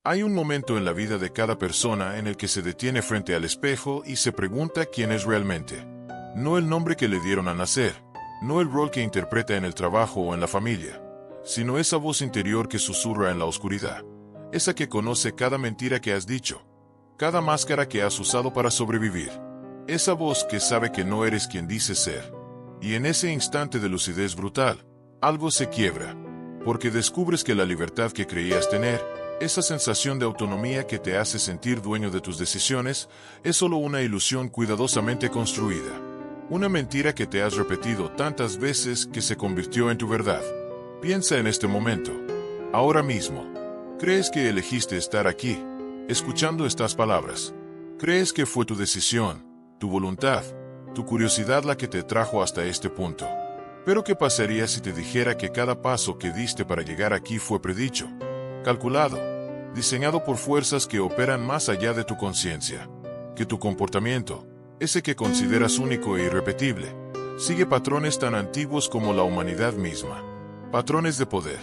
Hay un momento en la vida de cada persona en el que se detiene frente al espejo y se pregunta quién es realmente. No el nombre que le dieron al nacer, no el rol que interpreta en el trabajo o en la familia, sino esa voz interior que susurra en la oscuridad, esa que conoce cada mentira que has dicho, cada máscara que has usado para sobrevivir, esa voz que sabe que no eres quien dices ser. Y en ese instante de lucidez brutal, algo se quiebra, porque descubres que la libertad que creías tener, esa sensación de autonomía que te hace sentir dueño de tus decisiones, es solo una ilusión cuidadosamente construida. Una mentira que te has repetido tantas veces que se convirtió en tu verdad. Piensa en este momento, ahora mismo. ¿Crees que elegiste estar aquí, escuchando estas palabras? ¿Crees que fue tu decisión, tu voluntad, tu curiosidad la que te trajo hasta este punto? Pero ¿qué pasaría si te dijera que cada paso que diste para llegar aquí fue predicho, calculado, diseñado por fuerzas que operan más allá de tu conciencia? Que tu comportamiento, ese que consideras único e irrepetible, sigue patrones tan antiguos como la humanidad misma. Patrones de poder,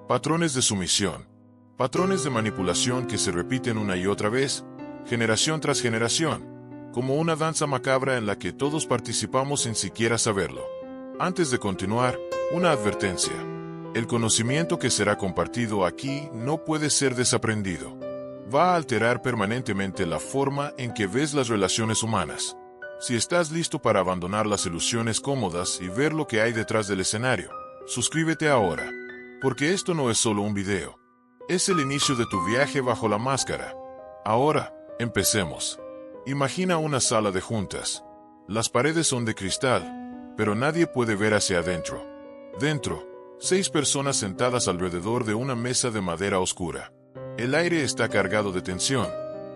patrones de sumisión, patrones de manipulación que se repiten una y otra vez, generación tras generación, como una danza macabra en la que todos participamos sin siquiera saberlo. Antes de continuar, una advertencia. El conocimiento que será compartido aquí no puede ser desaprendido. Va a alterar permanentemente la forma en que ves las relaciones humanas. Si estás listo para abandonar las ilusiones cómodas y ver lo que hay detrás del escenario, suscríbete ahora, porque esto no es solo un video. Es el inicio de tu viaje bajo la máscara. Ahora, empecemos. Imagina una sala de juntas. Las paredes son de cristal, pero nadie puede ver hacia adentro. Dentro, 6 personas sentadas alrededor de una mesa de madera oscura. El aire está cargado de tensión,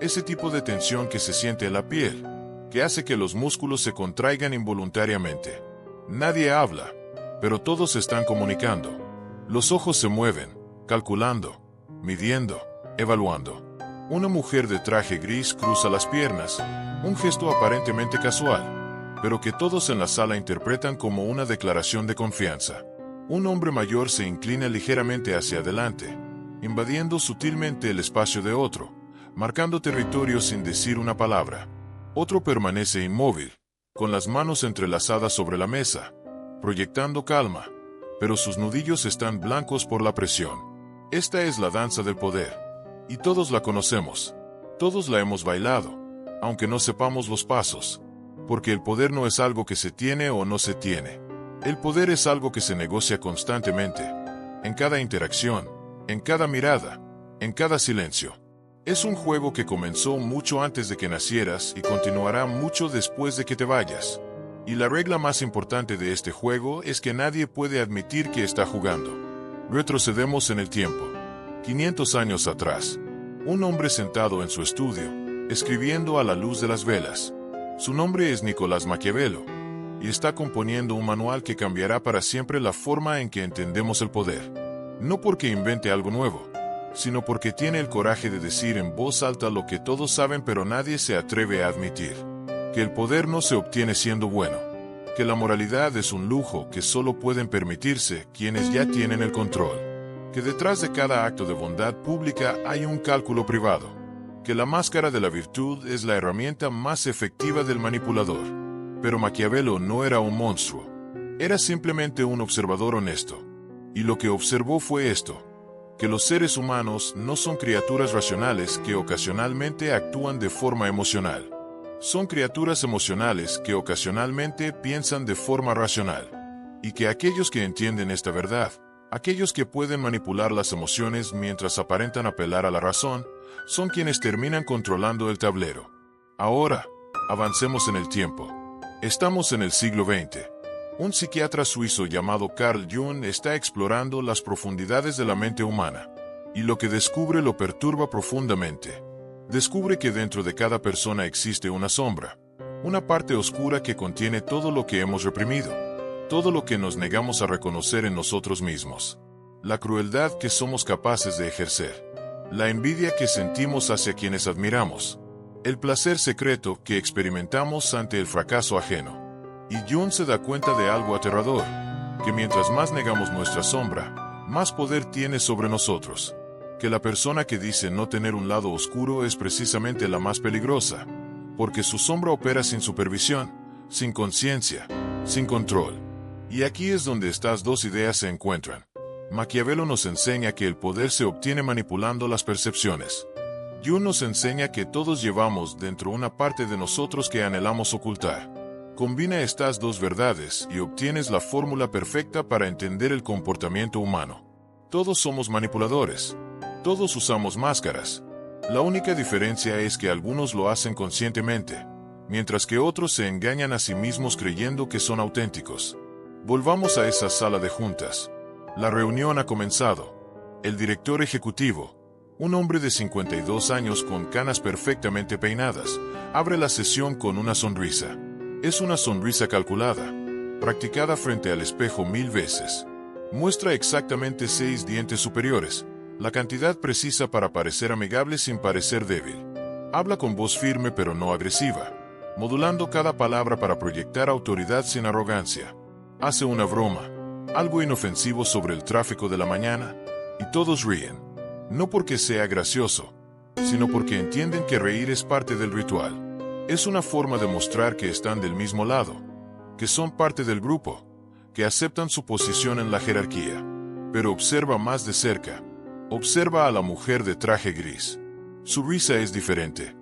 ese tipo de tensión que se siente en la piel, que hace que los músculos se contraigan involuntariamente. Nadie habla, pero todos están comunicando. Los ojos se mueven, calculando, midiendo, evaluando. Una mujer de traje gris cruza las piernas, un gesto aparentemente casual, pero que todos en la sala interpretan como una declaración de confianza. Un hombre mayor se inclina ligeramente hacia adelante, invadiendo sutilmente el espacio de otro, marcando territorio sin decir una palabra. Otro permanece inmóvil, con las manos entrelazadas sobre la mesa, proyectando calma, pero sus nudillos están blancos por la presión. Esta es la danza del poder, y todos la conocemos, todos la hemos bailado, aunque no sepamos los pasos, porque el poder no es algo que se tiene o no se tiene. El poder es algo que se negocia constantemente, en cada interacción, en cada mirada, en cada silencio. Es un juego que comenzó mucho antes de que nacieras y continuará mucho después de que te vayas. Y la regla más importante de este juego es que nadie puede admitir que está jugando. Retrocedemos en el tiempo. 500 años atrás. Un hombre sentado en su estudio, escribiendo a la luz de las velas. Su nombre es Nicolás Maquiavelo, y está componiendo un manual que cambiará para siempre la forma en que entendemos el poder. No porque invente algo nuevo, sino porque tiene el coraje de decir en voz alta lo que todos saben pero nadie se atreve a admitir. Que el poder no se obtiene siendo bueno. Que la moralidad es un lujo que solo pueden permitirse quienes ya tienen el control. Que detrás de cada acto de bondad pública hay un cálculo privado. Que la máscara de la virtud es la herramienta más efectiva del manipulador. Pero Maquiavelo no era un monstruo. Era simplemente un observador honesto. Y lo que observó fue esto: que los seres humanos no son criaturas racionales que ocasionalmente actúan de forma emocional. Son criaturas emocionales que ocasionalmente piensan de forma racional. Y que aquellos que entienden esta verdad, aquellos que pueden manipular las emociones mientras aparentan apelar a la razón, son quienes terminan controlando el tablero. Ahora, avancemos en el tiempo. Estamos en el siglo XX. Un psiquiatra suizo llamado Carl Jung está explorando las profundidades de la mente humana, y lo que descubre lo perturba profundamente. Descubre que dentro de cada persona existe una sombra, una parte oscura que contiene todo lo que hemos reprimido, todo lo que nos negamos a reconocer en nosotros mismos, la crueldad que somos capaces de ejercer, la envidia que sentimos hacia quienes admiramos, el placer secreto que experimentamos ante el fracaso ajeno. Y Jung se da cuenta de algo aterrador, que mientras más negamos nuestra sombra, más poder tiene sobre nosotros. que la persona que dice no tener un lado oscuro es precisamente la más peligrosa, porque su sombra opera sin supervisión, sin conciencia, sin control. Y aquí es donde estas dos ideas se encuentran. Maquiavelo nos enseña que el poder se obtiene manipulando las percepciones. Jung nos enseña que todos llevamos dentro una parte de nosotros que anhelamos ocultar. Combina estas dos verdades y obtienes la fórmula perfecta para entender el comportamiento humano. Todos somos manipuladores. Todos usamos máscaras. La única diferencia es que algunos lo hacen conscientemente, mientras que otros se engañan a sí mismos creyendo que son auténticos. Volvamos a esa sala de juntas. La reunión ha comenzado. El director ejecutivo, un hombre de 52 años con canas perfectamente peinadas, abre la sesión con una sonrisa. Es una sonrisa calculada, practicada frente al espejo 1000 veces. Muestra exactamente 6 dientes superiores, la cantidad precisa para parecer amigable sin parecer débil. Habla con voz firme pero no agresiva, modulando cada palabra para proyectar autoridad sin arrogancia. Hace una broma, algo inofensivo sobre el tráfico de la mañana, y todos ríen. No porque sea gracioso, sino porque entienden que reír es parte del ritual. Es una forma de mostrar que están del mismo lado, que son parte del grupo, que aceptan su posición en la jerarquía. Pero observa más de cerca. Observa a la mujer de traje gris. Su risa es diferente.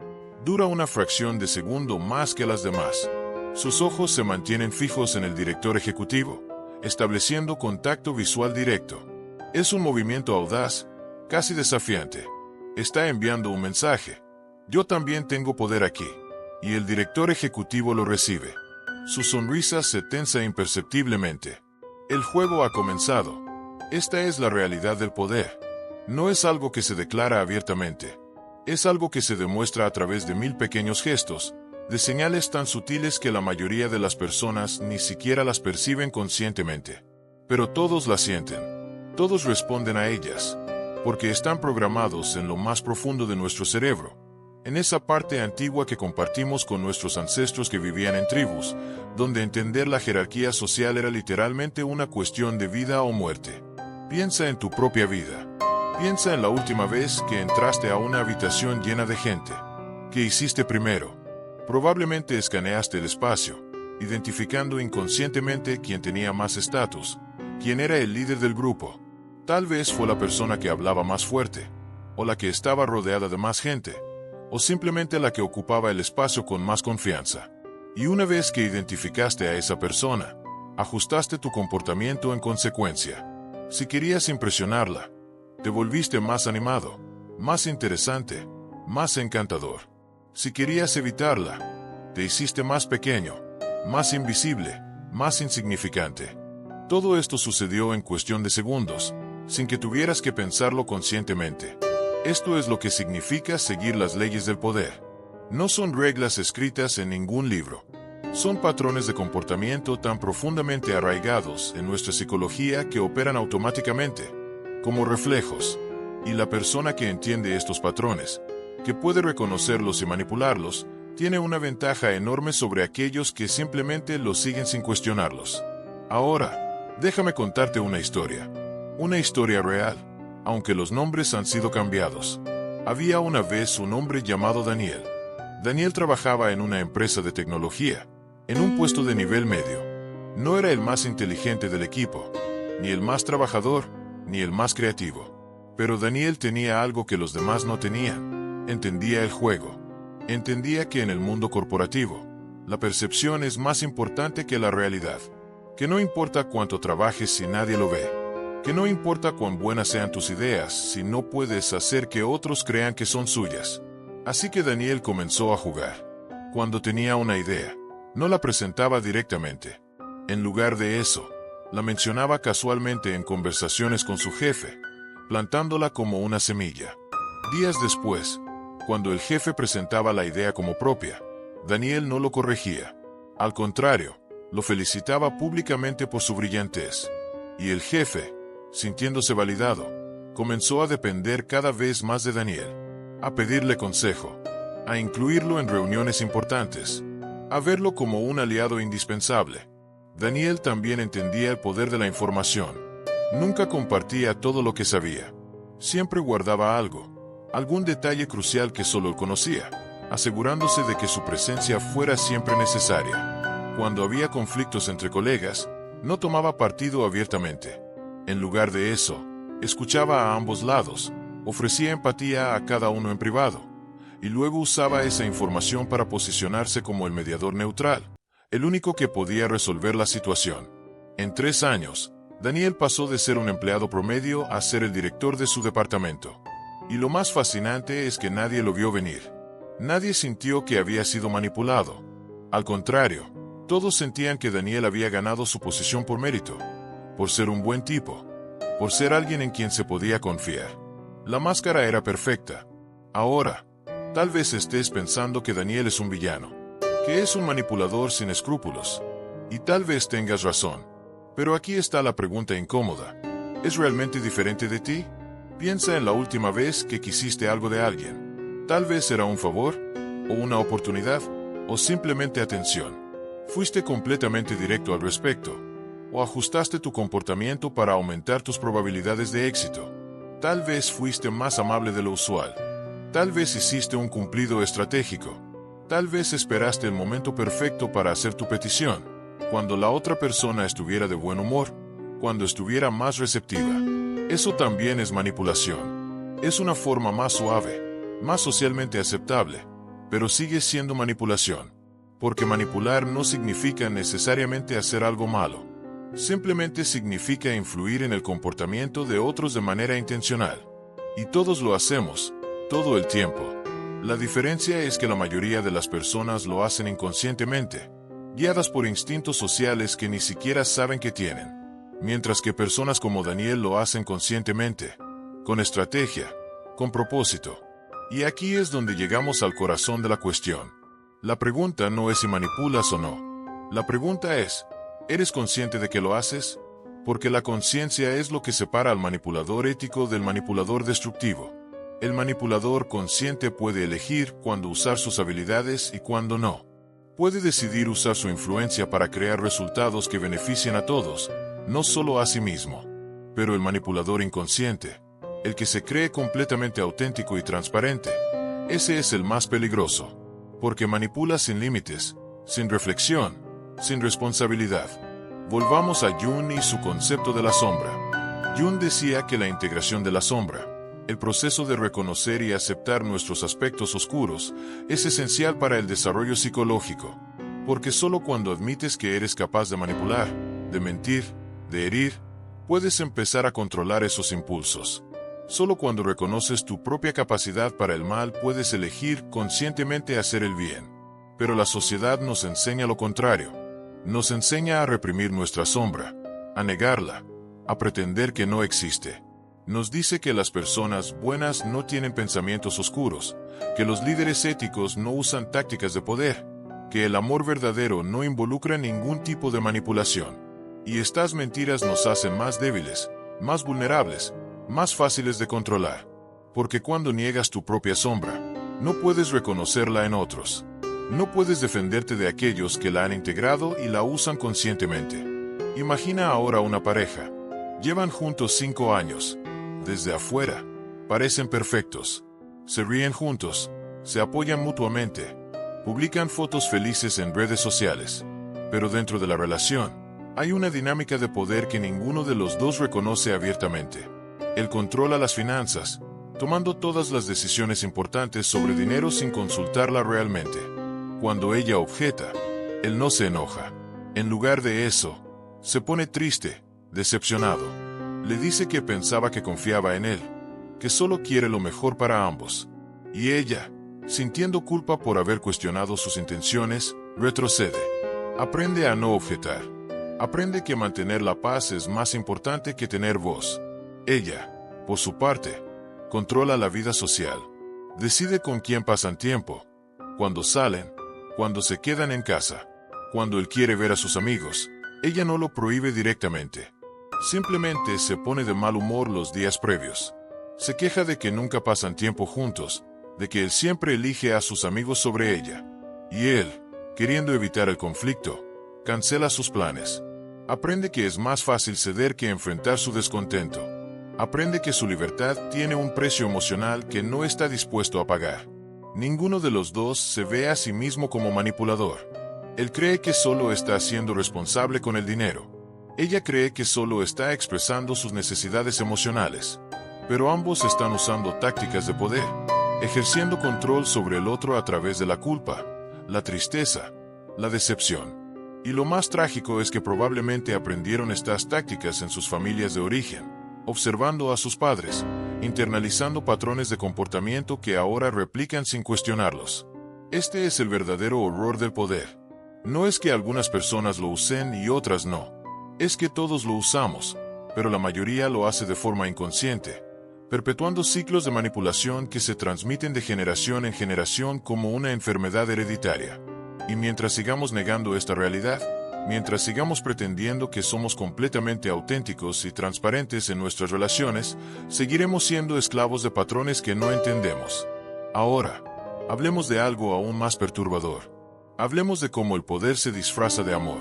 Dura una fracción de segundo más que las demás. Sus ojos se mantienen fijos en el director ejecutivo, estableciendo contacto visual directo. Es un movimiento audaz, casi desafiante. Está enviando un mensaje. Yo también tengo poder aquí. Y el director ejecutivo lo recibe. Su sonrisa se tensa imperceptiblemente. El juego ha comenzado. Esta es la realidad del poder. No es algo que se declara abiertamente. Es algo que se demuestra a través de 1000 pequeños gestos, de señales tan sutiles que la mayoría de las personas ni siquiera las perciben conscientemente. Pero todos las sienten. Todos responden a ellas, porque están programados en lo más profundo de nuestro cerebro. En esa parte antigua que compartimos con nuestros ancestros que vivían en tribus, donde entender la jerarquía social era literalmente una cuestión de vida o muerte. Piensa en tu propia vida. Piensa en la última vez que entraste a una habitación llena de gente. ¿Qué hiciste primero? Probablemente escaneaste el espacio, identificando inconscientemente quién tenía más estatus, quién era el líder del grupo. Tal vez fue la persona que hablaba más fuerte, o la que estaba rodeada de más gente, o simplemente la que ocupaba el espacio con más confianza. Y una vez que identificaste a esa persona, ajustaste tu comportamiento en consecuencia. Si querías impresionarla, te volviste más animado, más interesante, más encantador. Si querías evitarla, te hiciste más pequeño, más invisible, más insignificante. Todo esto sucedió en cuestión de segundos, sin que tuvieras que pensarlo conscientemente. Esto es lo que significa seguir las leyes del poder. No son reglas escritas en ningún libro. Son patrones de comportamiento tan profundamente arraigados en nuestra psicología que operan automáticamente, como reflejos. Y la persona que entiende estos patrones, que puede reconocerlos y manipularlos, tiene una ventaja enorme sobre aquellos que simplemente los siguen sin cuestionarlos. Ahora, déjame contarte una historia. Una historia real, aunque los nombres han sido cambiados. Había una vez un hombre llamado Daniel. Daniel trabajaba en una empresa de tecnología, en un puesto de nivel medio. No era el más inteligente del equipo, ni el más trabajador, ni el más creativo. Pero Daniel tenía algo que los demás no tenían. Entendía el juego. Entendía que en el mundo corporativo, la percepción es más importante que la realidad. Que no importa cuánto trabajes si nadie lo ve. Que no importa cuán buenas sean tus ideas si no puedes hacer que otros crean que son suyas. Así que Daniel comenzó a jugar. Cuando tenía una idea, no la presentaba directamente. En lugar de eso, la mencionaba casualmente en conversaciones con su jefe, plantándola como una semilla. Días después, cuando el jefe presentaba la idea como propia, Daniel no lo corregía. Al contrario, lo felicitaba públicamente por su brillantez. Y el jefe, sintiéndose validado, comenzó a depender cada vez más de Daniel, a pedirle consejo, a incluirlo en reuniones importantes, a verlo como un aliado indispensable. Daniel también entendía el poder de la información. Nunca compartía todo lo que sabía. Siempre guardaba algo, algún detalle crucial que solo él conocía, asegurándose de que su presencia fuera siempre necesaria. Cuando había conflictos entre colegas, no tomaba partido abiertamente. En lugar de eso, escuchaba a ambos lados, ofrecía empatía a cada uno en privado, y luego usaba esa información para posicionarse como el mediador neutral, el único que podía resolver la situación. En 3 años, Daniel pasó de ser un empleado promedio a ser el director de su departamento. Y lo más fascinante es que nadie lo vio venir. Nadie sintió que había sido manipulado. Al contrario, todos sentían que Daniel había ganado su posición por mérito, por ser un buen tipo, por ser alguien en quien se podía confiar. La máscara era perfecta. Ahora, tal vez estés pensando que Daniel es un villano, que es un manipulador sin escrúpulos. Y tal vez tengas razón. Pero aquí está la pregunta incómoda. ¿Es realmente diferente de ti? Piensa en la última vez que quisiste algo de alguien. Tal vez era un favor, o una oportunidad, o simplemente atención. ¿Fuiste completamente directo al respecto? ¿O ajustaste tu comportamiento para aumentar tus probabilidades de éxito? Tal vez fuiste más amable de lo usual. Tal vez hiciste un cumplido estratégico. Tal vez esperaste el momento perfecto para hacer tu petición, cuando la otra persona estuviera de buen humor, cuando estuviera más receptiva. Eso también es manipulación. Es una forma más suave, más socialmente aceptable, pero sigue siendo manipulación. Porque manipular no significa necesariamente hacer algo malo. Simplemente significa influir en el comportamiento de otros de manera intencional. Y todos lo hacemos, todo el tiempo. La diferencia es que la mayoría de las personas lo hacen inconscientemente, guiadas por instintos sociales que ni siquiera saben que tienen, mientras que personas como Daniel lo hacen conscientemente, con estrategia, con propósito. Y aquí es donde llegamos al corazón de la cuestión. La pregunta no es si manipulas o no. La pregunta es, ¿eres consciente de que lo haces? Porque la conciencia es lo que separa al manipulador ético del manipulador destructivo. El manipulador consciente puede elegir cuándo usar sus habilidades y cuándo no. Puede decidir usar su influencia para crear resultados que beneficien a todos, no solo a sí mismo. Pero el manipulador inconsciente, el que se cree completamente auténtico y transparente, ese es el más peligroso, porque manipula sin límites, sin reflexión, sin responsabilidad. Volvamos a Jung y su concepto de la sombra. Jung decía que la integración de la sombra, el proceso de reconocer y aceptar nuestros aspectos oscuros, es esencial para el desarrollo psicológico, porque solo cuando admites que eres capaz de manipular, de mentir, de herir, puedes empezar a controlar esos impulsos. Solo cuando reconoces tu propia capacidad para el mal puedes elegir conscientemente hacer el bien. Pero la sociedad nos enseña lo contrario. Nos enseña a reprimir nuestra sombra, a negarla, a pretender que no existe. Nos dice que las personas buenas no tienen pensamientos oscuros, que los líderes éticos no usan tácticas de poder, que el amor verdadero no involucra ningún tipo de manipulación. Y estas mentiras nos hacen más débiles, más vulnerables, más fáciles de controlar. Porque cuando niegas tu propia sombra, no puedes reconocerla en otros. No puedes defenderte de aquellos que la han integrado y la usan conscientemente. Imagina ahora una pareja. Llevan juntos 5 años. Desde afuera, parecen perfectos. Se ríen juntos, se apoyan mutuamente, publican fotos felices en redes sociales. Pero dentro de la relación, hay una dinámica de poder que ninguno de los dos reconoce abiertamente. Él controla las finanzas, tomando todas las decisiones importantes sobre dinero sin consultarla realmente. Cuando ella objeta, él no se enoja. En lugar de eso, se pone triste, decepcionado. Le dice que pensaba que confiaba en él, que solo quiere lo mejor para ambos. Y ella, sintiendo culpa por haber cuestionado sus intenciones, retrocede. Aprende a no objetar. Aprende que mantener la paz es más importante que tener voz. Ella, por su parte, controla la vida social. Decide con quién pasan tiempo, cuando salen, cuando se quedan en casa, cuando él quiere ver a sus amigos. Ella no lo prohíbe directamente. Simplemente se pone de mal humor los días previos. Se queja de que nunca pasan tiempo juntos, de que él siempre elige a sus amigos sobre ella. Y él, queriendo evitar el conflicto, cancela sus planes. Aprende que es más fácil ceder que enfrentar su descontento. Aprende que su libertad tiene un precio emocional que no está dispuesto a pagar. Ninguno de los dos se ve a sí mismo como manipulador. Él cree que solo está siendo responsable con el dinero. Ella cree que solo está expresando sus necesidades emocionales. Pero ambos están usando tácticas de poder, ejerciendo control sobre el otro a través de la culpa, la tristeza, la decepción. Y lo más trágico es que probablemente aprendieron estas tácticas en sus familias de origen, observando a sus padres, internalizando patrones de comportamiento que ahora replican sin cuestionarlos. Este es el verdadero horror del poder. No es que algunas personas lo usen y otras no. Es que todos lo usamos, pero la mayoría lo hace de forma inconsciente, perpetuando ciclos de manipulación que se transmiten de generación en generación como una enfermedad hereditaria. Y mientras sigamos negando esta realidad, mientras sigamos pretendiendo que somos completamente auténticos y transparentes en nuestras relaciones, seguiremos siendo esclavos de patrones que no entendemos. Ahora, hablemos de algo aún más perturbador. Hablemos de cómo el poder se disfraza de amor.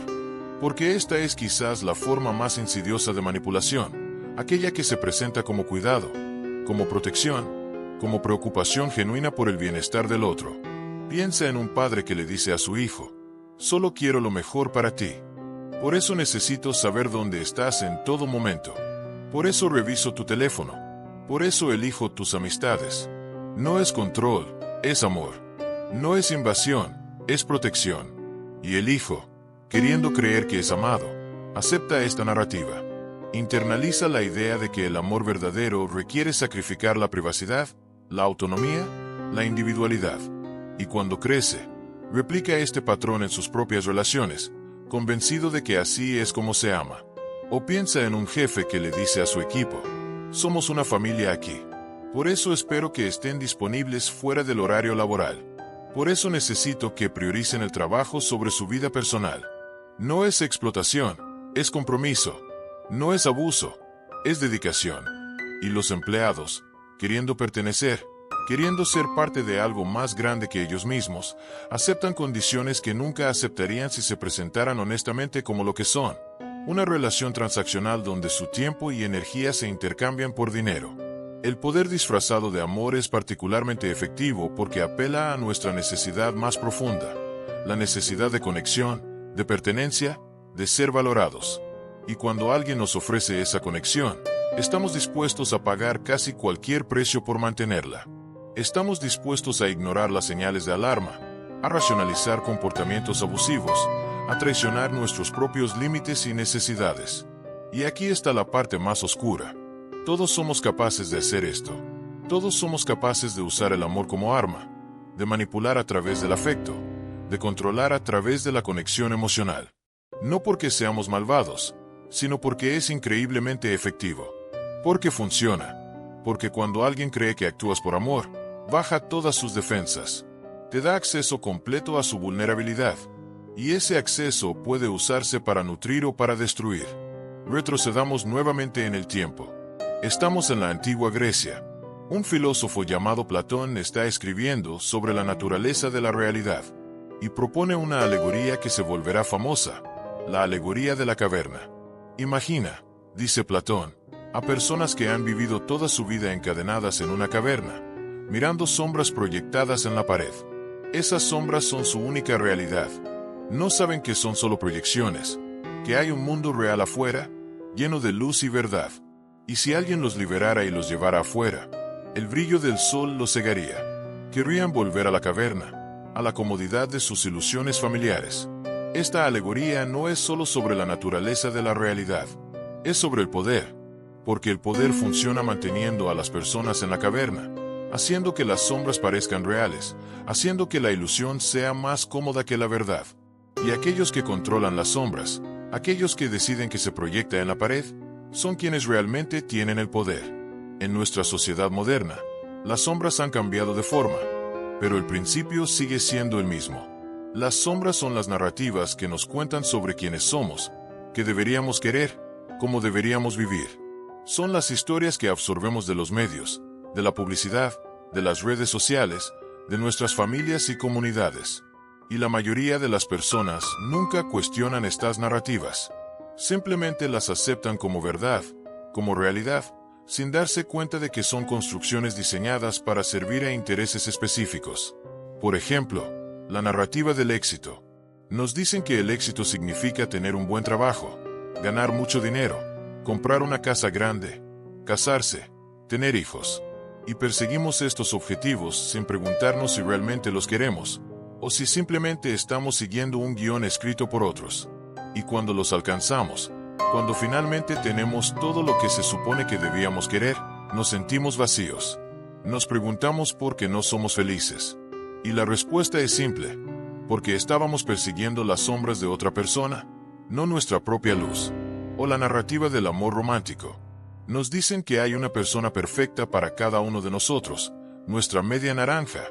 Porque esta es quizás la forma más insidiosa de manipulación, aquella que se presenta como cuidado, como protección, como preocupación genuina por el bienestar del otro. Piensa en un padre que le dice a su hijo: solo quiero lo mejor para ti. Por eso necesito saber dónde estás en todo momento. Por eso reviso tu teléfono. Por eso elijo tus amistades. No es control, es amor. No es invasión, es protección. Y el hijo, queriendo creer que es amado, acepta esta narrativa. Internaliza la idea de que el amor verdadero requiere sacrificar la privacidad, la autonomía, la individualidad. Y cuando crece, replica este patrón en sus propias relaciones, convencido de que así es como se ama. O piensa en un jefe que le dice a su equipo: somos una familia aquí. Por eso espero que estén disponibles fuera del horario laboral. Por eso necesito que prioricen el trabajo sobre su vida personal. No es explotación, es compromiso. No es abuso, es dedicación. Y los empleados, queriendo pertenecer, queriendo ser parte de algo más grande que ellos mismos, aceptan condiciones que nunca aceptarían si se presentaran honestamente como lo que son: una relación transaccional donde su tiempo y energía se intercambian por dinero. El poder disfrazado de amor es particularmente efectivo porque apela a nuestra necesidad más profunda, la necesidad de conexión, de pertenencia, de ser valorados. Y cuando alguien nos ofrece esa conexión, estamos dispuestos a pagar casi cualquier precio por mantenerla. Estamos dispuestos a ignorar las señales de alarma, a racionalizar comportamientos abusivos, a traicionar nuestros propios límites y necesidades. Y aquí está la parte más oscura. Todos somos capaces de hacer esto. Todos somos capaces de usar el amor como arma, de manipular a través del afecto, de controlar a través de la conexión emocional. No porque seamos malvados, sino porque es increíblemente efectivo. Porque funciona. Porque cuando alguien cree que actúas por amor, baja todas sus defensas. Te da acceso completo a su vulnerabilidad. Y ese acceso puede usarse para nutrir o para destruir. Retrocedamos nuevamente en el tiempo. Estamos en la antigua Grecia. Un filósofo llamado Platón está escribiendo sobre la naturaleza de la realidad. Y propone una alegoría que se volverá famosa: la alegoría de la caverna. Imagina, dice Platón, a personas que han vivido toda su vida encadenadas en una caverna, mirando sombras proyectadas en la pared. Esas sombras son su única realidad. No saben que son solo proyecciones, que hay un mundo real afuera, lleno de luz y verdad. Y si alguien los liberara y los llevara afuera, el brillo del sol los cegaría. Querrían volver a la caverna, a la comodidad de sus ilusiones familiares. Esta alegoría no es solo sobre la naturaleza de la realidad, es sobre el poder, porque el poder funciona manteniendo a las personas en la caverna, haciendo que las sombras parezcan reales, haciendo que la ilusión sea más cómoda que la verdad. Y aquellos que controlan las sombras, aquellos que deciden que se proyecta en la pared, son quienes realmente tienen el poder. En nuestra sociedad moderna, las sombras han cambiado de forma, pero el principio sigue siendo el mismo. Las sombras son las narrativas que nos cuentan sobre quiénes somos, qué deberíamos querer, cómo deberíamos vivir. Son las historias que absorbemos de los medios, de la publicidad, de las redes sociales, de nuestras familias y comunidades. Y la mayoría de las personas nunca cuestionan estas narrativas. Simplemente las aceptan como verdad, como realidad, sin darse cuenta de que son construcciones diseñadas para servir a intereses específicos. Por ejemplo, la narrativa del éxito. Nos dicen que el éxito significa tener un buen trabajo, ganar mucho dinero, comprar una casa grande, casarse, tener hijos. Y perseguimos estos objetivos sin preguntarnos si realmente los queremos, o si simplemente estamos siguiendo un guión escrito por otros. Y cuando los alcanzamos, cuando finalmente tenemos todo lo que se supone que debíamos querer, nos sentimos vacíos. Nos preguntamos por qué no somos felices. Y la respuesta es simple: porque estábamos persiguiendo las sombras de otra persona, no nuestra propia luz. O la narrativa del amor romántico. Nos dicen que hay una persona perfecta para cada uno de nosotros, nuestra media naranja,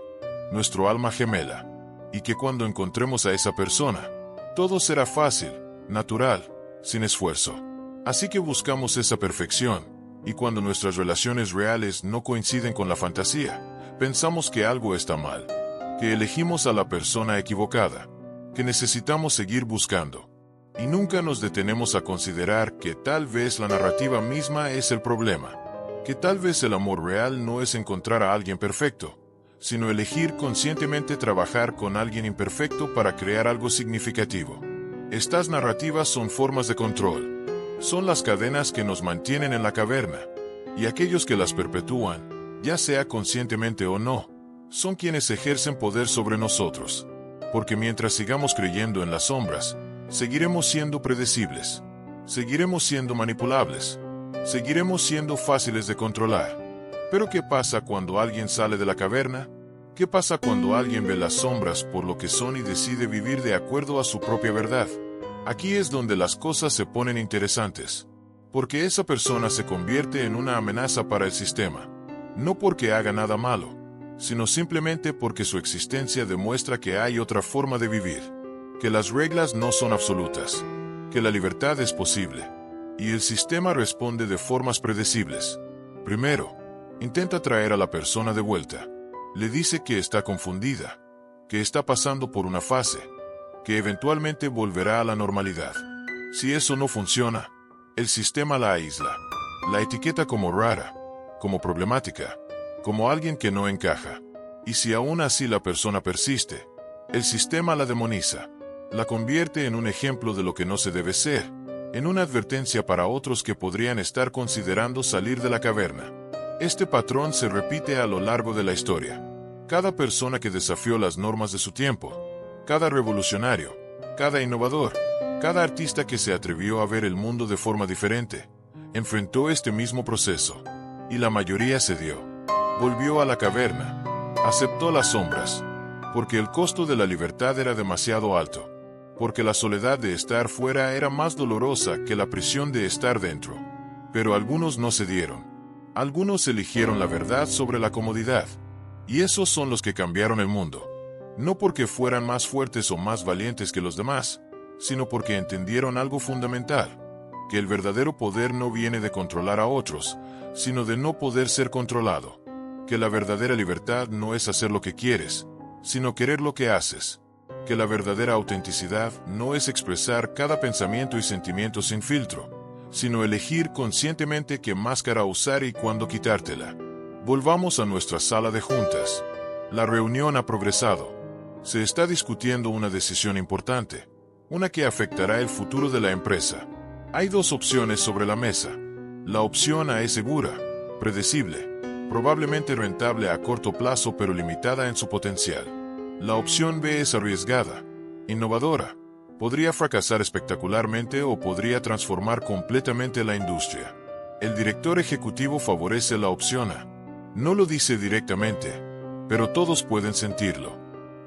nuestro alma gemela, y que cuando encontremos a esa persona, todo será fácil, natural, sin esfuerzo. Así que buscamos esa perfección, y cuando nuestras relaciones reales no coinciden con la fantasía, pensamos que algo está mal, que elegimos a la persona equivocada, que necesitamos seguir buscando. Y nunca nos detenemos a considerar que tal vez la narrativa misma es el problema, que tal vez el amor real no es encontrar a alguien perfecto, sino elegir conscientemente trabajar con alguien imperfecto para crear algo significativo. Estas narrativas son formas de control, son las cadenas que nos mantienen en la caverna, y aquellos que las perpetúan, ya sea conscientemente o no, son quienes ejercen poder sobre nosotros, porque mientras sigamos creyendo en las sombras, seguiremos siendo predecibles, seguiremos siendo manipulables, seguiremos siendo fáciles de controlar. Pero ¿qué pasa cuando alguien sale de la caverna? ¿Qué pasa cuando alguien ve las sombras por lo que son y decide vivir de acuerdo a su propia verdad? Aquí es donde las cosas se ponen interesantes, porque esa persona se convierte en una amenaza para el sistema, no porque haga nada malo, sino simplemente porque su existencia demuestra que hay otra forma de vivir, que las reglas no son absolutas, que la libertad es posible, y el sistema responde de formas predecibles. Primero, intenta traer a la persona de vuelta. Le dice que está confundida, que está pasando por una fase, que eventualmente volverá a la normalidad. Si eso no funciona, el sistema la aísla, la etiqueta como rara, como problemática, como alguien que no encaja. Y si aún así la persona persiste, el sistema la demoniza, la convierte en un ejemplo de lo que no se debe ser, en una advertencia para otros que podrían estar considerando salir de la caverna. Este patrón se repite a lo largo de la historia. Cada persona que desafió las normas de su tiempo, cada revolucionario, cada innovador, cada artista que se atrevió a ver el mundo de forma diferente, enfrentó este mismo proceso, y la mayoría cedió. Volvió a la caverna, aceptó las sombras, porque el costo de la libertad era demasiado alto, porque la soledad de estar fuera era más dolorosa que la prisión de estar dentro. Pero algunos no cedieron. Algunos eligieron la verdad sobre la comodidad, y esos son los que cambiaron el mundo. No porque fueran más fuertes o más valientes que los demás, sino porque entendieron algo fundamental, que el verdadero poder no viene de controlar a otros, sino de no poder ser controlado, que la verdadera libertad no es hacer lo que quieres, sino querer lo que haces, que la verdadera autenticidad no es expresar cada pensamiento y sentimiento sin filtro, sino elegir conscientemente qué máscara usar y cuándo quitártela. Volvamos a nuestra sala de juntas. La reunión ha progresado. Se está discutiendo una decisión importante, una que afectará el futuro de la empresa. Hay dos opciones sobre la mesa. La opción A es segura, predecible, probablemente rentable a corto plazo pero limitada en su potencial. La opción B es arriesgada, innovadora, podría fracasar espectacularmente o podría transformar completamente la industria. El director ejecutivo favorece la opción A. No lo dice directamente, pero todos pueden sentirlo.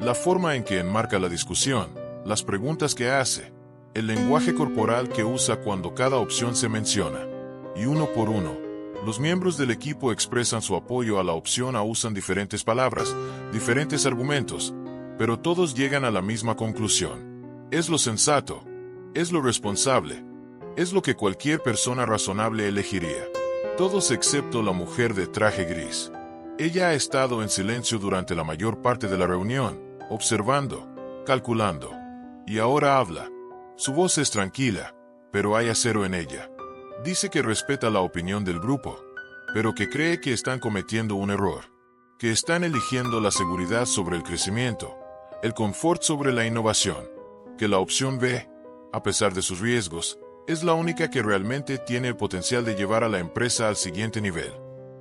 La forma en que enmarca la discusión, las preguntas que hace, el lenguaje corporal que usa cuando cada opción se menciona. Y uno por uno, los miembros del equipo expresan su apoyo a la opción A, usan diferentes palabras, diferentes argumentos, pero todos llegan a la misma conclusión. Es lo sensato, es lo responsable, es lo que cualquier persona razonable elegiría. Todos excepto la mujer de traje gris. Ella ha estado en silencio durante la mayor parte de la reunión, observando, calculando. Y ahora habla. Su voz es tranquila, pero hay acero en ella. Dice que respeta la opinión del grupo, pero que cree que están cometiendo un error, que están eligiendo la seguridad sobre el crecimiento, el confort sobre la innovación, que la opción B, a pesar de sus riesgos, es la única que realmente tiene el potencial de llevar a la empresa al siguiente nivel.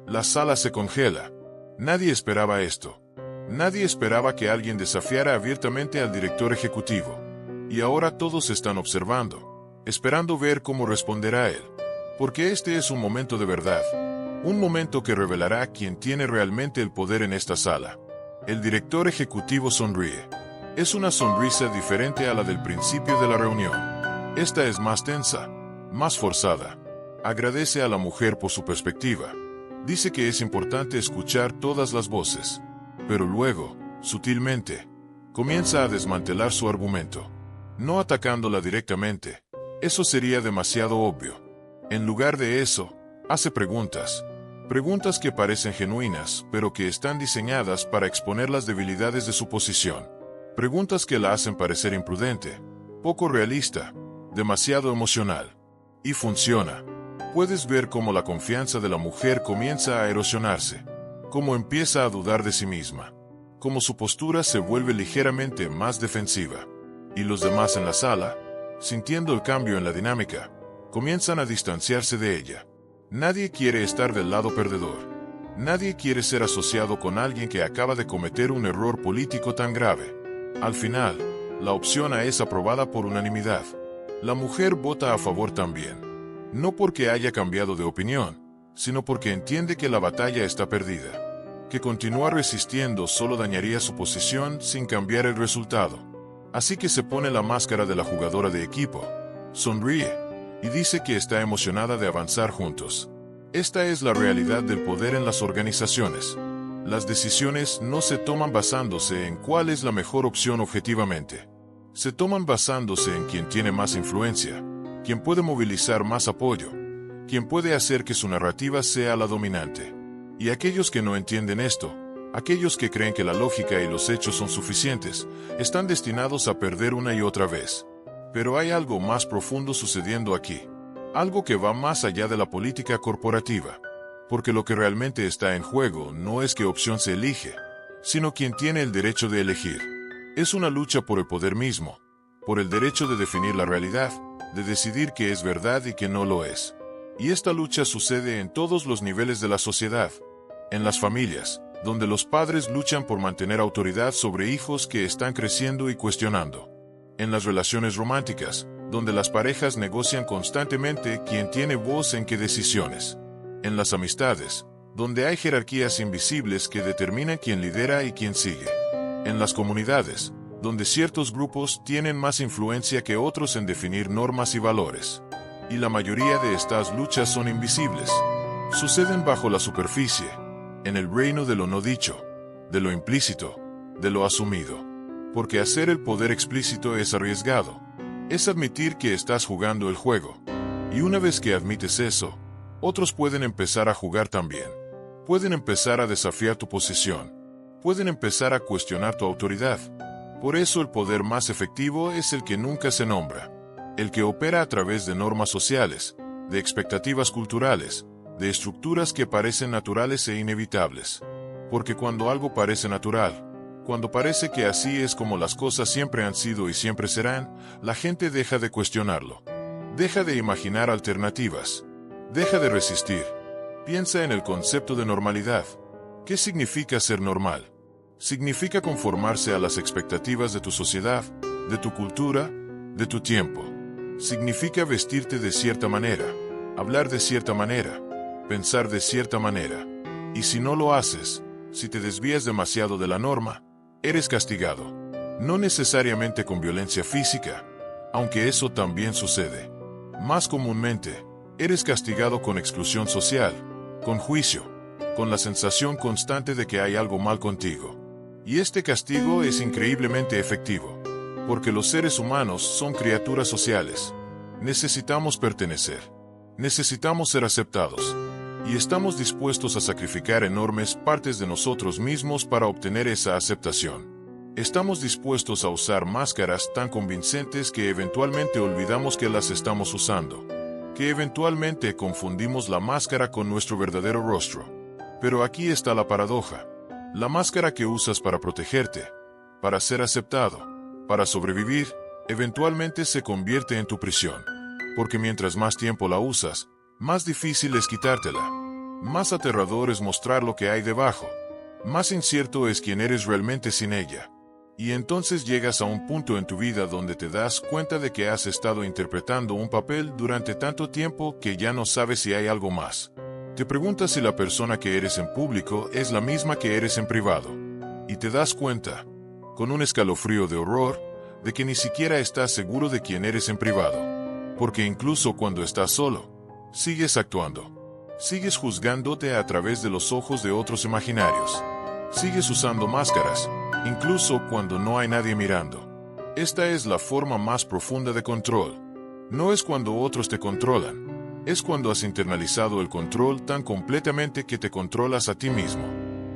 La sala se congela. Nadie esperaba esto. Nadie esperaba que alguien desafiara abiertamente al director ejecutivo. Y ahora todos están observando, esperando ver cómo responderá él. Porque este es un momento de verdad. Un momento que revelará quién tiene realmente el poder en esta sala. El director ejecutivo sonríe. Es una sonrisa diferente a la del principio de la reunión. Esta es más tensa, más forzada. Agradece a la mujer por su perspectiva. Dice que es importante escuchar todas las voces. Pero luego, sutilmente, comienza a desmantelar su argumento. No atacándola directamente. Eso sería demasiado obvio. En lugar de eso, hace preguntas. Preguntas que parecen genuinas, pero que están diseñadas para exponer las debilidades de su posición. Preguntas que la hacen parecer imprudente, poco realista, demasiado emocional. Y funciona. Puedes ver cómo la confianza de la mujer comienza a erosionarse, cómo empieza a dudar de sí misma, cómo su postura se vuelve ligeramente más defensiva. Y los demás en la sala, sintiendo el cambio en la dinámica, comienzan a distanciarse de ella. Nadie quiere estar del lado perdedor. Nadie quiere ser asociado con alguien que acaba de cometer un error político tan grave. Al final, la opción A es aprobada por unanimidad. La mujer vota a favor también. No porque haya cambiado de opinión, sino porque entiende que la batalla está perdida. Que continuar resistiendo solo dañaría su posición sin cambiar el resultado. Así que se pone la máscara de la jugadora de equipo, sonríe y dice que está emocionada de avanzar juntos. Esta es la realidad del poder en las organizaciones. Las decisiones no se toman basándose en cuál es la mejor opción objetivamente. Se toman basándose en quien tiene más influencia, quien puede movilizar más apoyo, quien puede hacer que su narrativa sea la dominante. Y aquellos que no entienden esto, aquellos que creen que la lógica y los hechos son suficientes, están destinados a perder una y otra vez. Pero hay algo más profundo sucediendo aquí. Algo que va más allá de la política corporativa. Porque lo que realmente está en juego no es qué opción se elige, sino quien tiene el derecho de elegir. Es una lucha por el poder mismo, por el derecho de definir la realidad, de decidir qué es verdad y qué no lo es. Y esta lucha sucede en todos los niveles de la sociedad. En las familias, donde los padres luchan por mantener autoridad sobre hijos que están creciendo y cuestionando. En las relaciones románticas, donde las parejas negocian constantemente quién tiene voz en qué decisiones. En las amistades, donde hay jerarquías invisibles que determinan quién lidera y quién sigue. En las comunidades, donde ciertos grupos tienen más influencia que otros en definir normas y valores. Y la mayoría de estas luchas son invisibles. Suceden bajo la superficie, en el reino de lo no dicho, de lo implícito, de lo asumido. Porque hacer el poder explícito es arriesgado. Es admitir que estás jugando el juego. Y una vez que admites eso, otros pueden empezar a jugar también. Pueden empezar a desafiar tu posición. Pueden empezar a cuestionar tu autoridad. Por eso el poder más efectivo es el que nunca se nombra. El que opera a través de normas sociales, de expectativas culturales, de estructuras que parecen naturales e inevitables. Porque cuando algo parece natural, cuando parece que así es como las cosas siempre han sido y siempre serán, la gente deja de cuestionarlo. Deja de imaginar alternativas. Deja de resistir. Piensa en el concepto de normalidad. ¿Qué significa ser normal? Significa conformarse a las expectativas de tu sociedad, de tu cultura, de tu tiempo. Significa vestirte de cierta manera, hablar de cierta manera, pensar de cierta manera. Y si no lo haces, si te desvías demasiado de la norma, eres castigado. No necesariamente con violencia física, aunque eso también sucede. Más comúnmente, eres castigado con exclusión social, con juicio, con la sensación constante de que hay algo mal contigo. Y este castigo es increíblemente efectivo, porque los seres humanos son criaturas sociales. Necesitamos pertenecer. Necesitamos ser aceptados. Y estamos dispuestos a sacrificar enormes partes de nosotros mismos para obtener esa aceptación. Estamos dispuestos a usar máscaras tan convincentes que eventualmente olvidamos que las estamos usando. que eventualmente confundimos la máscara con nuestro verdadero rostro. Pero aquí está la paradoja. La máscara que usas para protegerte, para ser aceptado, para sobrevivir, eventualmente se convierte en tu prisión. Porque mientras más tiempo la usas, más difícil es quitártela. Más aterrador es mostrar lo que hay debajo. Más incierto es quién eres realmente sin ella. Y entonces llegas a un punto en tu vida donde te das cuenta de que has estado interpretando un papel durante tanto tiempo que ya no sabes si hay algo más. Te preguntas si la persona que eres en público es la misma que eres en privado. Y te das cuenta, con un escalofrío de horror, de que ni siquiera estás seguro de quién eres en privado. Porque incluso cuando estás solo, sigues actuando. Sigues juzgándote a través de los ojos de otros imaginarios. Sigues usando máscaras, incluso cuando no hay nadie mirando. Esta es la forma más profunda de control. No es cuando otros te controlan. Es cuando has internalizado el control tan completamente que te controlas a ti mismo.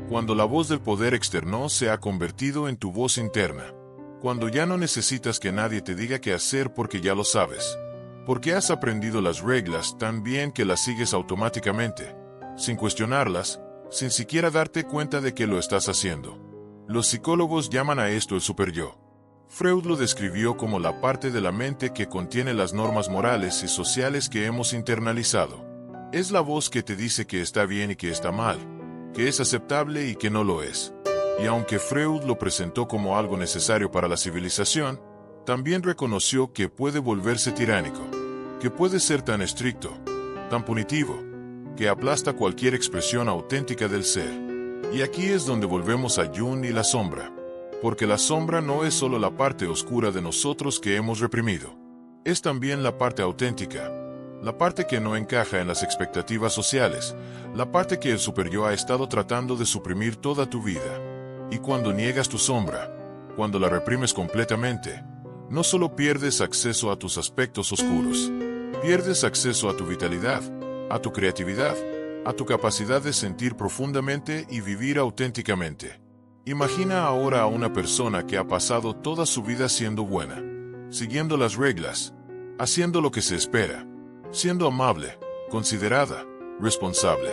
Cuando la voz del poder externo se ha convertido en tu voz interna. Cuando ya no necesitas que nadie te diga qué hacer porque ya lo sabes. Porque has aprendido las reglas tan bien que las sigues automáticamente, sin cuestionarlas, sin siquiera darte cuenta de que lo estás haciendo. Los psicólogos llaman a esto el superyo. Freud lo describió como la parte de la mente que contiene las normas morales y sociales que hemos internalizado. Es la voz que te dice que está bien y que está mal, que es aceptable y que no lo es. Y aunque Freud lo presentó como algo necesario para la civilización, también reconoció que puede volverse tiránico, que puede ser tan estricto, tan punitivo, que aplasta cualquier expresión auténtica del ser. Y aquí es donde volvemos a Jung y la sombra, porque la sombra no es solo la parte oscura de nosotros que hemos reprimido, es también la parte auténtica, la parte que no encaja en las expectativas sociales, la parte que el superyo ha estado tratando de suprimir toda tu vida. Y cuando niegas tu sombra, cuando la reprimes completamente, no solo pierdes acceso a tus aspectos oscuros, pierdes acceso a tu vitalidad, a tu creatividad, a tu capacidad de sentir profundamente y vivir auténticamente. Imagina ahora a una persona que ha pasado toda su vida siendo buena, siguiendo las reglas, haciendo lo que se espera, siendo amable, considerada, responsable,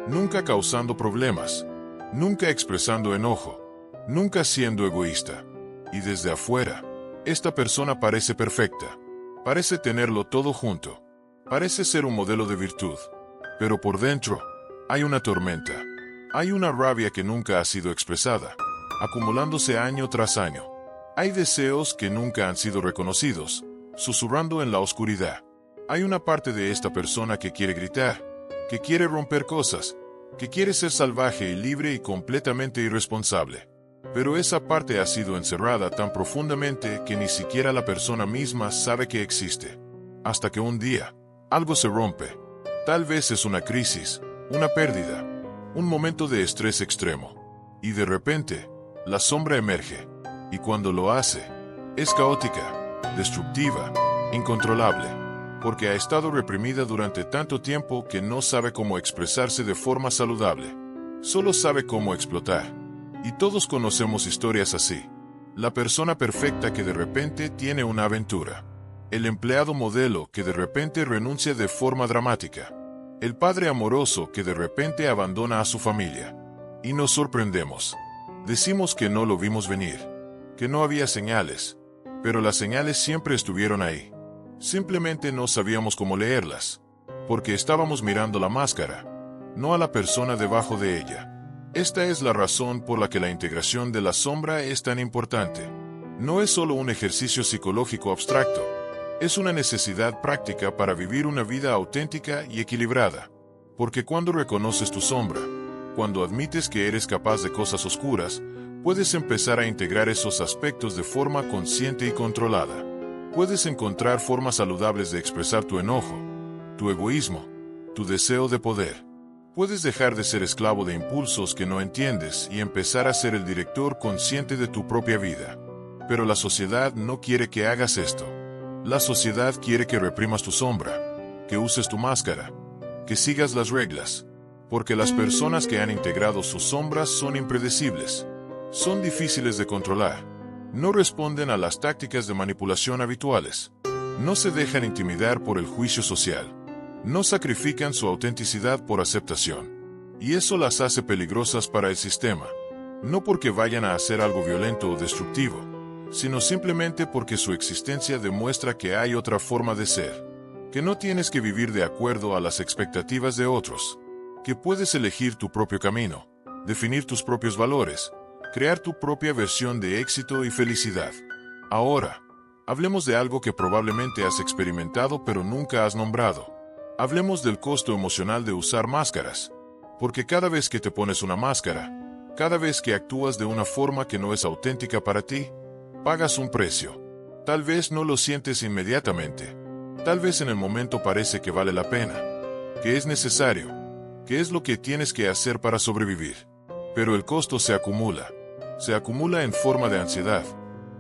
nunca causando problemas, nunca expresando enojo, nunca siendo egoísta. Y desde afuera, esta persona parece perfecta, parece tenerlo todo junto, parece ser un modelo de virtud. Pero por dentro, hay una tormenta, hay una rabia que nunca ha sido expresada, acumulándose año tras año. Hay deseos que nunca han sido reconocidos, susurrando en la oscuridad. Hay una parte de esta persona que quiere gritar, que quiere romper cosas, que quiere ser salvaje y libre y completamente irresponsable. Pero esa parte ha sido encerrada tan profundamente que ni siquiera la persona misma sabe que existe. Hasta que un día, algo se rompe. Tal vez es una crisis, una pérdida, un momento de estrés extremo. Y de repente, la sombra emerge. Y cuando lo hace, es caótica, destructiva, incontrolable. Porque ha estado reprimida durante tanto tiempo que no sabe cómo expresarse de forma saludable. Solo sabe cómo explotar. Y todos conocemos historias así. La persona perfecta que de repente tiene una aventura. El empleado modelo que de repente renuncia de forma dramática. El padre amoroso que de repente abandona a su familia. Y nos sorprendemos. Decimos que no lo vimos venir, que no había señales, pero las señales siempre estuvieron ahí. Simplemente no sabíamos cómo leerlas, porque estábamos mirando la máscara, no a la persona debajo de ella. Esta es la razón por la que la integración de la sombra es tan importante. No es solo un ejercicio psicológico abstracto, es una necesidad práctica para vivir una vida auténtica y equilibrada. Porque cuando reconoces tu sombra, cuando admites que eres capaz de cosas oscuras, puedes empezar a integrar esos aspectos de forma consciente y controlada. Puedes encontrar formas saludables de expresar tu enojo, tu egoísmo, tu deseo de poder. Puedes dejar de ser esclavo de impulsos que no entiendes y empezar a ser el director consciente de tu propia vida. Pero la sociedad no quiere que hagas esto. La sociedad quiere que reprimas tu sombra, que uses tu máscara, que sigas las reglas. Porque las personas que han integrado sus sombras son impredecibles, son difíciles de controlar, no responden a las tácticas de manipulación habituales, no se dejan intimidar por el juicio social, No sacrifican su autenticidad por aceptación. Y eso las hace peligrosas para el sistema. No porque vayan a hacer algo violento o destructivo, sino simplemente porque su existencia demuestra que hay otra forma de ser, que no tienes que vivir de acuerdo a las expectativas de otros, que puedes elegir tu propio camino, definir tus propios valores, crear tu propia versión de éxito y felicidad. Ahora, hablemos de algo que probablemente has experimentado pero nunca has nombrado. Hablemos del costo emocional de usar máscaras, porque cada vez que te pones una máscara, cada vez que actúas de una forma que no es auténtica para ti, pagas un precio. Tal vez no lo sientes inmediatamente. Tal vez en el momento parece que vale la pena, que es necesario, que es lo que tienes que hacer para sobrevivir. Pero el costo se acumula. Se acumula en forma de ansiedad.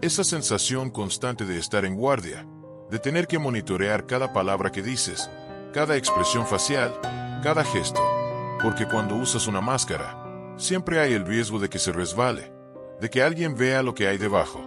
Esa sensación constante de estar en guardia, de tener que monitorear cada palabra que dices, cada expresión facial, cada gesto. Porque cuando usas una máscara, siempre hay el riesgo de que se resbale, de que alguien vea lo que hay debajo.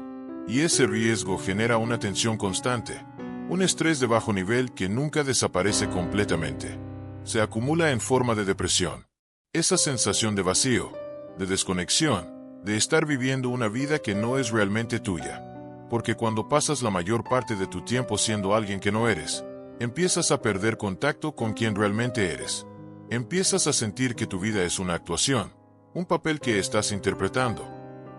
Y ese riesgo genera una tensión constante, un estrés de bajo nivel que nunca desaparece completamente. Se acumula en forma de depresión. Esa sensación de vacío, de desconexión, de estar viviendo una vida que no es realmente tuya. Porque cuando pasas la mayor parte de tu tiempo siendo alguien que no eres, empiezas a perder contacto con quien realmente eres. Empiezas a sentir que tu vida es una actuación, un papel que estás interpretando,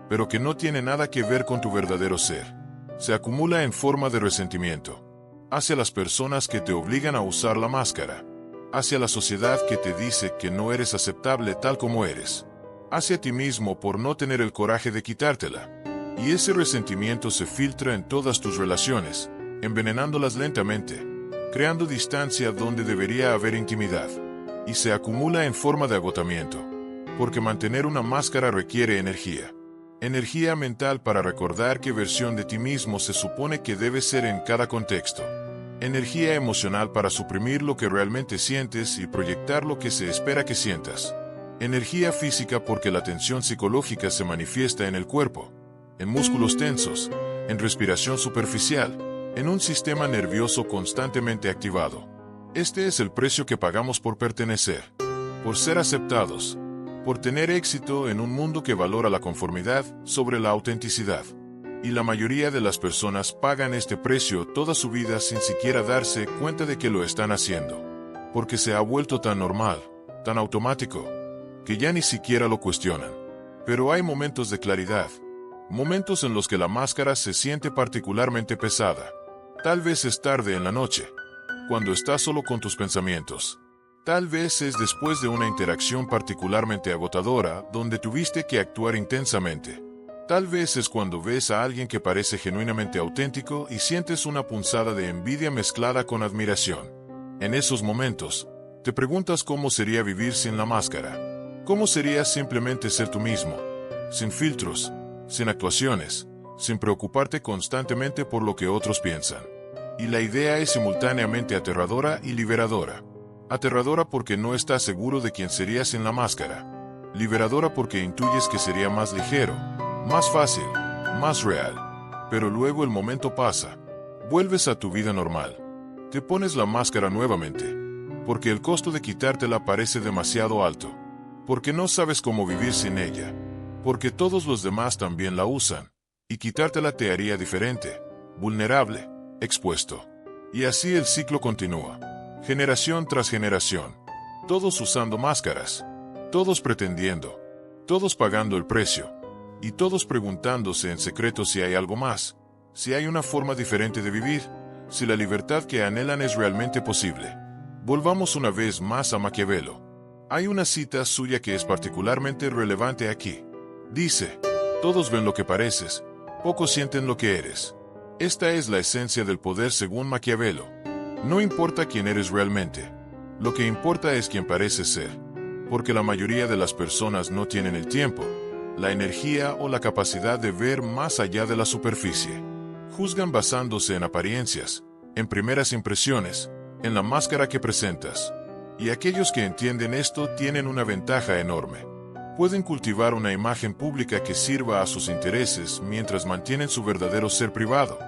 pero que no tiene nada que ver con tu verdadero ser. Se acumula en forma de resentimiento, hacia las personas que te obligan a usar la máscara, hacia la sociedad que te dice que no eres aceptable tal como eres, hacia ti mismo por no tener el coraje de quitártela. Y ese resentimiento se filtra en todas tus relaciones, envenenándolas lentamente, creando distancia donde debería haber intimidad. Y se acumula en forma de agotamiento, porque mantener una máscara requiere energía. Energía mental para recordar qué versión de ti mismo se supone que debes ser en cada contexto. Energía emocional para suprimir lo que realmente sientes y proyectar lo que se espera que sientas. Energía física porque la tensión psicológica se manifiesta en el cuerpo, en músculos tensos, en respiración superficial, en un sistema nervioso constantemente activado. Este es el precio que pagamos por pertenecer, por ser aceptados, por tener éxito en un mundo que valora la conformidad sobre la autenticidad. Y la mayoría de las personas pagan este precio toda su vida sin siquiera darse cuenta de que lo están haciendo, porque se ha vuelto tan normal, tan automático, que ya ni siquiera lo cuestionan. Pero hay momentos de claridad, momentos en los que la máscara se siente particularmente pesada. Tal vez es tarde en la noche, cuando estás solo con tus pensamientos. Tal vez es después de una interacción particularmente agotadora, donde tuviste que actuar intensamente. Tal vez es cuando ves a alguien que parece genuinamente auténtico y sientes una punzada de envidia mezclada con admiración. En esos momentos, te preguntas cómo sería vivir sin la máscara. ¿Cómo sería simplemente ser tú mismo? Sin filtros, sin actuaciones, sin preocuparte constantemente por lo que otros piensan. Y la idea es simultáneamente aterradora y liberadora. Aterradora porque no estás seguro de quién serías sin la máscara. Liberadora porque intuyes que sería más ligero, más fácil, más real. Pero luego el momento pasa. Vuelves a tu vida normal. Te pones la máscara nuevamente. Porque el costo de quitártela parece demasiado alto. Porque no sabes cómo vivir sin ella. Porque todos los demás también la usan. Y quitártela te haría diferente, vulnerable, expuesto. Y así el ciclo continúa. Generación tras generación. Todos usando máscaras. Todos pretendiendo. Todos pagando el precio. Y todos preguntándose en secreto si hay algo más. Si hay una forma diferente de vivir. Si la libertad que anhelan es realmente posible. Volvamos una vez más a Maquiavelo. Hay una cita suya que es particularmente relevante aquí. Dice, todos ven lo que pareces, pocos sienten lo que eres. Esta es la esencia del poder según Maquiavelo. No importa quién eres realmente. Lo que importa es quién pareces ser. Porque la mayoría de las personas no tienen el tiempo, la energía o la capacidad de ver más allá de la superficie. Juzgan basándose en apariencias, en primeras impresiones, en la máscara que presentas. Y aquellos que entienden esto tienen una ventaja enorme. Pueden cultivar una imagen pública que sirva a sus intereses mientras mantienen su verdadero ser privado,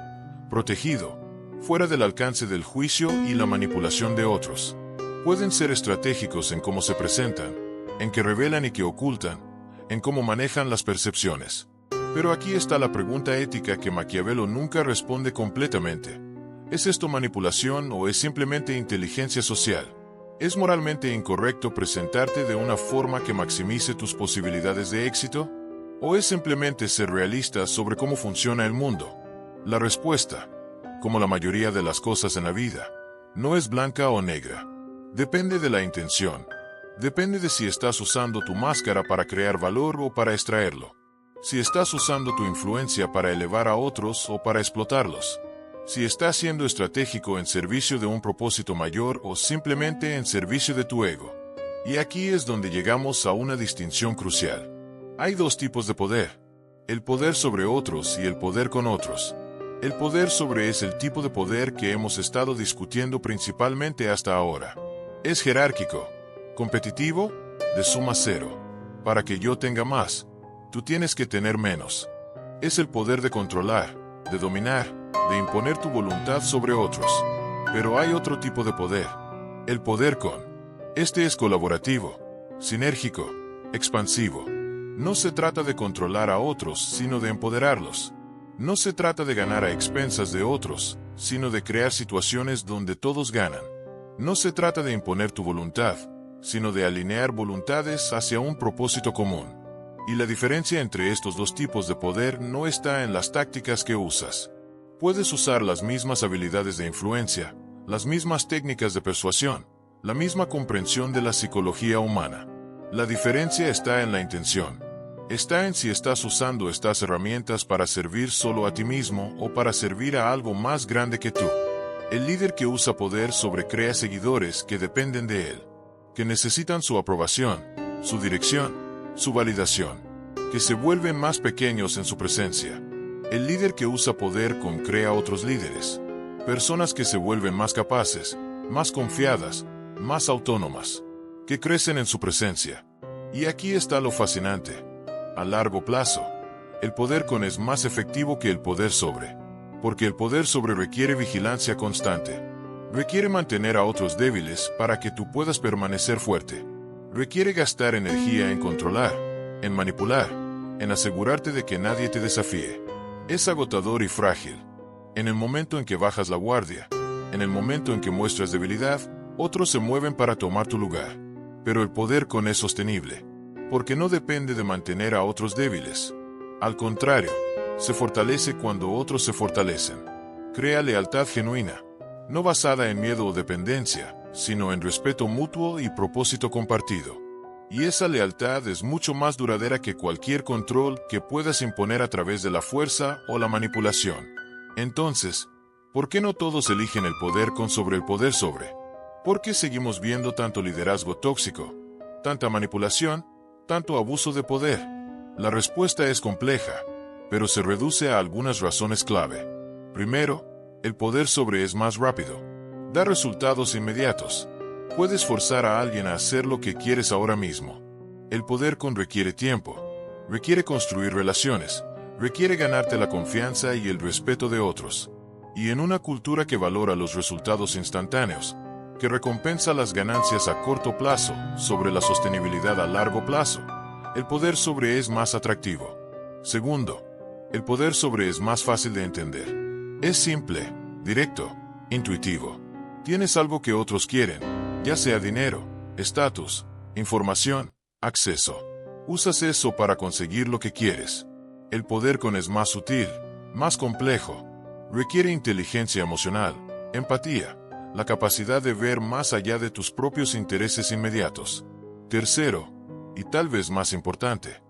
protegido, fuera del alcance del juicio y la manipulación de otros. Pueden ser estratégicos en cómo se presentan, en qué revelan y qué ocultan, en cómo manejan las percepciones. Pero aquí está la pregunta ética que Maquiavelo nunca responde completamente. ¿Es esto manipulación o es simplemente inteligencia social? ¿Es moralmente incorrecto presentarte de una forma que maximice tus posibilidades de éxito? ¿O es simplemente ser realista sobre cómo funciona el mundo? La respuesta, como la mayoría de las cosas en la vida, no es blanca o negra. Depende de la intención. Depende de si estás usando tu máscara para crear valor o para extraerlo. Si estás usando tu influencia para elevar a otros o para explotarlos. Si estás siendo estratégico en servicio de un propósito mayor o simplemente en servicio de tu ego. Y aquí es donde llegamos a una distinción crucial. Hay dos tipos de poder. El poder sobre otros y el poder con otros. El poder sobre es el tipo de poder que hemos estado discutiendo principalmente hasta ahora. Es jerárquico, competitivo, de suma cero. Para que yo tenga más, tú tienes que tener menos. Es el poder de controlar, de dominar, de imponer tu voluntad sobre otros. Pero hay otro tipo de poder. El poder con. Este es colaborativo, sinérgico, expansivo. No se trata de controlar a otros, sino de empoderarlos. No se trata de ganar a expensas de otros, sino de crear situaciones donde todos ganan. No se trata de imponer tu voluntad, sino de alinear voluntades hacia un propósito común. Y la diferencia entre estos dos tipos de poder no está en las tácticas que usas. Puedes usar las mismas habilidades de influencia, las mismas técnicas de persuasión, la misma comprensión de la psicología humana. La diferencia está en la intención. Está en si estás usando estas herramientas para servir solo a ti mismo o para servir a algo más grande que tú. El líder que usa poder sobre crea seguidores que dependen de él, que necesitan su aprobación, su dirección, su validación, que se vuelven más pequeños en su presencia. El líder que usa poder con crea otros líderes, personas que se vuelven más capaces, más confiadas, más autónomas, que crecen en su presencia. Y aquí está lo fascinante. A largo plazo, el poder con es más efectivo que el poder sobre. Porque el poder sobre requiere vigilancia constante. Requiere mantener a otros débiles para que tú puedas permanecer fuerte. Requiere gastar energía en controlar, en manipular, en asegurarte de que nadie te desafíe. Es agotador y frágil. En el momento en que bajas la guardia, en el momento en que muestras debilidad, otros se mueven para tomar tu lugar. Pero el poder con es sostenible, porque no depende de mantener a otros débiles. Al contrario, se fortalece cuando otros se fortalecen. Crea lealtad genuina, no basada en miedo o dependencia, sino en respeto mutuo y propósito compartido. Y esa lealtad es mucho más duradera que cualquier control que puedas imponer a través de la fuerza o la manipulación. Entonces, ¿por qué no todos eligen el poder con sobre el poder sobre? ¿Por qué seguimos viendo tanto liderazgo tóxico, tanta manipulación, tanto abuso de poder? La respuesta es compleja, pero se reduce a algunas razones clave. Primero, el poder sobre es más rápido. Da resultados inmediatos. Puedes forzar a alguien a hacer lo que quieres ahora mismo. El poder con requiere tiempo. Requiere construir relaciones. Requiere ganarte la confianza y el respeto de otros. Y en una cultura que valora los resultados instantáneos, que recompensa las ganancias a corto plazo sobre la sostenibilidad a largo plazo, el poder sobre es más atractivo. Segundo, el poder sobre es más fácil de entender. Es simple, directo, intuitivo. Tienes algo que otros quieren, ya sea dinero, estatus, información, acceso. Usas eso para conseguir lo que quieres. El poder con es más sutil, más complejo. Requiere inteligencia emocional, empatía, la capacidad de ver más allá de tus propios intereses inmediatos. Tercero, y tal vez más importante,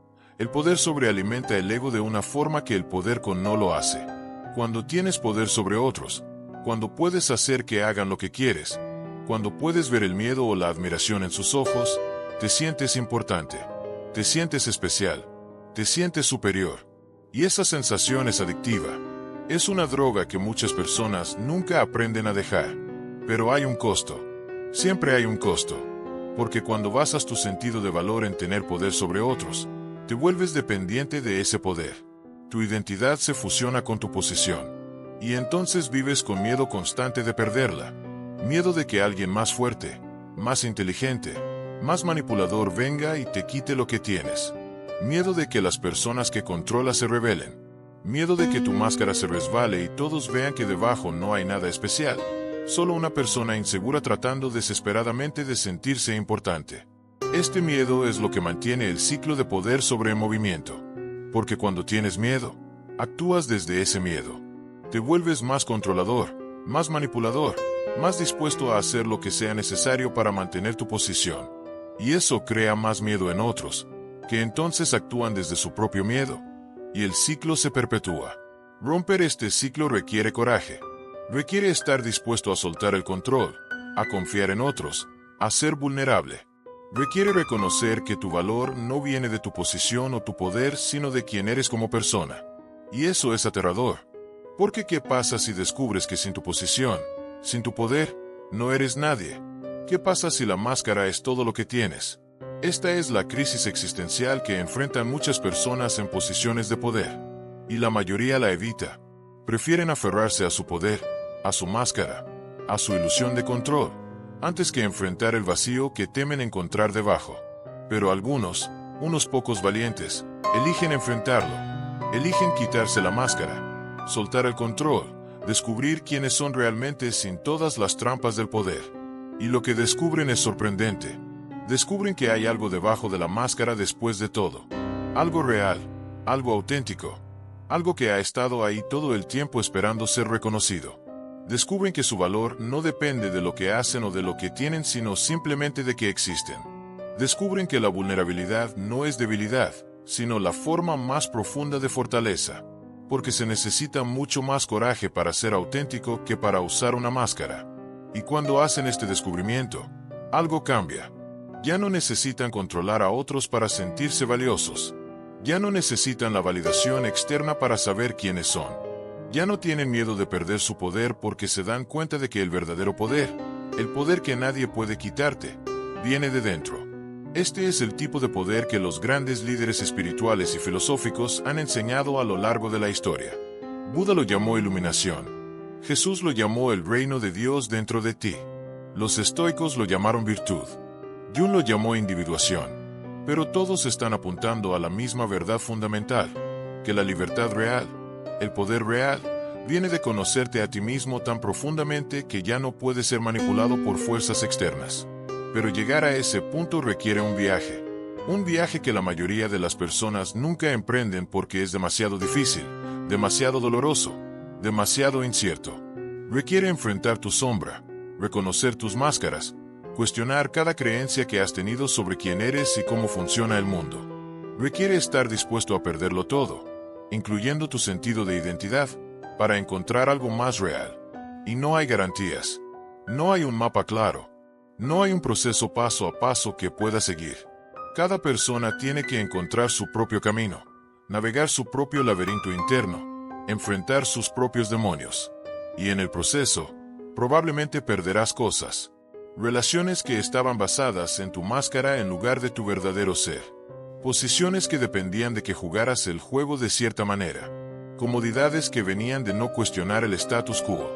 el poder sobrealimenta el ego de una forma que el poder con no lo hace. Cuando tienes poder sobre otros, cuando puedes hacer que hagan lo que quieres, cuando puedes ver el miedo o la admiración en sus ojos, te sientes importante, te sientes especial, te sientes superior. Y esa sensación es adictiva. Es una droga que muchas personas nunca aprenden a dejar. Pero hay un costo. Siempre hay un costo. Porque cuando basas tu sentido de valor en tener poder sobre otros, te vuelves dependiente de ese poder. Tu identidad se fusiona con tu posición. Y entonces vives con miedo constante de perderla. Miedo de que alguien más fuerte, más inteligente, más manipulador venga y te quite lo que tienes. Miedo de que las personas que controlas se rebelen. Miedo de que tu máscara se resbale y todos vean que debajo no hay nada especial. Solo una persona insegura tratando desesperadamente de sentirse importante. Este miedo es lo que mantiene el ciclo de poder sobre el movimiento. Porque cuando tienes miedo, actúas desde ese miedo. Te vuelves más controlador, más manipulador, más dispuesto a hacer lo que sea necesario para mantener tu posición. Y eso crea más miedo en otros, que entonces actúan desde su propio miedo. Y el ciclo se perpetúa. Romper este ciclo requiere coraje. Requiere estar dispuesto a soltar el control, a confiar en otros, a ser vulnerable. Requiere reconocer que tu valor no viene de tu posición o tu poder, sino de quién eres como persona. Y eso es aterrador. Porque ¿qué pasa si descubres que sin tu posición, sin tu poder, no eres nadie? ¿Qué pasa si la máscara es todo lo que tienes? Esta es la crisis existencial que enfrentan muchas personas en posiciones de poder. Y la mayoría la evita. Prefieren aferrarse a su poder, a su máscara, a su ilusión de control, antes que enfrentar el vacío que temen encontrar debajo. Pero algunos, unos pocos valientes, eligen enfrentarlo. Eligen quitarse la máscara, soltar el control, descubrir quiénes son realmente sin todas las trampas del poder. Y lo que descubren es sorprendente. Descubren que hay algo debajo de la máscara después de todo. Algo real, algo auténtico, algo que ha estado ahí todo el tiempo esperando ser reconocido. Descubren que su valor no depende de lo que hacen o de lo que tienen, sino simplemente de que existen. Descubren que la vulnerabilidad no es debilidad, sino la forma más profunda de fortaleza. Porque se necesita mucho más coraje para ser auténtico que para usar una máscara. Y cuando hacen este descubrimiento, algo cambia. Ya no necesitan controlar a otros para sentirse valiosos. Ya no necesitan la validación externa para saber quiénes son. Ya no tienen miedo de perder su poder porque se dan cuenta de que el verdadero poder, el poder que nadie puede quitarte, viene de dentro. Este es el tipo de poder que los grandes líderes espirituales y filosóficos han enseñado a lo largo de la historia. Buda lo llamó iluminación. Jesús lo llamó el reino de Dios dentro de ti. Los estoicos lo llamaron virtud. Jung lo llamó individuación. Pero todos están apuntando a la misma verdad fundamental, que la libertad real, el poder real, viene de conocerte a ti mismo tan profundamente que ya no puedes ser manipulado por fuerzas externas. Pero llegar a ese punto requiere un viaje que la mayoría de las personas nunca emprenden porque es demasiado difícil, demasiado doloroso, demasiado incierto. Requiere enfrentar tu sombra, reconocer tus máscaras, cuestionar cada creencia que has tenido sobre quién eres y cómo funciona el mundo. Requiere estar dispuesto a perderlo todo, incluyendo tu sentido de identidad, para encontrar algo más real. Y no hay garantías. No hay un mapa claro. No hay un proceso paso a paso que pueda seguir. Cada persona tiene que encontrar su propio camino, navegar su propio laberinto interno, enfrentar sus propios demonios. Y en el proceso, probablemente perderás cosas. Relaciones que estaban basadas en tu máscara en lugar de tu verdadero ser. Posiciones que dependían de que jugaras el juego de cierta manera. Comodidades que venían de no cuestionar el status quo.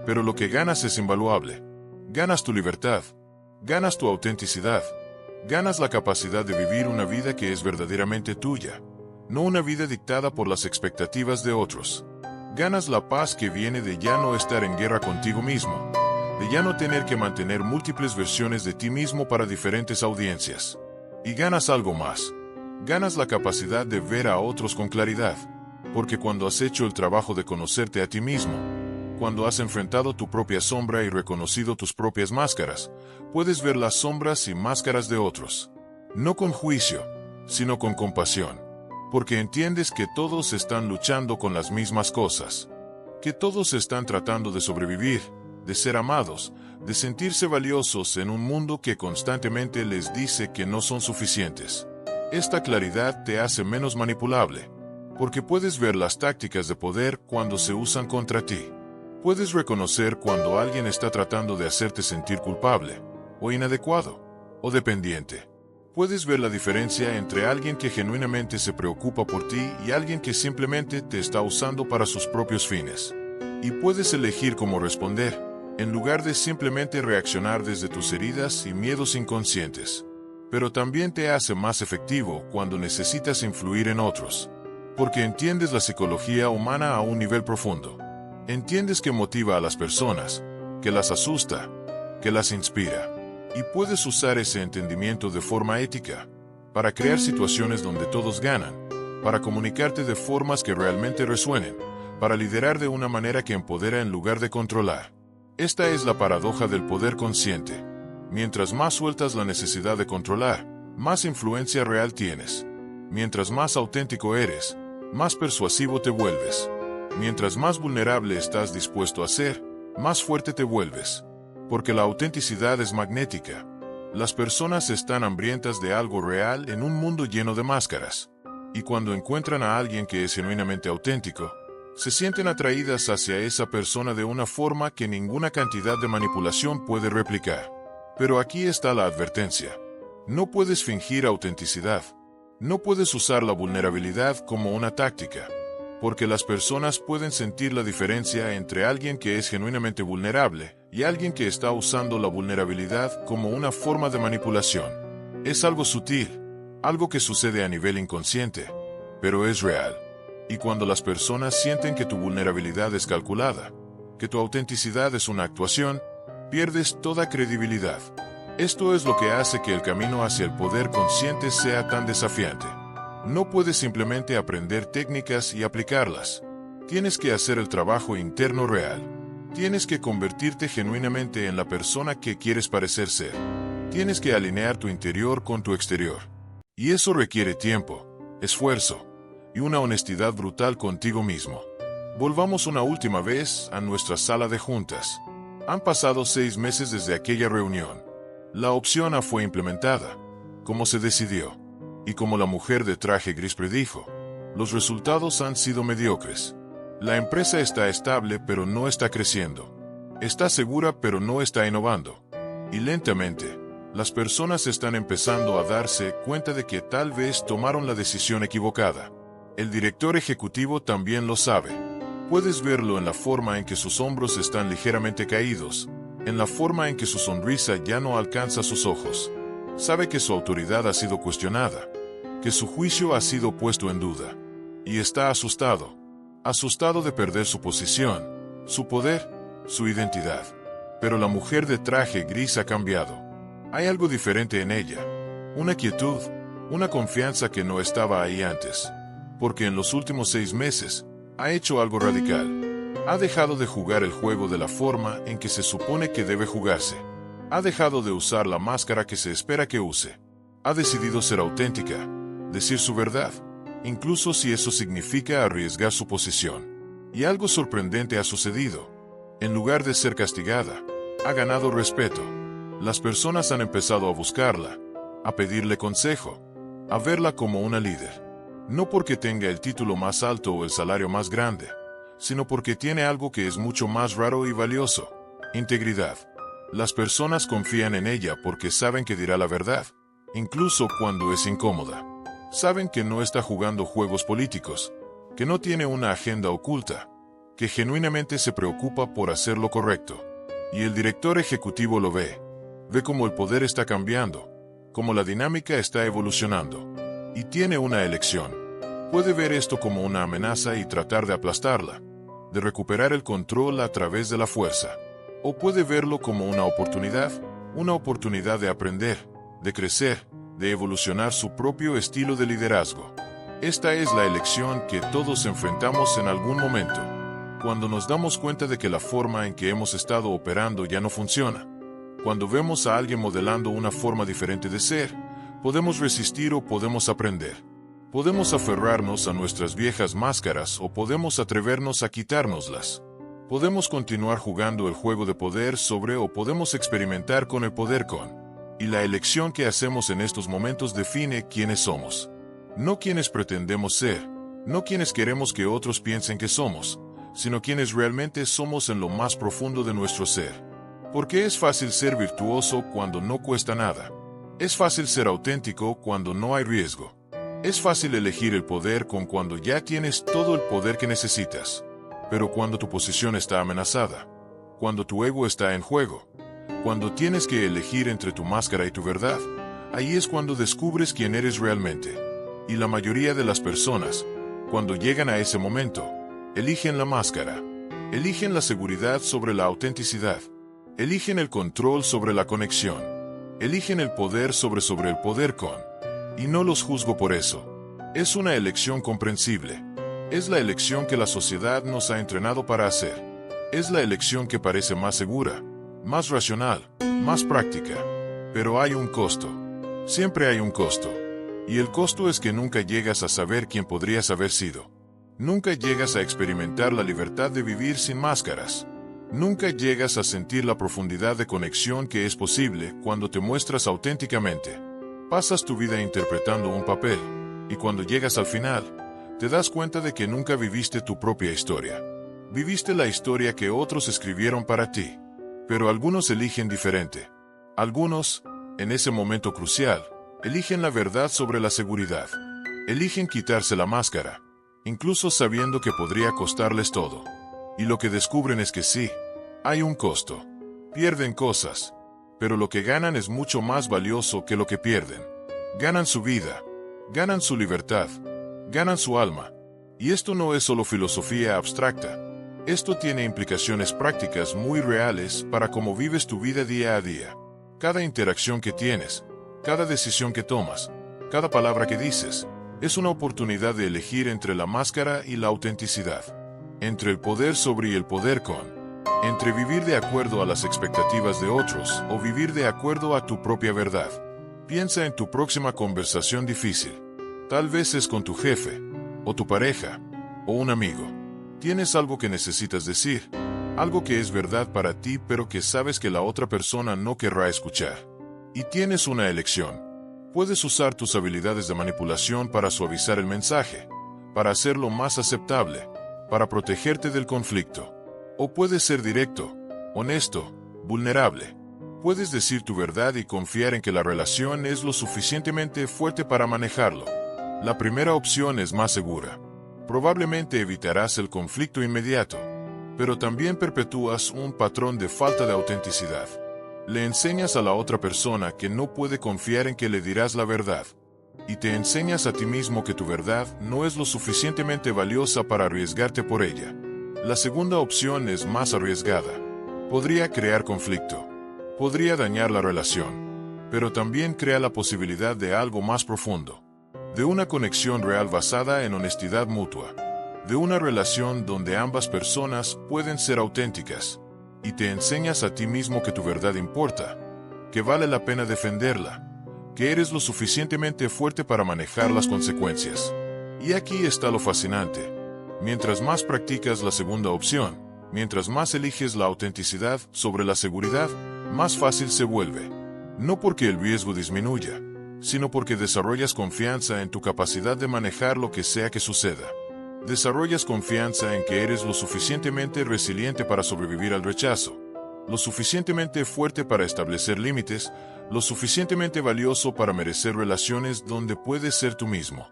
Pero lo que ganas es invaluable. Ganas tu libertad. Ganas tu autenticidad. Ganas la capacidad de vivir una vida que es verdaderamente tuya. No una vida dictada por las expectativas de otros. Ganas la paz que viene de ya no estar en guerra contigo mismo. De ya no tener que mantener múltiples versiones de ti mismo para diferentes audiencias. Y ganas algo más. Ganas la capacidad de ver a otros con claridad. Porque cuando has hecho el trabajo de conocerte a ti mismo, cuando has enfrentado tu propia sombra y reconocido tus propias máscaras, puedes ver las sombras y máscaras de otros. No con juicio, sino con compasión. Porque entiendes que todos están luchando con las mismas cosas. Que todos están tratando de sobrevivir, de ser amados, de sentirse valiosos en un mundo que constantemente les dice que no son suficientes. Esta claridad te hace menos manipulable, porque puedes ver las tácticas de poder cuando se usan contra ti. Puedes reconocer cuando alguien está tratando de hacerte sentir culpable, o inadecuado, o dependiente. Puedes ver la diferencia entre alguien que genuinamente se preocupa por ti y alguien que simplemente te está usando para sus propios fines. Y puedes elegir cómo responder. en lugar de simplemente reaccionar desde tus heridas y miedos inconscientes. Pero también te hace más efectivo cuando necesitas influir en otros, porque entiendes la psicología humana a un nivel profundo. Entiendes que motiva a las personas, que las asusta, que las inspira, y puedes usar ese entendimiento de forma ética, para crear situaciones donde todos ganan, para comunicarte de formas que realmente resuenen, para liderar de una manera que empodera en lugar de controlar. Esta es la paradoja del poder consciente. Mientras más sueltas la necesidad de controlar, más influencia real tienes. Mientras más auténtico eres, más persuasivo te vuelves. Mientras más vulnerable estás dispuesto a ser, más fuerte te vuelves. Porque la autenticidad es magnética. Las personas están hambrientas de algo real en un mundo lleno de máscaras. Y cuando encuentran a alguien que es genuinamente auténtico, se sienten atraídas hacia esa persona de una forma que ninguna cantidad de manipulación puede replicar. Pero aquí está la advertencia. No puedes fingir autenticidad. No puedes usar la vulnerabilidad como una táctica, porque las personas pueden sentir la diferencia entre alguien que es genuinamente vulnerable y alguien que está usando la vulnerabilidad como una forma de manipulación. Es algo sutil, algo que sucede a nivel inconsciente, pero es real. Y cuando las personas sienten que tu vulnerabilidad es calculada, que tu autenticidad es una actuación, pierdes toda credibilidad. Esto es lo que hace que el camino hacia el poder consciente sea tan desafiante. No puedes simplemente aprender técnicas y aplicarlas. Tienes que hacer el trabajo interno real. Tienes que convertirte genuinamente en la persona que quieres parecer ser. Tienes que alinear tu interior con tu exterior. Y eso requiere tiempo, esfuerzo y una honestidad brutal contigo mismo. Volvamos una última vez a nuestra sala de juntas. Han pasado 6 meses desde aquella reunión. La opción A fue implementada, como se decidió, y como la mujer de traje gris predijo, los resultados han sido mediocres. La empresa está estable pero no está creciendo. Está segura pero no está innovando. Y lentamente, las personas están empezando a darse cuenta de que tal vez tomaron la decisión equivocada. El director ejecutivo también lo sabe. Puedes verlo en la forma en que sus hombros están ligeramente caídos, en la forma en que su sonrisa ya no alcanza sus ojos. Sabe que su autoridad ha sido cuestionada, que su juicio ha sido puesto en duda. Y está asustado. Asustado de perder su posición, su poder, su identidad. Pero la mujer de traje gris ha cambiado. Hay algo diferente en ella. Una quietud, una confianza que no estaba ahí antes. Porque en los últimos 6 meses, ha hecho algo radical. Ha dejado de jugar el juego de la forma en que se supone que debe jugarse. Ha dejado de usar la máscara que se espera que use. Ha decidido ser auténtica, decir su verdad, incluso si eso significa arriesgar su posición. Y algo sorprendente ha sucedido. En lugar de ser castigada, ha ganado respeto. Las personas han empezado a buscarla, a pedirle consejo, a verla como una líder. No porque tenga el título más alto o el salario más grande, sino porque tiene algo que es mucho más raro y valioso: integridad. Las personas confían en ella porque saben que dirá la verdad, incluso cuando es incómoda. Saben que no está jugando juegos políticos, que no tiene una agenda oculta, que genuinamente se preocupa por hacer lo correcto. Y el director ejecutivo lo ve. Ve cómo el poder está cambiando, cómo la dinámica está evolucionando. Y tiene una elección. Puede ver esto como una amenaza y tratar de aplastarla, de recuperar el control a través de la fuerza. O puede verlo como una oportunidad de aprender, de crecer, de evolucionar su propio estilo de liderazgo. Esta es la elección que todos enfrentamos en algún momento. Cuando nos damos cuenta de que la forma en que hemos estado operando ya no funciona. Cuando vemos a alguien modelando una forma diferente de ser, podemos resistir o podemos aprender. Podemos aferrarnos a nuestras viejas máscaras o podemos atrevernos a quitárnoslas. Podemos continuar jugando el juego de poder sobre o podemos experimentar con el poder con. Y la elección que hacemos en estos momentos define quiénes somos. No quienes pretendemos ser, no quienes queremos que otros piensen que somos, sino quienes realmente somos en lo más profundo de nuestro ser. Porque es fácil ser virtuoso cuando no cuesta nada. Es fácil ser auténtico cuando no hay riesgo. Es fácil elegir el poder con cuando ya tienes todo el poder que necesitas. Pero cuando tu posición está amenazada, cuando tu ego está en juego, cuando tienes que elegir entre tu máscara y tu verdad, ahí es cuando descubres quién eres realmente. Y la mayoría de las personas, cuando llegan a ese momento, eligen la máscara, eligen la seguridad sobre la autenticidad, eligen el control sobre la conexión, eligen el poder sobre el poder con. Y no los juzgo por eso. Es una elección comprensible. Es la elección que la sociedad nos ha entrenado para hacer. Es la elección que parece más segura, más racional, más práctica. Pero hay un costo. Siempre hay un costo. Y el costo es que nunca llegas a saber quién podrías haber sido. Nunca llegas a experimentar la libertad de vivir sin máscaras. Nunca llegas a sentir la profundidad de conexión que es posible cuando te muestras auténticamente. Pasas tu vida interpretando un papel, y cuando llegas al final, te das cuenta de que nunca viviste tu propia historia. Viviste la historia que otros escribieron para ti. Pero algunos eligen diferente. Algunos, en ese momento crucial, eligen la verdad sobre la seguridad. Eligen quitarse la máscara, incluso sabiendo que podría costarles todo. Y lo que descubren es que sí, hay un costo. Pierden cosas, pero lo que ganan es mucho más valioso que lo que pierden. Ganan su vida, ganan su libertad, ganan su alma. Y esto no es solo filosofía abstracta. Esto tiene implicaciones prácticas muy reales para cómo vives tu vida día a día. Cada interacción que tienes, cada decisión que tomas, cada palabra que dices, es una oportunidad de elegir entre la máscara y la autenticidad. Entre el poder sobre y el poder con. Entre vivir de acuerdo a las expectativas de otros o vivir de acuerdo a tu propia verdad. Piensa en tu próxima conversación difícil. Tal vez es con tu jefe, o tu pareja, o un amigo. Tienes algo que necesitas decir, algo que es verdad para ti pero que sabes que la otra persona no querrá escuchar. Y tienes una elección. Puedes usar tus habilidades de manipulación para suavizar el mensaje, para hacerlo más aceptable, para protegerte del conflicto. O puedes ser directo, honesto, vulnerable. Puedes decir tu verdad y confiar en que la relación es lo suficientemente fuerte para manejarlo. La primera opción es más segura. Probablemente evitarás el conflicto inmediato, pero también perpetúas un patrón de falta de autenticidad. Le enseñas a la otra persona que no puede confiar en que le dirás la verdad. Y te enseñas a ti mismo que tu verdad no es lo suficientemente valiosa para arriesgarte por ella. La segunda opción es más arriesgada. Podría crear conflicto. Podría dañar la relación. Pero también crea la posibilidad de algo más profundo. De una conexión real basada en honestidad mutua. De una relación donde ambas personas pueden ser auténticas. Y te enseñas a ti mismo que tu verdad importa. Que vale la pena defenderla. Que eres lo suficientemente fuerte para manejar las consecuencias. Y aquí está lo fascinante. Mientras más practicas la segunda opción, mientras más eliges la autenticidad sobre la seguridad, más fácil se vuelve. No porque el riesgo disminuya, sino porque desarrollas confianza en tu capacidad de manejar lo que sea que suceda. Desarrollas confianza en que eres lo suficientemente resiliente para sobrevivir al rechazo, lo suficientemente fuerte para establecer límites, lo suficientemente valioso para merecer relaciones donde puedes ser tú mismo.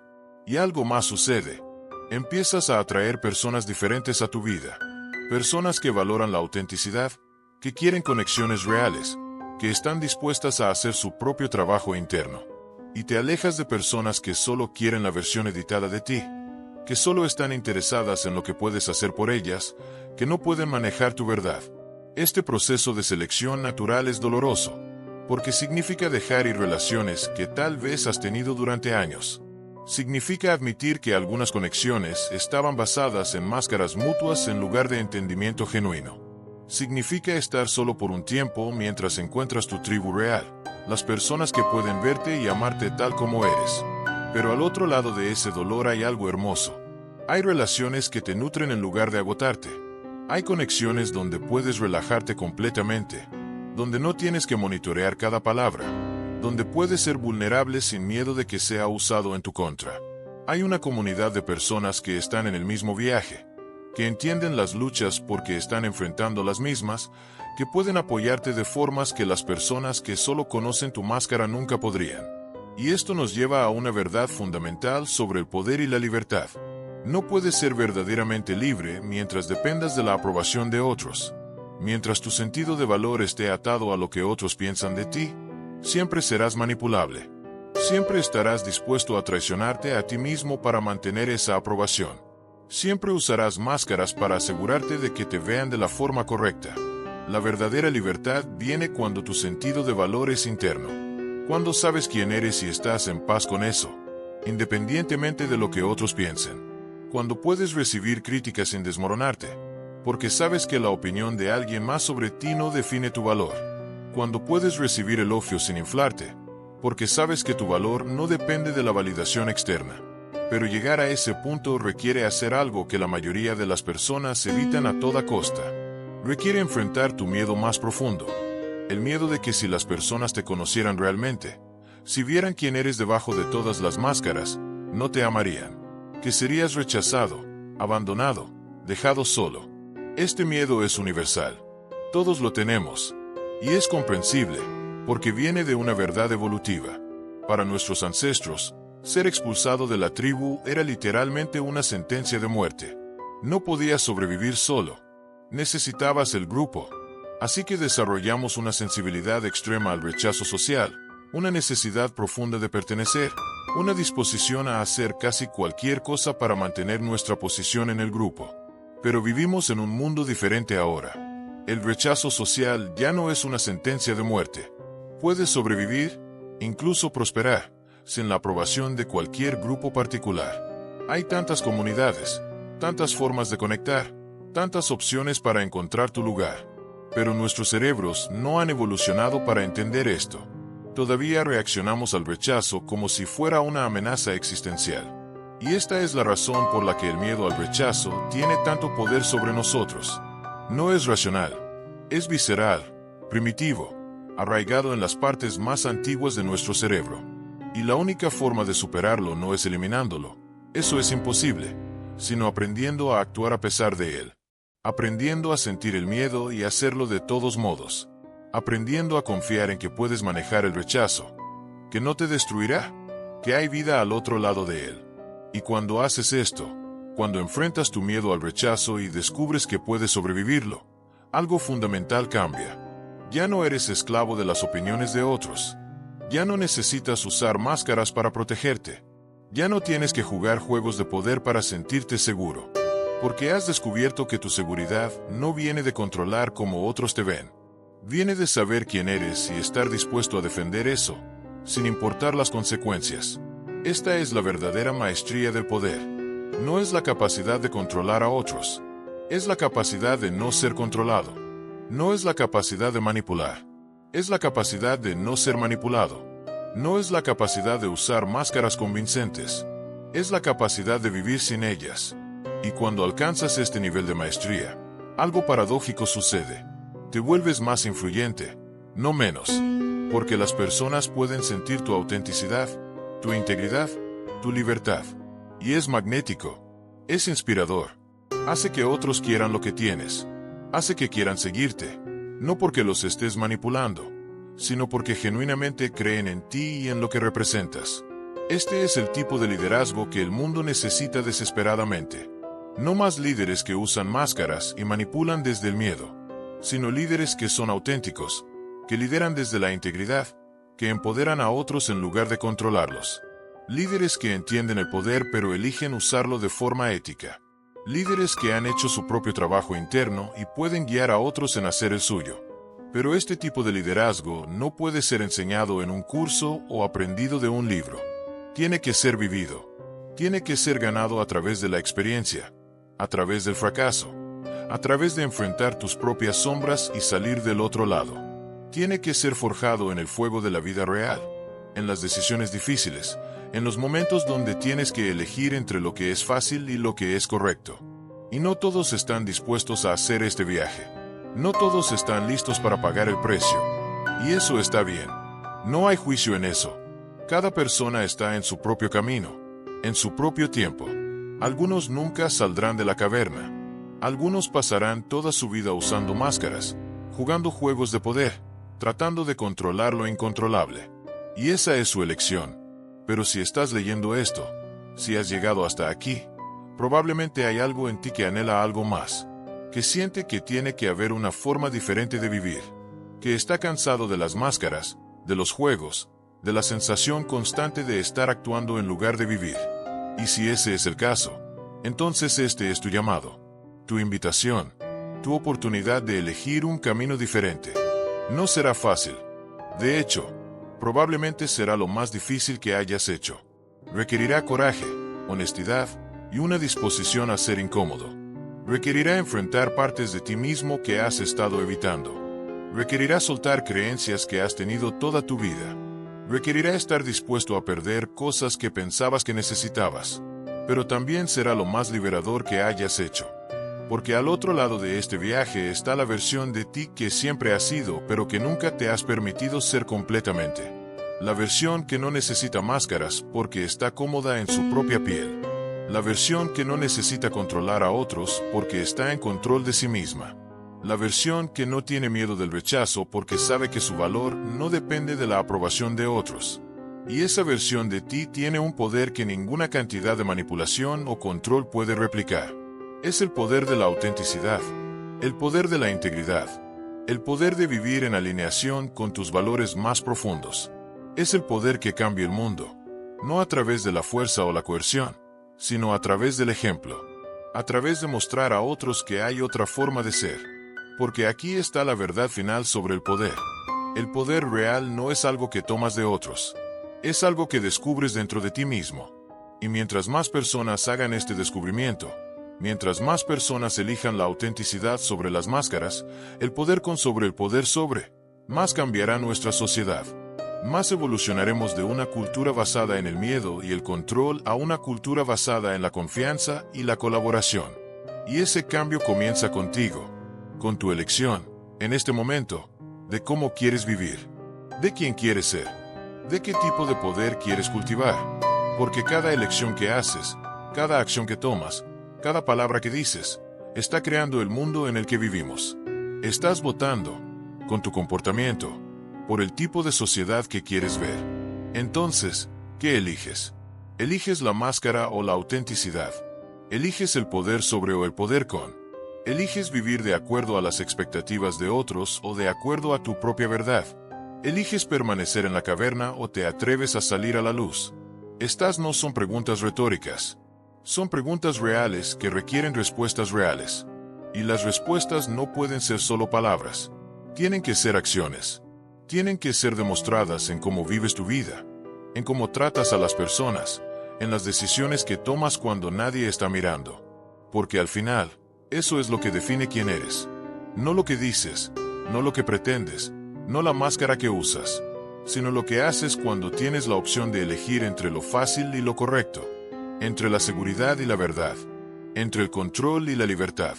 Y algo más sucede. Empiezas a atraer personas diferentes a tu vida. Personas que valoran la autenticidad, que quieren conexiones reales, que están dispuestas a hacer su propio trabajo interno. Y te alejas de personas que solo quieren la versión editada de ti, que solo están interesadas en lo que puedes hacer por ellas, que no pueden manejar tu verdad. Este proceso de selección natural es doloroso, porque significa dejar ir relaciones que tal vez has tenido durante años. Significa admitir que algunas conexiones estaban basadas en máscaras mutuas en lugar de entendimiento genuino. Significa estar solo por un tiempo mientras encuentras tu tribu real, las personas que pueden verte y amarte tal como eres. Pero al otro lado de ese dolor hay algo hermoso. Hay relaciones que te nutren en lugar de agotarte. Hay conexiones donde puedes relajarte completamente, donde no tienes que monitorear cada palabra, donde puedes ser vulnerable sin miedo de que sea usado en tu contra. Hay una comunidad de personas que están en el mismo viaje, que entienden las luchas porque están enfrentando las mismas, que pueden apoyarte de formas que las personas que solo conocen tu máscara nunca podrían. Y esto nos lleva a una verdad fundamental sobre el poder y la libertad. No puedes ser verdaderamente libre mientras dependas de la aprobación de otros. Mientras tu sentido de valor esté atado a lo que otros piensan de ti, siempre serás manipulable. Siempre estarás dispuesto a traicionarte a ti mismo para mantener esa aprobación. Siempre usarás máscaras para asegurarte de que te vean de la forma correcta. La verdadera libertad viene cuando tu sentido de valor es interno. Cuando sabes quién eres y estás en paz con eso, independientemente de lo que otros piensen. Cuando puedes recibir críticas sin desmoronarte, porque sabes que la opinión de alguien más sobre ti no define tu valor. Cuando puedes recibir elogios sin inflarte, porque sabes que tu valor no depende de la validación externa. Pero llegar a ese punto requiere hacer algo que la mayoría de las personas evitan a toda costa. Requiere enfrentar tu miedo más profundo. El miedo de que si las personas te conocieran realmente, si vieran quién eres debajo de todas las máscaras, no te amarían. Que serías rechazado, abandonado, dejado solo. Este miedo es universal. Todos lo tenemos. Y es comprensible, porque viene de una verdad evolutiva. Para nuestros ancestros, ser expulsado de la tribu era literalmente una sentencia de muerte. No podías sobrevivir solo. Necesitabas el grupo. Así que desarrollamos una sensibilidad extrema al rechazo social, una necesidad profunda de pertenecer, una disposición a hacer casi cualquier cosa para mantener nuestra posición en el grupo. Pero vivimos en un mundo diferente ahora. El rechazo social ya no es una sentencia de muerte. Puedes sobrevivir, incluso prosperar, sin la aprobación de cualquier grupo particular. Hay tantas comunidades, tantas formas de conectar, tantas opciones para encontrar tu lugar. Pero nuestros cerebros no han evolucionado para entender esto. Todavía reaccionamos al rechazo como si fuera una amenaza existencial. Y esta es la razón por la que el miedo al rechazo tiene tanto poder sobre nosotros. No es racional, es visceral, primitivo, arraigado en las partes más antiguas de nuestro cerebro. Y la única forma de superarlo no es eliminándolo, eso es imposible, sino aprendiendo a actuar a pesar de él. Aprendiendo a sentir el miedo y hacerlo de todos modos. Aprendiendo a confiar en que puedes manejar el rechazo, que no te destruirá, que hay vida al otro lado de él. Y cuando haces esto, cuando enfrentas tu miedo al rechazo y descubres que puedes sobrevivirlo, algo fundamental cambia. Ya no eres esclavo de las opiniones de otros. Ya no necesitas usar máscaras para protegerte. Ya no tienes que jugar juegos de poder para sentirte seguro. Porque has descubierto que tu seguridad no viene de controlar cómo otros te ven. Viene de saber quién eres y estar dispuesto a defender eso, sin importar las consecuencias. Esta es la verdadera maestría del poder. No es la capacidad de controlar a otros. Es la capacidad de no ser controlado. No es la capacidad de manipular. Es la capacidad de no ser manipulado. No es la capacidad de usar máscaras convincentes. Es la capacidad de vivir sin ellas. Y cuando alcanzas este nivel de maestría, algo paradójico sucede. Te vuelves más influyente, no menos, porque las personas pueden sentir tu autenticidad, tu integridad, tu libertad. Y es magnético, es inspirador. Hace que otros quieran lo que tienes. Hace que quieran seguirte, no porque los estés manipulando, sino porque genuinamente creen en ti y en lo que representas. Este es el tipo de liderazgo que el mundo necesita desesperadamente. No más líderes que usan máscaras y manipulan desde el miedo, sino líderes que son auténticos, que lideran desde la integridad, que empoderan a otros en lugar de controlarlos. Líderes que entienden el poder pero eligen usarlo de forma ética. Líderes que han hecho su propio trabajo interno y pueden guiar a otros en hacer el suyo. Pero este tipo de liderazgo no puede ser enseñado en un curso o aprendido de un libro. Tiene que ser vivido. Tiene que ser ganado a través de la experiencia, a través del fracaso, a través de enfrentar tus propias sombras y salir del otro lado. Tiene que ser forjado en el fuego de la vida real, en las decisiones difíciles, en los momentos donde tienes que elegir entre lo que es fácil y lo que es correcto. Y no todos están dispuestos a hacer este viaje. No todos están listos para pagar el precio. Y eso está bien. No hay juicio en eso. Cada persona está en su propio camino, en su propio tiempo. Algunos nunca saldrán de la caverna. Algunos pasarán toda su vida usando máscaras, jugando juegos de poder, tratando de controlar lo incontrolable. Y esa es su elección. Pero si estás leyendo esto, si has llegado hasta aquí, probablemente hay algo en ti que anhela algo más. que siente que tiene que haber una forma diferente de vivir, que está cansado de las máscaras, de los juegos, de la sensación constante de estar actuando en lugar de vivir. Y si ese es el caso, entonces este es tu llamado, tu invitación, tu oportunidad de elegir un camino diferente. No será fácil. De hecho, probablemente será lo más difícil que hayas hecho. Requerirá coraje, honestidad y una disposición a ser incómodo. Requerirá enfrentar partes de ti mismo que has estado evitando. Requerirá soltar creencias que has tenido toda tu vida. Requerirá estar dispuesto a perder cosas que pensabas que necesitabas. Pero también será lo más liberador que hayas hecho. Porque al otro lado de este viaje está la versión de ti que siempre has sido, pero que nunca te has permitido ser completamente. La versión que no necesita máscaras porque está cómoda en su propia piel. La versión que no necesita controlar a otros porque está en control de sí misma. La versión que no tiene miedo del rechazo porque sabe que su valor no depende de la aprobación de otros. Y esa versión de ti tiene un poder que ninguna cantidad de manipulación o control puede replicar. Es el poder de la autenticidad, el poder de la integridad, el poder de vivir en alineación con tus valores más profundos. Es el poder que cambia el mundo, no a través de la fuerza o la coerción, sino a través del ejemplo, a través de mostrar a otros que hay otra forma de ser. Porque aquí está la verdad final sobre el poder. El poder real no es algo que tomas de otros, es algo que descubres dentro de ti mismo. Y mientras más personas hagan este descubrimiento, mientras más personas elijan la autenticidad sobre las máscaras, el poder sobre el poder sobre, más cambiará nuestra sociedad. Más evolucionaremos de una cultura basada en el miedo y el control a una cultura basada en la confianza y la colaboración. Y ese cambio comienza contigo, con tu elección, en este momento, de cómo quieres vivir, de quién quieres ser, de qué tipo de poder quieres cultivar. Porque cada elección que haces, cada acción que tomas, cada palabra que dices, está creando el mundo en el que vivimos. Estás votando, con tu comportamiento, por el tipo de sociedad que quieres ver. Entonces, ¿qué eliges? ¿Eliges la máscara o la autenticidad? ¿Eliges el poder sobre o el poder con? ¿Eliges vivir de acuerdo a las expectativas de otros o de acuerdo a tu propia verdad? ¿Eliges permanecer en la caverna o te atreves a salir a la luz? Estas no son preguntas retóricas. Son preguntas reales que requieren respuestas reales. Y las respuestas no pueden ser solo palabras. Tienen que ser acciones. Tienen que ser demostradas en cómo vives tu vida, en cómo tratas a las personas, en las decisiones que tomas cuando nadie está mirando. Porque al final, eso es lo que define quién eres. No lo que dices, no lo que pretendes, no la máscara que usas, sino lo que haces cuando tienes la opción de elegir entre lo fácil y lo correcto. Entre la seguridad y la verdad, entre el control y la libertad.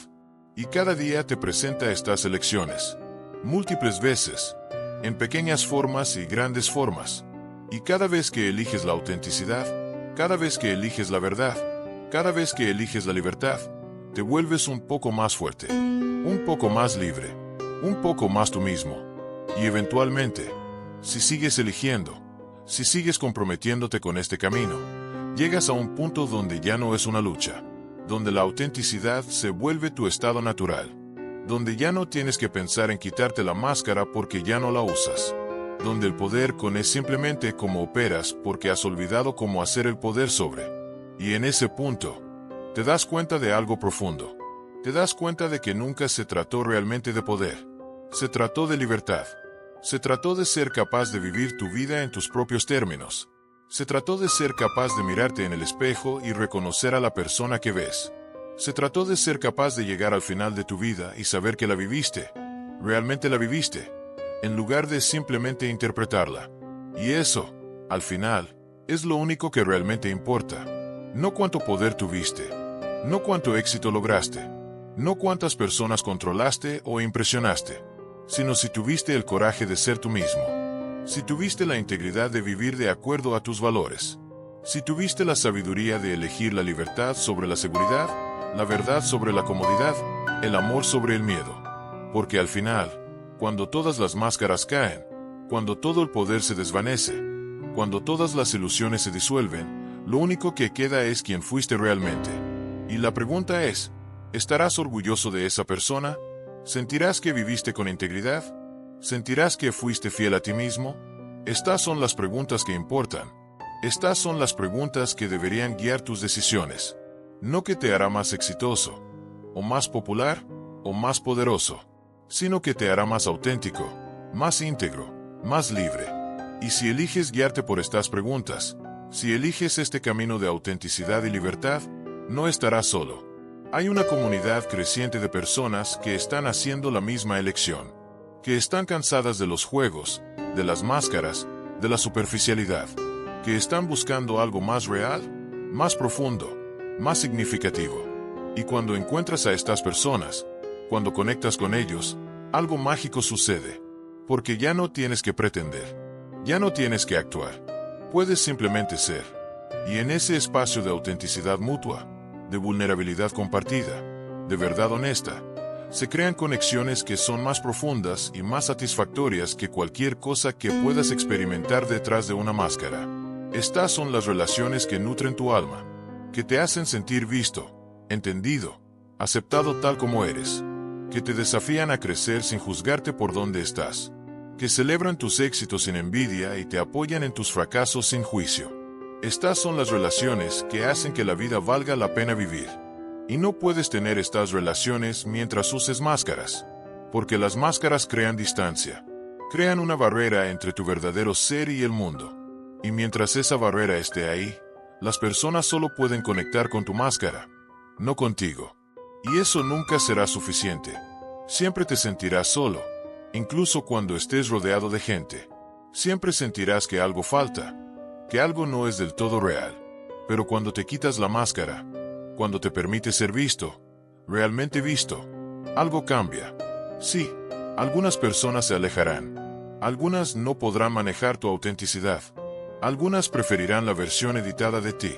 Y cada día te presenta estas elecciones, múltiples veces, en pequeñas formas y grandes formas. Y cada vez que eliges la autenticidad, cada vez que eliges la verdad, cada vez que eliges la libertad, te vuelves un poco más fuerte, un poco más libre, un poco más tú mismo. Y eventualmente, si sigues eligiendo, si sigues comprometiéndote con este camino, llegas a un punto donde ya no es una lucha, donde la autenticidad se vuelve tu estado natural, donde ya no tienes que pensar en quitarte la máscara porque ya no la usas, donde el poder con es simplemente cómo operas porque has olvidado cómo hacer el poder sobre. Y en ese punto, te das cuenta de algo profundo. Te das cuenta de que nunca se trató realmente de poder. Se trató de libertad. Se trató de ser capaz de vivir tu vida en tus propios términos. Se trató de ser capaz de mirarte en el espejo y reconocer a la persona que ves. Se trató de ser capaz de llegar al final de tu vida y saber que la viviste, realmente la viviste, en lugar de simplemente interpretarla. Y eso, al final, es lo único que realmente importa. No cuánto poder tuviste, no cuánto éxito lograste, no cuántas personas controlaste o impresionaste, sino si tuviste el coraje de ser tú mismo. Si tuviste la integridad de vivir de acuerdo a tus valores. Si tuviste la sabiduría de elegir la libertad sobre la seguridad, la verdad sobre la comodidad, el amor sobre el miedo. Porque al final, cuando todas las máscaras caen, cuando todo el poder se desvanece, cuando todas las ilusiones se disuelven, lo único que queda es quién fuiste realmente. Y la pregunta es, ¿Estarás orgulloso de esa persona? ¿Sentirás que viviste con integridad? ¿Sentirás que fuiste fiel a ti mismo? Estas son las preguntas que importan. Estas son las preguntas que deberían guiar tus decisiones. No que te hará más exitoso, o más popular, o más poderoso, sino que te hará más auténtico, más íntegro, más libre. Y si eliges guiarte por estas preguntas, si eliges este camino de autenticidad y libertad, no estarás solo. Hay una comunidad creciente de personas que están haciendo la misma elección, que están cansadas de los juegos, de las máscaras, de la superficialidad, que están buscando algo más real, más profundo, más significativo. Y cuando encuentras a estas personas, cuando conectas con ellos, algo mágico sucede, porque ya no tienes que pretender, ya no tienes que actuar, puedes simplemente ser. Y en ese espacio de autenticidad mutua, de vulnerabilidad compartida, de verdad honesta, se crean conexiones que son más profundas y más satisfactorias que cualquier cosa que puedas experimentar detrás de una máscara. Estas son las relaciones que nutren tu alma, que te hacen sentir visto, entendido, aceptado tal como eres, que te desafían a crecer sin juzgarte por dónde estás, que celebran tus éxitos sin envidia y te apoyan en tus fracasos sin juicio. Estas son las relaciones que hacen que la vida valga la pena vivir. Y no puedes tener estas relaciones mientras uses máscaras, porque las máscaras crean distancia, crean una barrera entre tu verdadero ser y el mundo. Y mientras esa barrera esté ahí, las personas solo pueden conectar con tu máscara, no contigo. Y eso nunca será suficiente. Siempre te sentirás solo, incluso cuando estés rodeado de gente. Siempre sentirás que algo falta, que algo no es del todo real. Pero cuando te quitas la máscara, cuando te permites ser visto, realmente visto, algo cambia. Sí, algunas personas se alejarán. Algunas no podrán manejar tu autenticidad. Algunas preferirán la versión editada de ti.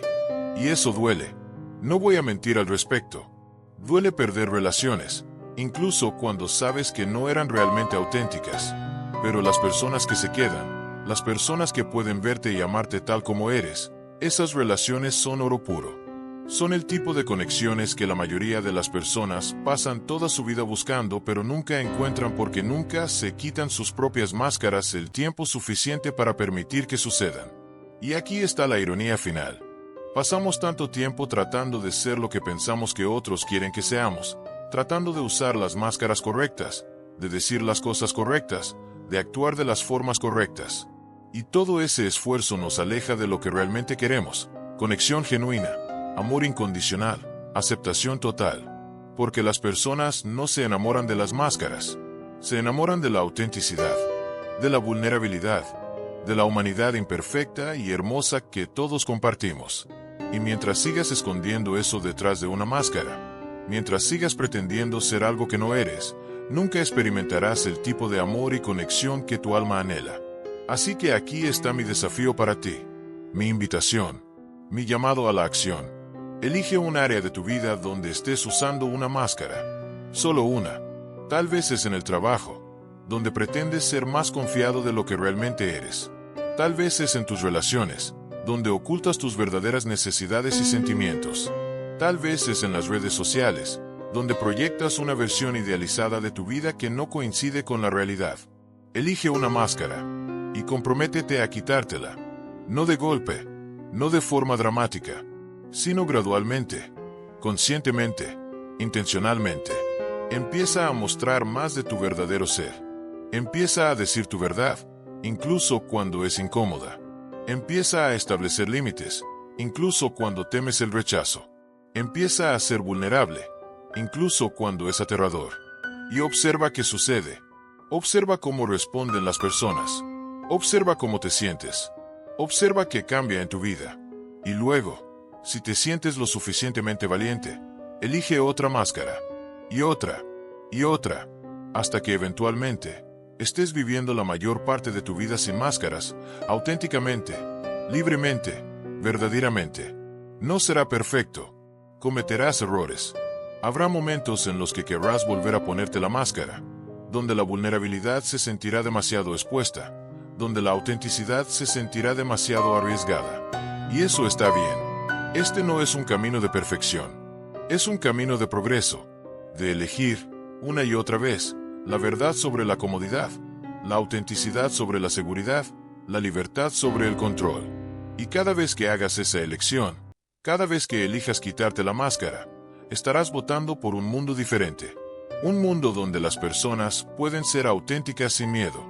Y eso duele. No voy a mentir al respecto. Duele perder relaciones, incluso cuando sabes que no eran realmente auténticas. Pero las personas que se quedan, las personas que pueden verte y amarte tal como eres, esas relaciones son oro puro. Son el tipo de conexiones que la mayoría de las personas pasan toda su vida buscando pero nunca encuentran porque nunca se quitan sus propias máscaras el tiempo suficiente para permitir que sucedan. Y aquí está la ironía final. Pasamos tanto tiempo tratando de ser lo que pensamos que otros quieren que seamos, tratando de usar las máscaras correctas, de decir las cosas correctas, de actuar de las formas correctas. Y todo ese esfuerzo nos aleja de lo que realmente queremos: conexión genuina, amor incondicional, aceptación total. Porque las personas no se enamoran de las máscaras, se enamoran de la autenticidad, de la vulnerabilidad, de la humanidad imperfecta y hermosa que todos compartimos. Y mientras sigas escondiendo eso detrás de una máscara, mientras sigas pretendiendo ser algo que no eres, nunca experimentarás el tipo de amor y conexión que tu alma anhela. Así que aquí está mi desafío para ti, mi invitación, mi llamado a la acción. Elige un área de tu vida donde estés usando una máscara. Solo una. Tal vez es en el trabajo, donde pretendes ser más confiado de lo que realmente eres. Tal vez es en tus relaciones, donde ocultas tus verdaderas necesidades y sentimientos. Tal vez es en las redes sociales, donde proyectas una versión idealizada de tu vida que no coincide con la realidad. Elige una máscara y comprométete a quitártela. No de golpe, no de forma dramática, sino gradualmente, conscientemente, intencionalmente. Empieza a mostrar más de tu verdadero ser. Empieza a decir tu verdad, incluso cuando es incómoda. Empieza a establecer límites, incluso cuando temes el rechazo. Empieza a ser vulnerable, incluso cuando es aterrador. Y observa qué sucede. Observa cómo responden las personas. Observa cómo te sientes. Observa qué cambia en tu vida. Y luego, si te sientes lo suficientemente valiente, elige otra máscara, y otra, hasta que eventualmente estés viviendo la mayor parte de tu vida sin máscaras, auténticamente, libremente, verdaderamente. No será perfecto. Cometerás errores. Habrá momentos en los que querrás volver a ponerte la máscara, donde la vulnerabilidad se sentirá demasiado expuesta, donde la autenticidad se sentirá demasiado arriesgada. Y eso está bien. Este no es un camino de perfección. Es un camino de progreso, de elegir, una y otra vez, la verdad sobre la comodidad, la autenticidad sobre la seguridad, la libertad sobre el control. Y cada vez que hagas esa elección, cada vez que elijas quitarte la máscara, estarás votando por un mundo diferente. Un mundo donde las personas pueden ser auténticas sin miedo,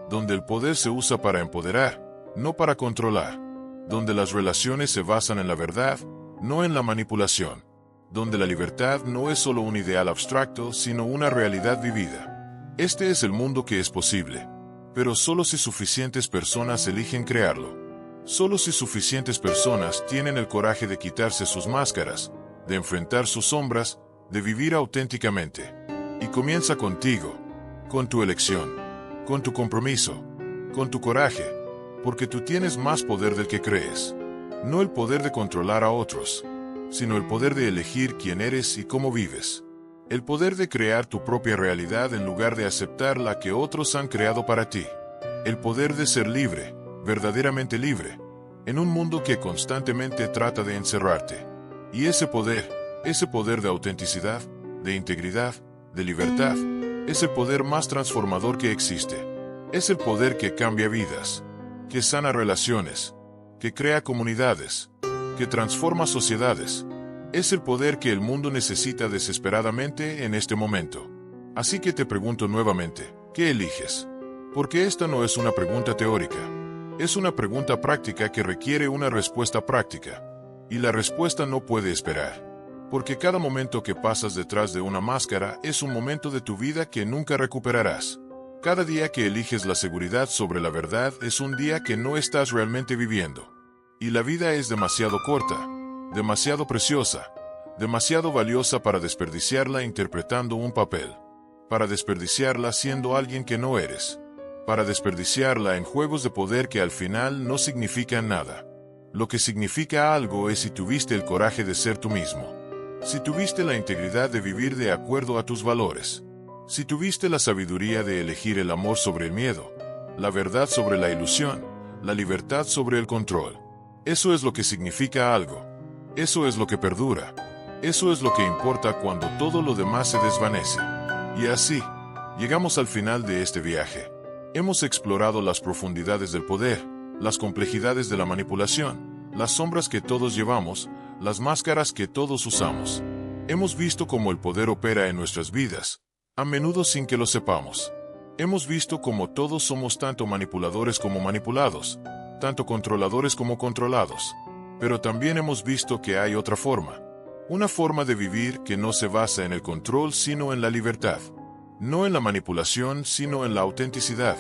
donde el poder se usa para empoderar, no para controlar, donde las relaciones se basan en la verdad, no en la manipulación, donde la libertad no es solo un ideal abstracto, sino una realidad vivida. Este es el mundo que es posible, pero solo si suficientes personas eligen crearlo. Solo si suficientes personas tienen el coraje de quitarse sus máscaras, de enfrentar sus sombras, de vivir auténticamente. Y comienza contigo, con tu elección, con tu compromiso, con tu coraje, porque tú tienes más poder del que crees. No el poder de controlar a otros, sino el poder de elegir quién eres y cómo vives. El poder de crear tu propia realidad en lugar de aceptar la que otros han creado para ti. El poder de ser libre, verdaderamente libre, en un mundo que constantemente trata de encerrarte. Y ese poder de autenticidad, de integridad, de libertad, es el poder más transformador que existe. Es el poder que cambia vidas, que sana relaciones, que crea comunidades, que transforma sociedades. Es el poder que el mundo necesita desesperadamente en este momento. Así que te pregunto nuevamente, ¿qué eliges? Porque esta no es una pregunta teórica. Es una pregunta práctica que requiere una respuesta práctica. Y la respuesta no puede esperar. Porque cada momento que pasas detrás de una máscara es un momento de tu vida que nunca recuperarás. Cada día que eliges la seguridad sobre la verdad es un día que no estás realmente viviendo. Y la vida es demasiado corta, demasiado preciosa, demasiado valiosa para desperdiciarla interpretando un papel, para desperdiciarla siendo alguien que no eres, para desperdiciarla en juegos de poder que al final no significan nada. Lo que significa algo es si tuviste el coraje de ser tú mismo, si tuviste la integridad de vivir de acuerdo a tus valores, si tuviste la sabiduría de elegir el amor sobre el miedo, la verdad sobre la ilusión, la libertad sobre el control. Eso es lo que significa algo. Eso es lo que perdura. Eso es lo que importa cuando todo lo demás se desvanece. Y así, llegamos al final de este viaje. Hemos explorado las profundidades del poder, las complejidades de la manipulación, las sombras que todos llevamos, las máscaras que todos usamos. Hemos visto cómo el poder opera en nuestras vidas, a menudo sin que lo sepamos. Hemos visto cómo todos somos tanto manipuladores como manipulados, tanto controladores como controlados. Pero también hemos visto que hay otra forma. Una forma de vivir que no se basa en el control sino en la libertad. No en la manipulación sino en la autenticidad.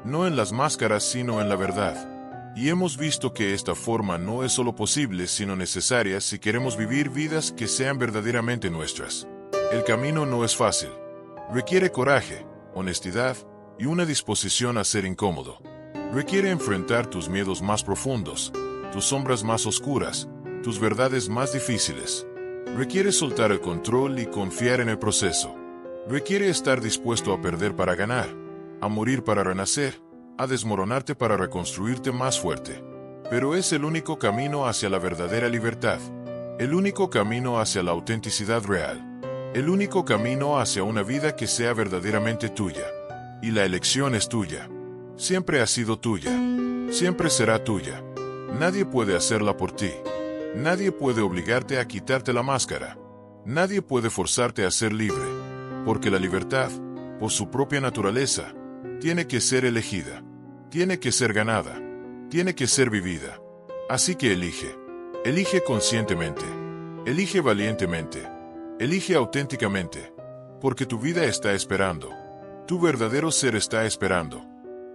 No en las máscaras sino en la verdad. Y hemos visto que esta forma no es solo posible sino necesaria si queremos vivir vidas que sean verdaderamente nuestras. El camino no es fácil. Requiere coraje, honestidad y una disposición a ser incómodo. Requiere enfrentar tus miedos más profundos, tus sombras más oscuras, tus verdades más difíciles. Requiere soltar el control y confiar en el proceso. Requiere estar dispuesto a perder para ganar, a morir para renacer, a desmoronarte para reconstruirte más fuerte. Pero es el único camino hacia la verdadera libertad, el único camino hacia la autenticidad real, el único camino hacia una vida que sea verdaderamente tuya. Y la elección es tuya. Siempre ha sido tuya. Siempre será tuya. Nadie puede hacerla por ti. Nadie puede obligarte a quitarte la máscara. Nadie puede forzarte a ser libre. Porque la libertad, por su propia naturaleza, tiene que ser elegida. Tiene que ser ganada. Tiene que ser vivida. Así que elige. Elige conscientemente. Elige valientemente. Elige auténticamente. Porque tu vida está esperando. Tu verdadero ser está esperando.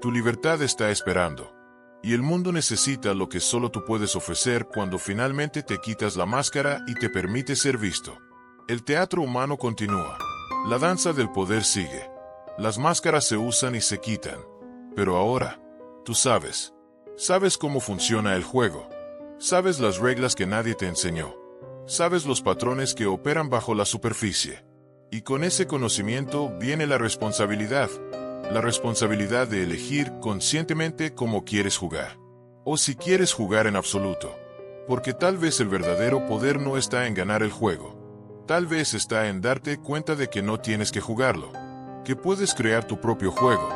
Tu libertad está esperando. Y el mundo necesita lo que solo tú puedes ofrecer cuando finalmente te quitas la máscara y te permites ser visto. El teatro humano continúa. La danza del poder sigue. Las máscaras se usan y se quitan. Pero ahora, tú sabes. Sabes cómo funciona el juego. Sabes las reglas que nadie te enseñó. Sabes los patrones que operan bajo la superficie. Y con ese conocimiento viene la responsabilidad. La responsabilidad de elegir conscientemente cómo quieres jugar. O si quieres jugar en absoluto. Porque tal vez el verdadero poder no está en ganar el juego. Tal vez está en darte cuenta de que no tienes que jugarlo, que puedes crear tu propio juego,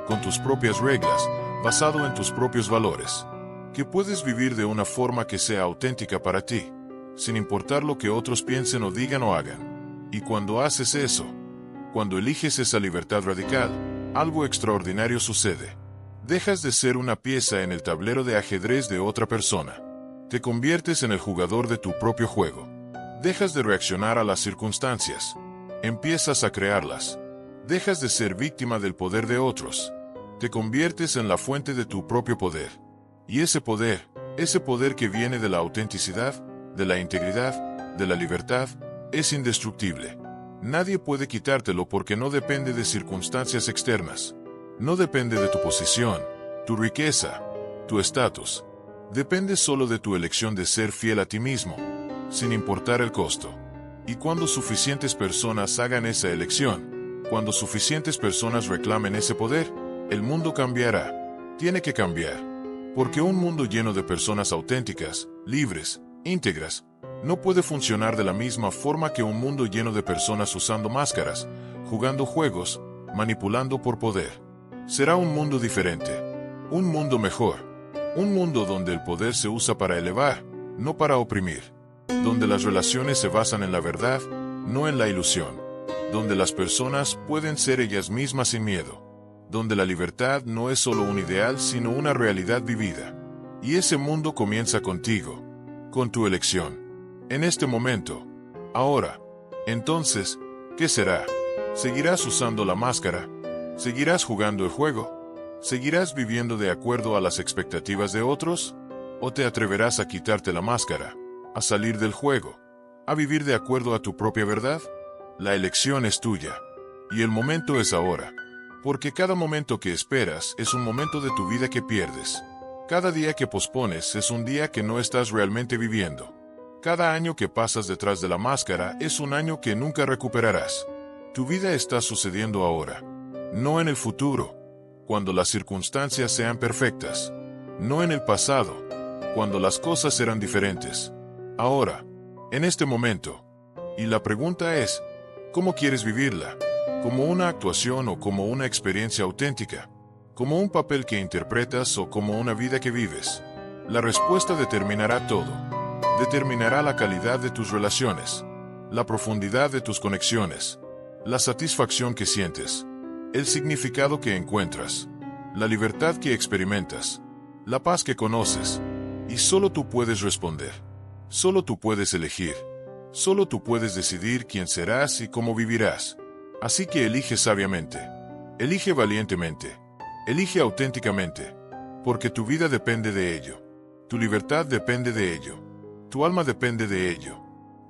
con tus propias reglas, basado en tus propios valores, que puedes vivir de una forma que sea auténtica para ti, sin importar lo que otros piensen o digan o hagan. Y cuando haces eso, cuando eliges esa libertad radical, algo extraordinario sucede. Dejas de ser una pieza en el tablero de ajedrez de otra persona. Te conviertes en el jugador de tu propio juego. Dejas de reaccionar a las circunstancias. Empiezas a crearlas. Dejas de ser víctima del poder de otros. Te conviertes en la fuente de tu propio poder. Y ese poder que viene de la autenticidad, de la integridad, de la libertad, es indestructible. Nadie puede quitártelo porque no depende de circunstancias externas. No depende de tu posición, tu riqueza, tu estatus. Depende solo de tu elección de ser fiel a ti mismo, sin importar el costo. Y cuando suficientes personas hagan esa elección, cuando suficientes personas reclamen ese poder, el mundo cambiará. Tiene que cambiar. Porque un mundo lleno de personas auténticas, libres, íntegras, no puede funcionar de la misma forma que un mundo lleno de personas usando máscaras, jugando juegos, manipulando por poder. Será un mundo diferente, un mundo mejor, un mundo donde el poder se usa para elevar, no para oprimir, donde las relaciones se basan en la verdad, no en la ilusión, donde las personas pueden ser ellas mismas sin miedo, donde la libertad no es solo un ideal sino una realidad vivida. Y ese mundo comienza contigo, con tu elección. En este momento, ahora. Entonces, ¿qué será? ¿Seguirás usando la máscara? ¿Seguirás jugando el juego? ¿Seguirás viviendo de acuerdo a las expectativas de otros? ¿O te atreverás a quitarte la máscara, a salir del juego, a vivir de acuerdo a tu propia verdad? La elección es tuya. Y el momento es ahora. Porque cada momento que esperas es un momento de tu vida que pierdes. Cada día que pospones es un día que no estás realmente viviendo. Cada año que pasas detrás de la máscara es un año que nunca recuperarás. Tu vida está sucediendo ahora. No en el futuro, cuando las circunstancias sean perfectas. No en el pasado, cuando las cosas eran diferentes. Ahora, en este momento. Y la pregunta es, ¿cómo quieres vivirla? ¿Como una actuación o como una experiencia auténtica? ¿Como un papel que interpretas o como una vida que vives? La respuesta determinará todo. Determinará la calidad de tus relaciones, la profundidad de tus conexiones, la satisfacción que sientes, el significado que encuentras, la libertad que experimentas, la paz que conoces. Y solo tú puedes responder. Solo tú puedes elegir. Solo tú puedes decidir quién serás y cómo vivirás. Así que elige sabiamente. Elige valientemente. Elige auténticamente. Porque tu vida depende de ello. Tu libertad depende de ello. Tu alma depende de ello.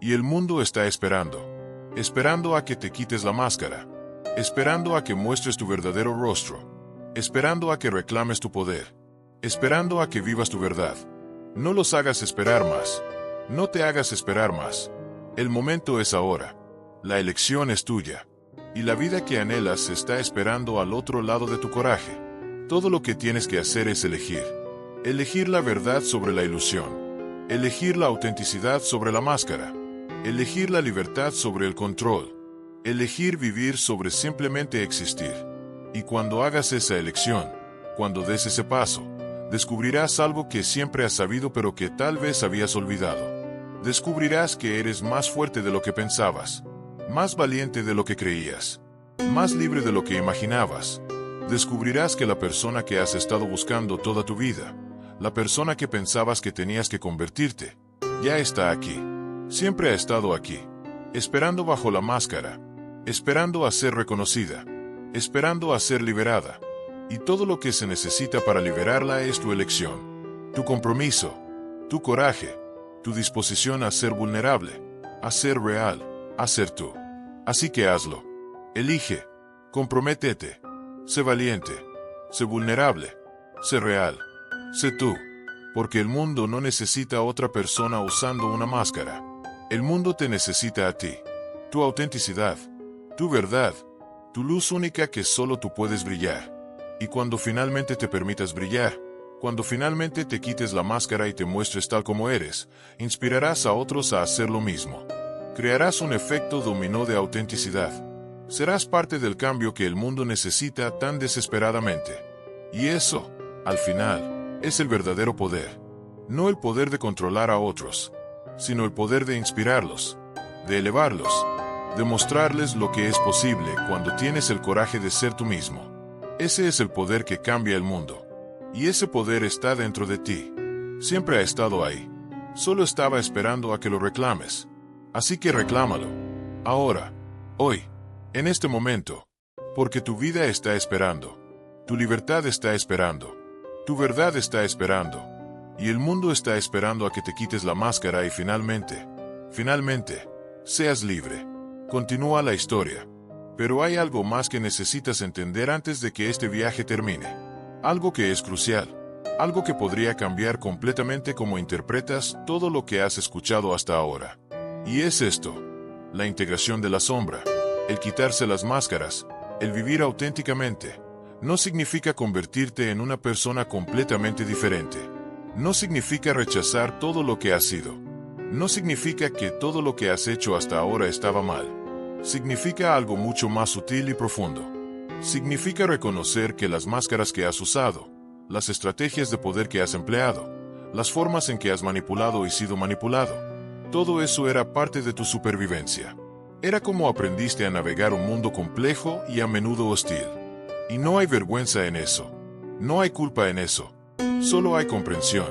Y el mundo está esperando. Esperando a que te quites la máscara. Esperando a que muestres tu verdadero rostro. Esperando a que reclames tu poder. Esperando a que vivas tu verdad. No los hagas esperar más. No te hagas esperar más. El momento es ahora. La elección es tuya. Y la vida que anhelas está esperando al otro lado de tu coraje. Todo lo que tienes que hacer es elegir. Elegir la verdad sobre la ilusión. Elegir la autenticidad sobre la máscara. Elegir la libertad sobre el control. Elegir vivir sobre simplemente existir. Y cuando hagas esa elección, cuando des ese paso, descubrirás algo que siempre has sabido pero que tal vez habías olvidado. Descubrirás que eres más fuerte de lo que pensabas, más valiente de lo que creías, más libre de lo que imaginabas. Descubrirás que la persona que has estado buscando toda tu vida, la persona que pensabas que tenías que convertirte, ya está aquí. Siempre ha estado aquí, esperando bajo la máscara, esperando a ser reconocida, esperando a ser liberada. Y todo lo que se necesita para liberarla es tu elección, tu compromiso, tu coraje, tu disposición a ser vulnerable, a ser real, a ser tú. Así que hazlo. Elige, comprométete, sé valiente, sé vulnerable, sé real, sé tú. Porque el mundo no necesita a otra persona usando una máscara. El mundo te necesita a ti, tu autenticidad, tu verdad, tu luz única que solo tú puedes brillar. Y cuando finalmente te permitas brillar, cuando finalmente te quites la máscara y te muestres tal como eres, inspirarás a otros a hacer lo mismo. Crearás un efecto dominó de autenticidad. Serás parte del cambio que el mundo necesita tan desesperadamente. Y eso, al final, es el verdadero poder. No el poder de controlar a otros, sino el poder de inspirarlos, de elevarlos, de mostrarles lo que es posible cuando tienes el coraje de ser tú mismo. Ese es el poder que cambia el mundo. Y ese poder está dentro de ti. Siempre ha estado ahí. Solo estaba esperando a que lo reclames. Así que reclámalo. Ahora, hoy, en este momento. Porque tu vida está esperando. Tu libertad está esperando. Tu verdad está esperando. Y el mundo está esperando a que te quites la máscara y finalmente, seas libre. Continúa la historia. Pero hay algo más que necesitas entender antes de que este viaje termine. Algo que es crucial. Algo que podría cambiar completamente cómo interpretas todo lo que has escuchado hasta ahora. Y es esto. La integración de la sombra. El quitarse las máscaras. El vivir auténticamente. No significa convertirte en una persona completamente diferente. No significa rechazar todo lo que has sido. No significa que todo lo que has hecho hasta ahora estaba mal. Significa algo mucho más sutil y profundo. Significa reconocer que las máscaras que has usado, las estrategias de poder que has empleado, las formas en que has manipulado y sido manipulado, todo eso era parte de tu supervivencia. Era como aprendiste a navegar un mundo complejo y a menudo hostil. Y no hay vergüenza en eso. No hay culpa en eso. Solo hay comprensión.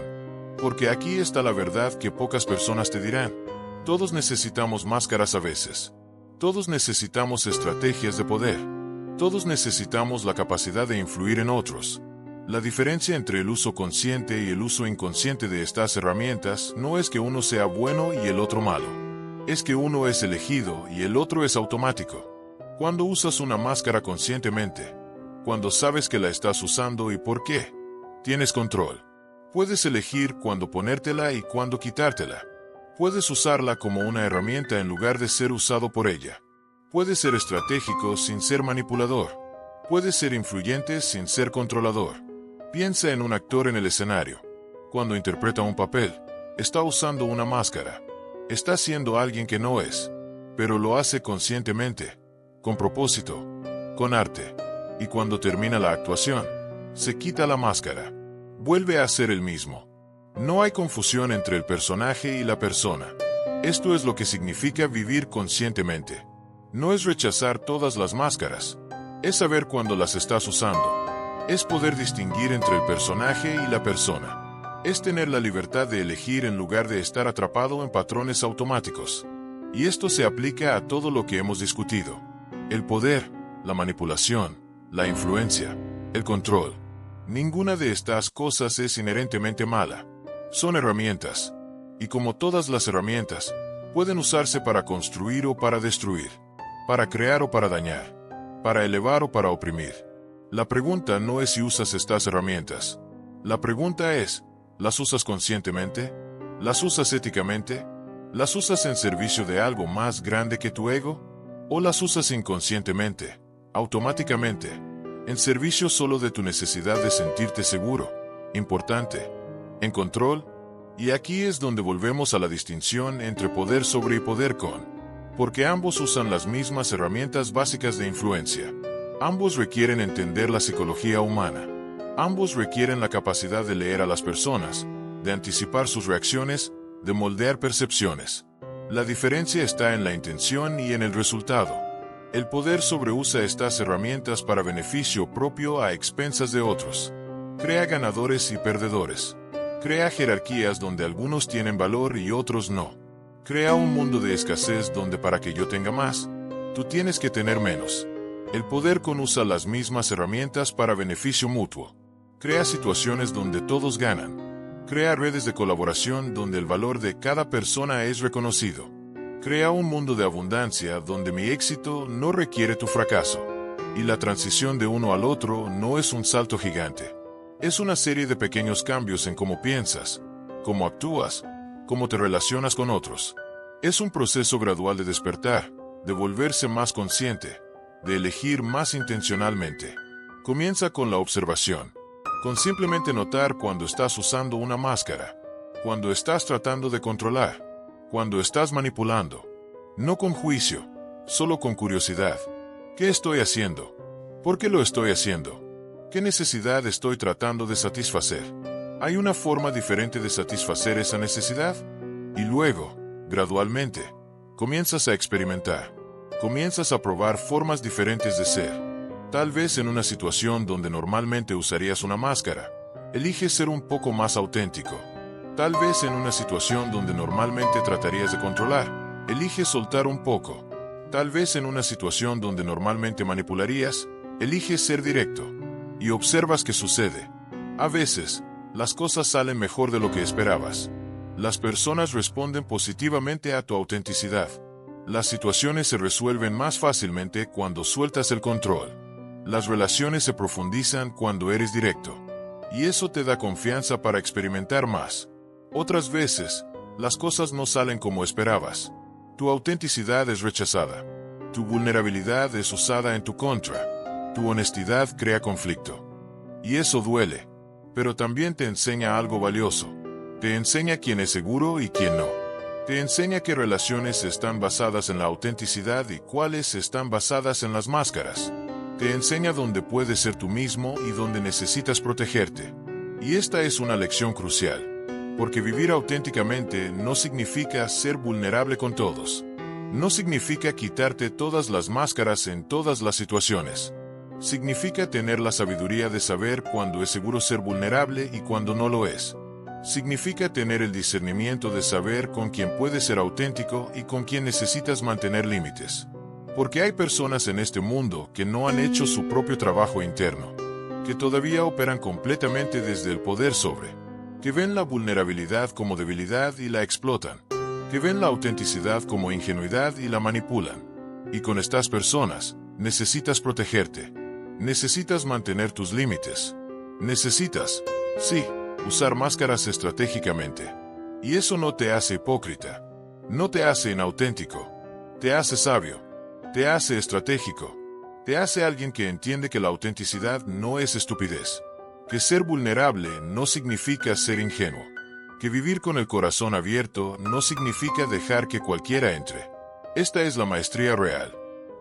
Porque aquí está la verdad que pocas personas te dirán. Todos necesitamos máscaras a veces. Todos necesitamos estrategias de poder. Todos necesitamos la capacidad de influir en otros. La diferencia entre el uso consciente y el uso inconsciente de estas herramientas no es que uno sea bueno y el otro malo. Es que uno es elegido y el otro es automático. Cuando usas una máscara conscientemente, cuando sabes que la estás usando y por qué, tienes control. Puedes elegir cuándo ponértela y cuándo quitártela. Puedes usarla como una herramienta en lugar de ser usado por ella. Puedes ser estratégico sin ser manipulador. Puedes ser influyente sin ser controlador. Piensa en un actor en el escenario. Cuando interpreta un papel, está usando una máscara. Está siendo alguien que no es, pero lo hace conscientemente, con propósito, con arte. Y cuando termina la actuación, se quita la máscara. Vuelve a ser el mismo. No hay confusión entre el personaje y la persona. Esto es lo que significa vivir conscientemente. No es rechazar todas las máscaras. Es saber cuándo las estás usando. Es poder distinguir entre el personaje y la persona. Es tener la libertad de elegir en lugar de estar atrapado en patrones automáticos. Y esto se aplica a todo lo que hemos discutido. El poder, la manipulación, la influencia, el control. Ninguna de estas cosas es inherentemente mala. Son herramientas. Y como todas las herramientas, pueden usarse para construir o para destruir, para crear o para dañar, para elevar o para oprimir. La pregunta no es si usas estas herramientas. La pregunta es, ¿las usas conscientemente? ¿Las usas éticamente? ¿Las usas en servicio de algo más grande que tu ego? ¿O las usas inconscientemente, automáticamente, en servicio solo de tu necesidad de sentirte seguro, importante, en control? Y aquí es donde volvemos a la distinción entre poder sobre y poder con. Porque ambos usan las mismas herramientas básicas de influencia. Ambos requieren entender la psicología humana. Ambos requieren la capacidad de leer a las personas, de anticipar sus reacciones, de moldear percepciones. La diferencia está en la intención y en el resultado. El poder sobreusa estas herramientas para beneficio propio a expensas de otros. Crea ganadores y perdedores. Crea jerarquías donde algunos tienen valor y otros no. Crea un mundo de escasez donde para que yo tenga más, tú tienes que tener menos. El poder usa las mismas herramientas para beneficio mutuo. Crea situaciones donde todos ganan. Crea redes de colaboración donde el valor de cada persona es reconocido. Crea un mundo de abundancia donde mi éxito no requiere tu fracaso. Y la transición de uno al otro no es un salto gigante. Es una serie de pequeños cambios en cómo piensas, cómo actúas, cómo te relacionas con otros. Es un proceso gradual de despertar, de volverse más consciente, de elegir más intencionalmente. Comienza con la observación, con simplemente notar cuando estás usando una máscara, cuando estás tratando de controlar, cuando estás manipulando, No con juicio, solo con curiosidad. ¿Qué estoy haciendo? ¿Por qué lo estoy haciendo? ¿Qué necesidad estoy tratando de satisfacer? ¿Hay una forma diferente de satisfacer esa necesidad? Y luego, gradualmente, comienzas a experimentar. Comienzas a probar formas diferentes de ser. Tal vez en una situación donde normalmente usarías una máscara, eliges ser un poco más auténtico. Tal vez en una situación donde normalmente tratarías de controlar, eliges soltar un poco. Tal vez en una situación donde normalmente manipularías, eliges ser directo. Y observas qué sucede. A veces, las cosas salen mejor de lo que esperabas. Las personas responden positivamente a tu autenticidad. Las situaciones se resuelven más fácilmente cuando sueltas el control. Las relaciones se profundizan cuando eres directo. Y eso te da confianza para experimentar más. Otras veces, las cosas no salen como esperabas. Tu autenticidad es rechazada. Tu vulnerabilidad es usada en tu contra. Tu honestidad crea conflicto. Y eso duele. Pero también te enseña algo valioso. Te enseña quién es seguro y quién no. Te enseña qué relaciones están basadas en la autenticidad y cuáles están basadas en las máscaras. Te enseña dónde puedes ser tú mismo y dónde necesitas protegerte. Y esta es una lección crucial. Porque vivir auténticamente no significa ser vulnerable con todos. No significa quitarte todas las máscaras en todas las situaciones. Significa tener la sabiduría de saber cuándo es seguro ser vulnerable y cuándo no lo es. Significa tener el discernimiento de saber con quién puedes ser auténtico y con quién necesitas mantener límites. Porque hay personas en este mundo que no han hecho su propio trabajo interno, que todavía operan completamente desde el poder sobre, que ven la vulnerabilidad como debilidad y la explotan, que ven la autenticidad como ingenuidad y la manipulan. Y con estas personas, necesitas protegerte. Necesitas mantener tus límites. Necesitas, sí, usar máscaras estratégicamente. Y eso no te hace hipócrita. No te hace inauténtico. Te hace sabio. Te hace estratégico. Te hace alguien que entiende que la autenticidad no es estupidez. Que ser vulnerable no significa ser ingenuo. Que vivir con el corazón abierto no significa dejar que cualquiera entre. Esta es la maestría real.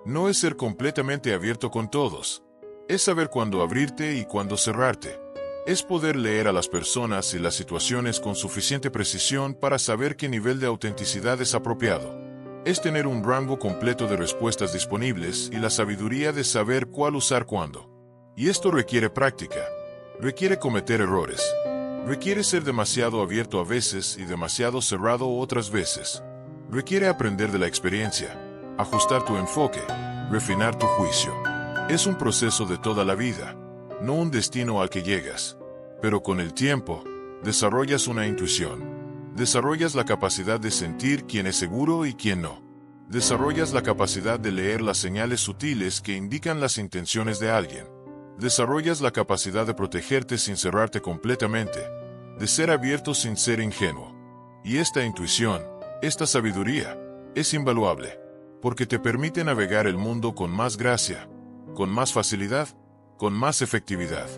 No es ser completamente abierto con todos. Es saber cuándo abrirte y cuándo cerrarte. Es poder leer a las personas y las situaciones con suficiente precisión para saber qué nivel de autenticidad es apropiado. Es tener un rango completo de respuestas disponibles y la sabiduría de saber cuál usar cuándo. Y esto requiere práctica. Requiere cometer errores. Requiere ser demasiado abierto a veces y demasiado cerrado otras veces. Requiere aprender de la experiencia, ajustar tu enfoque, refinar tu juicio. Es un proceso de toda la vida, no un destino al que llegas. Pero con el tiempo, desarrollas una intuición. Desarrollas la capacidad de sentir quién es seguro y quién no. Desarrollas la capacidad de leer las señales sutiles que indican las intenciones de alguien. Desarrollas la capacidad de protegerte sin cerrarte completamente, de ser abierto sin ser ingenuo. Y esta intuición, esta sabiduría, es invaluable, porque te permite navegar el mundo con más gracia, con más facilidad, con más efectividad.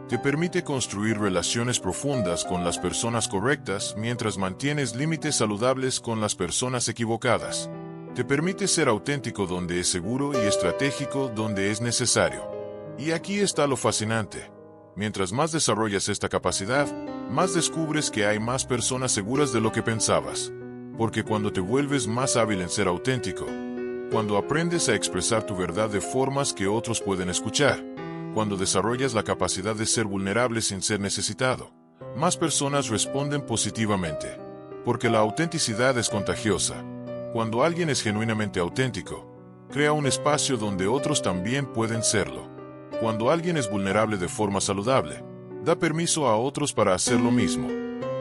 Te permite construir relaciones profundas con las personas correctas mientras mantienes límites saludables con las personas equivocadas. Te permite ser auténtico donde es seguro y estratégico donde es necesario. Y aquí está lo fascinante. Mientras más desarrollas esta capacidad, más descubres que hay más personas seguras de lo que pensabas. Porque cuando te vuelves más hábil en ser auténtico, cuando aprendes a expresar tu verdad de formas que otros pueden escuchar, cuando desarrollas la capacidad de ser vulnerable sin ser necesitado, más personas responden positivamente. Porque la autenticidad es contagiosa. Cuando alguien es genuinamente auténtico, crea un espacio donde otros también pueden serlo. Cuando alguien es vulnerable de forma saludable, da permiso a otros para hacer lo mismo.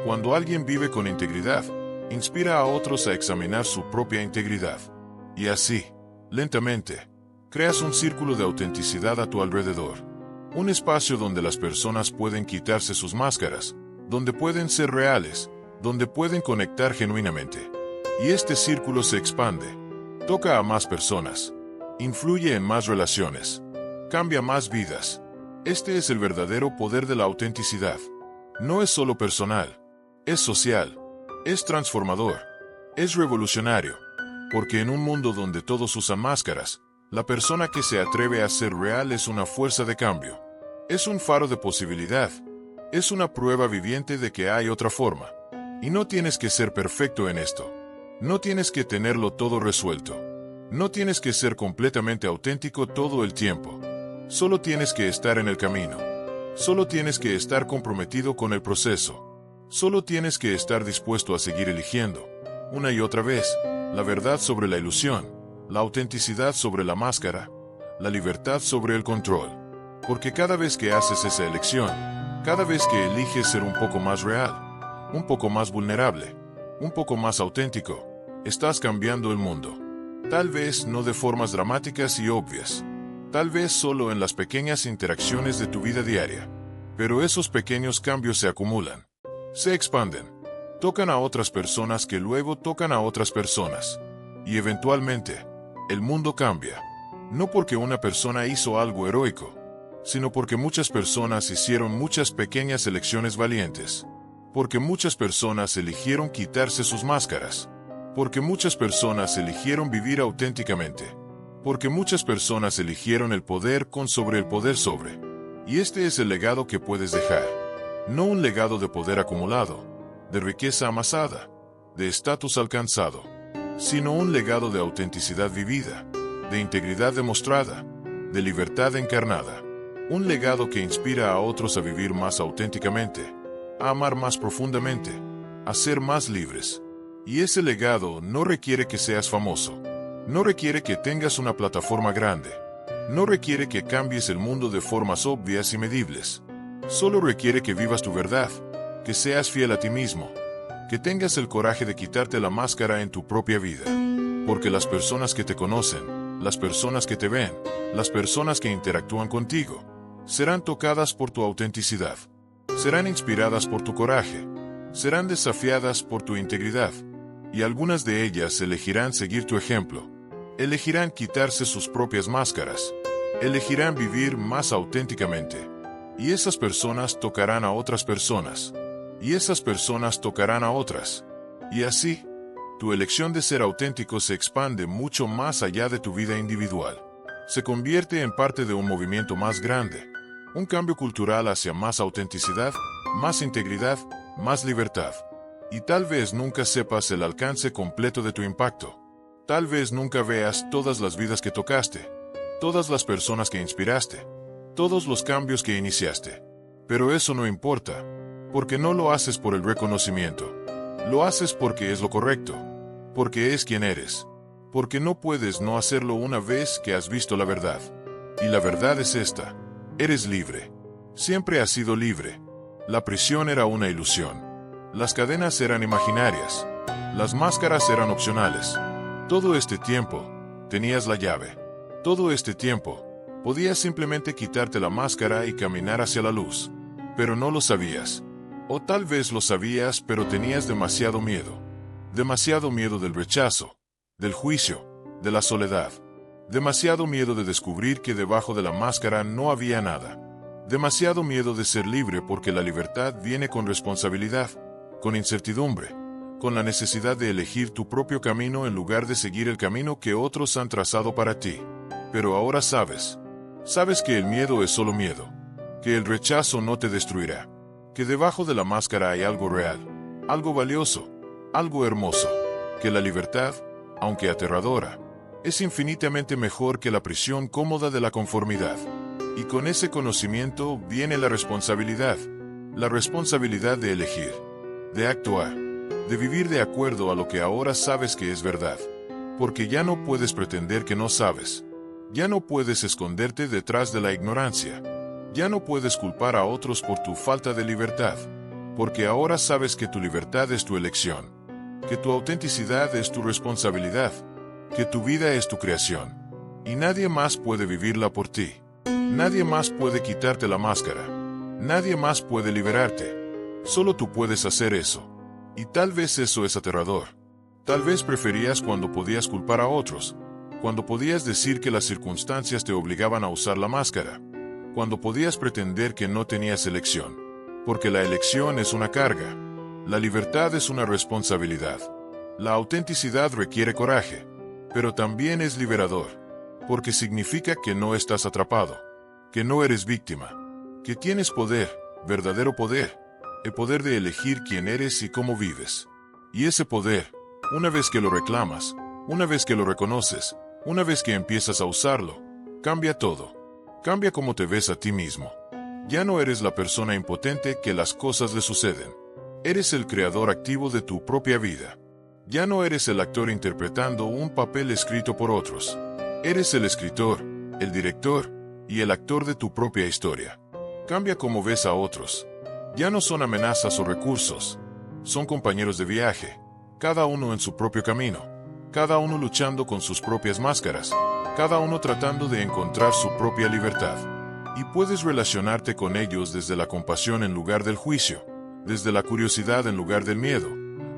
Cuando alguien vive con integridad, inspira a otros a examinar su propia integridad. Y así, lentamente, creas un círculo de autenticidad a tu alrededor. Un espacio donde las personas pueden quitarse sus máscaras, donde pueden ser reales, donde pueden conectar genuinamente. Y este círculo se expande, toca a más personas, influye en más relaciones, cambia más vidas. Este es el verdadero poder de la autenticidad. No es solo personal, es social, es transformador, es revolucionario. Porque en un mundo donde todos usan máscaras, la persona que se atreve a ser real es una fuerza de cambio. Es un faro de posibilidad. Es una prueba viviente de que hay otra forma. Y no tienes que ser perfecto en esto. No tienes que tenerlo todo resuelto. No tienes que ser completamente auténtico todo el tiempo. Solo tienes que estar en el camino. Solo tienes que estar comprometido con el proceso. Solo tienes que estar dispuesto a seguir eligiendo, una y otra vez, la verdad sobre la ilusión, la autenticidad sobre la máscara, la libertad sobre el control. Porque cada vez que haces esa elección, cada vez que eliges ser un poco más real, un poco más vulnerable, un poco más auténtico, estás cambiando el mundo. Tal vez no de formas dramáticas y obvias. Tal vez solo en las pequeñas interacciones de tu vida diaria. Pero esos pequeños cambios se acumulan. Se expanden. Tocan a otras personas que luego tocan a otras personas. Y eventualmente, el mundo cambia. No porque una persona hizo algo heroico, sino porque muchas personas hicieron muchas pequeñas elecciones valientes. Porque muchas personas eligieron quitarse sus máscaras. Porque muchas personas eligieron vivir auténticamente. Porque muchas personas eligieron el poder con sobre el poder sobre. Y este es el legado que puedes dejar. No un legado de poder acumulado, de riqueza amasada, de estatus alcanzado, sino un legado de autenticidad vivida, de integridad demostrada, de libertad encarnada. Un legado que inspira a otros a vivir más auténticamente, a amar más profundamente, a ser más libres. Y ese legado no requiere que seas famoso. No requiere que tengas una plataforma grande. No requiere que cambies el mundo de formas obvias y medibles. Solo requiere que vivas tu verdad, que seas fiel a ti mismo, que tengas el coraje de quitarte la máscara en tu propia vida. Porque las personas que te conocen, las personas que te ven, las personas que interactúan contigo, serán tocadas por tu autenticidad. Serán inspiradas por tu coraje. Serán desafiadas por tu integridad. Y algunas de ellas elegirán seguir tu ejemplo. Elegirán quitarse sus propias máscaras. Elegirán vivir más auténticamente. Y esas personas tocarán a otras personas. Y esas personas tocarán a otras. Y así, tu elección de ser auténtico se expande mucho más allá de tu vida individual. Se convierte en parte de un movimiento más grande. Un cambio cultural hacia más autenticidad, más integridad, más libertad. Y tal vez nunca sepas el alcance completo de tu impacto. Tal vez nunca veas todas las vidas que tocaste, todas las personas que inspiraste, todos los cambios que iniciaste. Pero eso no importa, porque no lo haces por el reconocimiento. Lo haces porque es lo correcto, porque es quien eres, porque no puedes no hacerlo una vez que has visto la verdad. Y la verdad es esta: eres libre. Siempre has sido libre. La prisión era una ilusión. Las cadenas eran imaginarias. Las máscaras eran opcionales. Todo este tiempo, tenías la llave. Todo este tiempo, podías simplemente quitarte la máscara y caminar hacia la luz. Pero no lo sabías. O tal vez lo sabías, pero tenías demasiado miedo. Demasiado miedo del rechazo, del juicio, de la soledad. Demasiado miedo de descubrir que debajo de la máscara no había nada. Demasiado miedo de ser libre, porque la libertad viene con responsabilidad, con incertidumbre, con la necesidad de elegir tu propio camino en lugar de seguir el camino que otros han trazado para ti. Pero ahora sabes que el miedo es solo miedo, que el rechazo no te destruirá, que debajo de la máscara hay algo real, algo valioso, algo hermoso, que la libertad, aunque aterradora, es infinitamente mejor que la prisión cómoda de la conformidad. Y con ese conocimiento viene la responsabilidad de elegir, de actuar, de vivir de acuerdo a lo que ahora sabes que es verdad. Porque ya no puedes pretender que no sabes. Ya no puedes esconderte detrás de la ignorancia. Ya no puedes culpar a otros por tu falta de libertad. Porque ahora sabes que tu libertad es tu elección. Que tu autenticidad es tu responsabilidad. Que tu vida es tu creación. Y nadie más puede vivirla por ti. Nadie más puede quitarte la máscara. Nadie más puede liberarte. Solo tú puedes hacer eso. Y tal vez eso es aterrador. Tal vez preferías cuando podías culpar a otros, cuando podías decir que las circunstancias te obligaban a usar la máscara, cuando podías pretender que no tenías elección. Porque la elección es una carga. La libertad es una responsabilidad. La autenticidad requiere coraje. pero también es liberador, porque significa que no estás atrapado, que no eres víctima, que tienes poder, verdadero poder, el poder de elegir quién eres y cómo vives. Y ese poder, una vez que lo reclamas, una vez que lo reconoces, una vez que empiezas a usarlo, cambia todo. Cambia cómo te ves a ti mismo. Ya no eres la persona impotente que las cosas le suceden. Eres el creador activo de tu propia vida. Ya no eres el actor interpretando un papel escrito por otros. Eres el escritor, el director y el actor de tu propia historia. Cambia cómo ves a otros. Ya no son amenazas o recursos. Son compañeros de viaje, cada uno en su propio camino, cada uno luchando con sus propias máscaras, cada uno tratando de encontrar su propia libertad. Y puedes relacionarte con ellos desde la compasión en lugar del juicio, desde la curiosidad en lugar del miedo,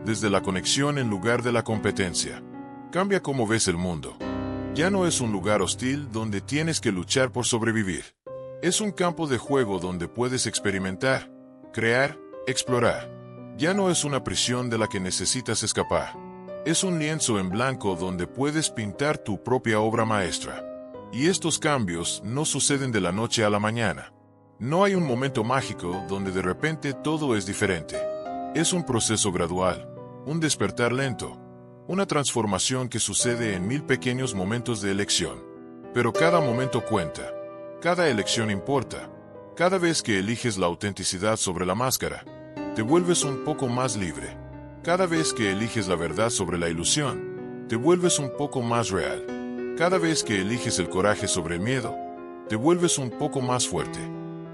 desde la conexión en lugar de la competencia. Cambia cómo ves el mundo. Ya no es un lugar hostil donde tienes que luchar por sobrevivir. Es un campo de juego donde puedes experimentar, crear, explorar. Ya no es una prisión de la que necesitas escapar. Es un lienzo en blanco donde puedes pintar tu propia obra maestra. Y estos cambios no suceden de la noche a la mañana. No hay un momento mágico donde de repente todo es diferente. Es un proceso gradual, un despertar lento, una transformación que sucede en 1000 pequeños momentos de elección. Pero cada momento cuenta. Cada elección importa. Cada vez que eliges la autenticidad sobre la máscara, te vuelves un poco más libre. Cada vez que eliges la verdad sobre la ilusión, te vuelves un poco más real. Cada vez que eliges el coraje sobre el miedo, te vuelves un poco más fuerte.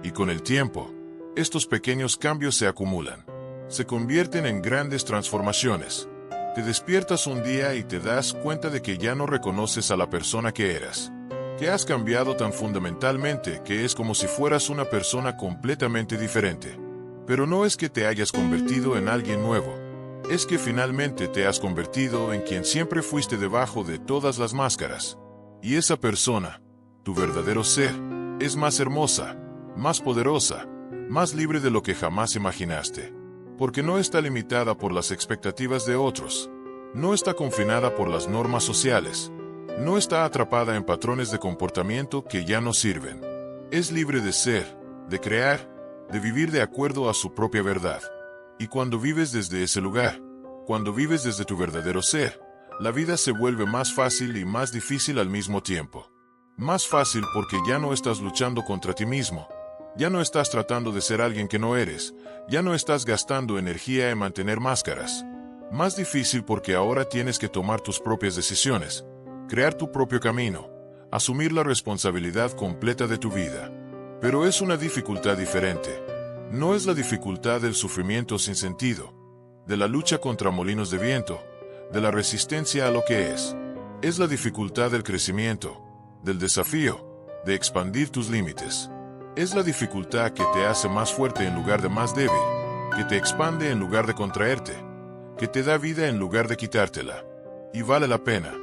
Y con el tiempo, estos pequeños cambios se acumulan. Se convierten en grandes transformaciones. Te despiertas un día y te das cuenta de que ya no reconoces a la persona que eras. Que has cambiado tan fundamentalmente que es como si fueras una persona completamente diferente. Pero no es que te hayas convertido en alguien nuevo. Es que finalmente te has convertido en quien siempre fuiste debajo de todas las máscaras. Y esa persona, tu verdadero ser, es más hermosa, más poderosa, más libre de lo que jamás imaginaste. Porque no está limitada por las expectativas de otros. No está confinada por las normas sociales. No está atrapada en patrones de comportamiento que ya no sirven. Es libre de ser, de crear, de vivir de acuerdo a su propia verdad. Y cuando vives desde ese lugar, cuando vives desde tu verdadero ser, la vida se vuelve más fácil y más difícil al mismo tiempo. Más fácil porque ya no estás luchando contra ti mismo. Ya no estás tratando de ser alguien que no eres. Ya no estás gastando energía en mantener máscaras. Más difícil porque ahora tienes que tomar tus propias decisiones, crear tu propio camino, asumir la responsabilidad completa de tu vida. Pero es una dificultad diferente. No es la dificultad del sufrimiento sin sentido, de la lucha contra molinos de viento, de la resistencia a lo que es. Es la dificultad del crecimiento, del desafío, de expandir tus límites. Es la dificultad que te hace más fuerte en lugar de más débil, que te expande en lugar de contraerte, que te da vida en lugar de quitártela. Y vale la pena.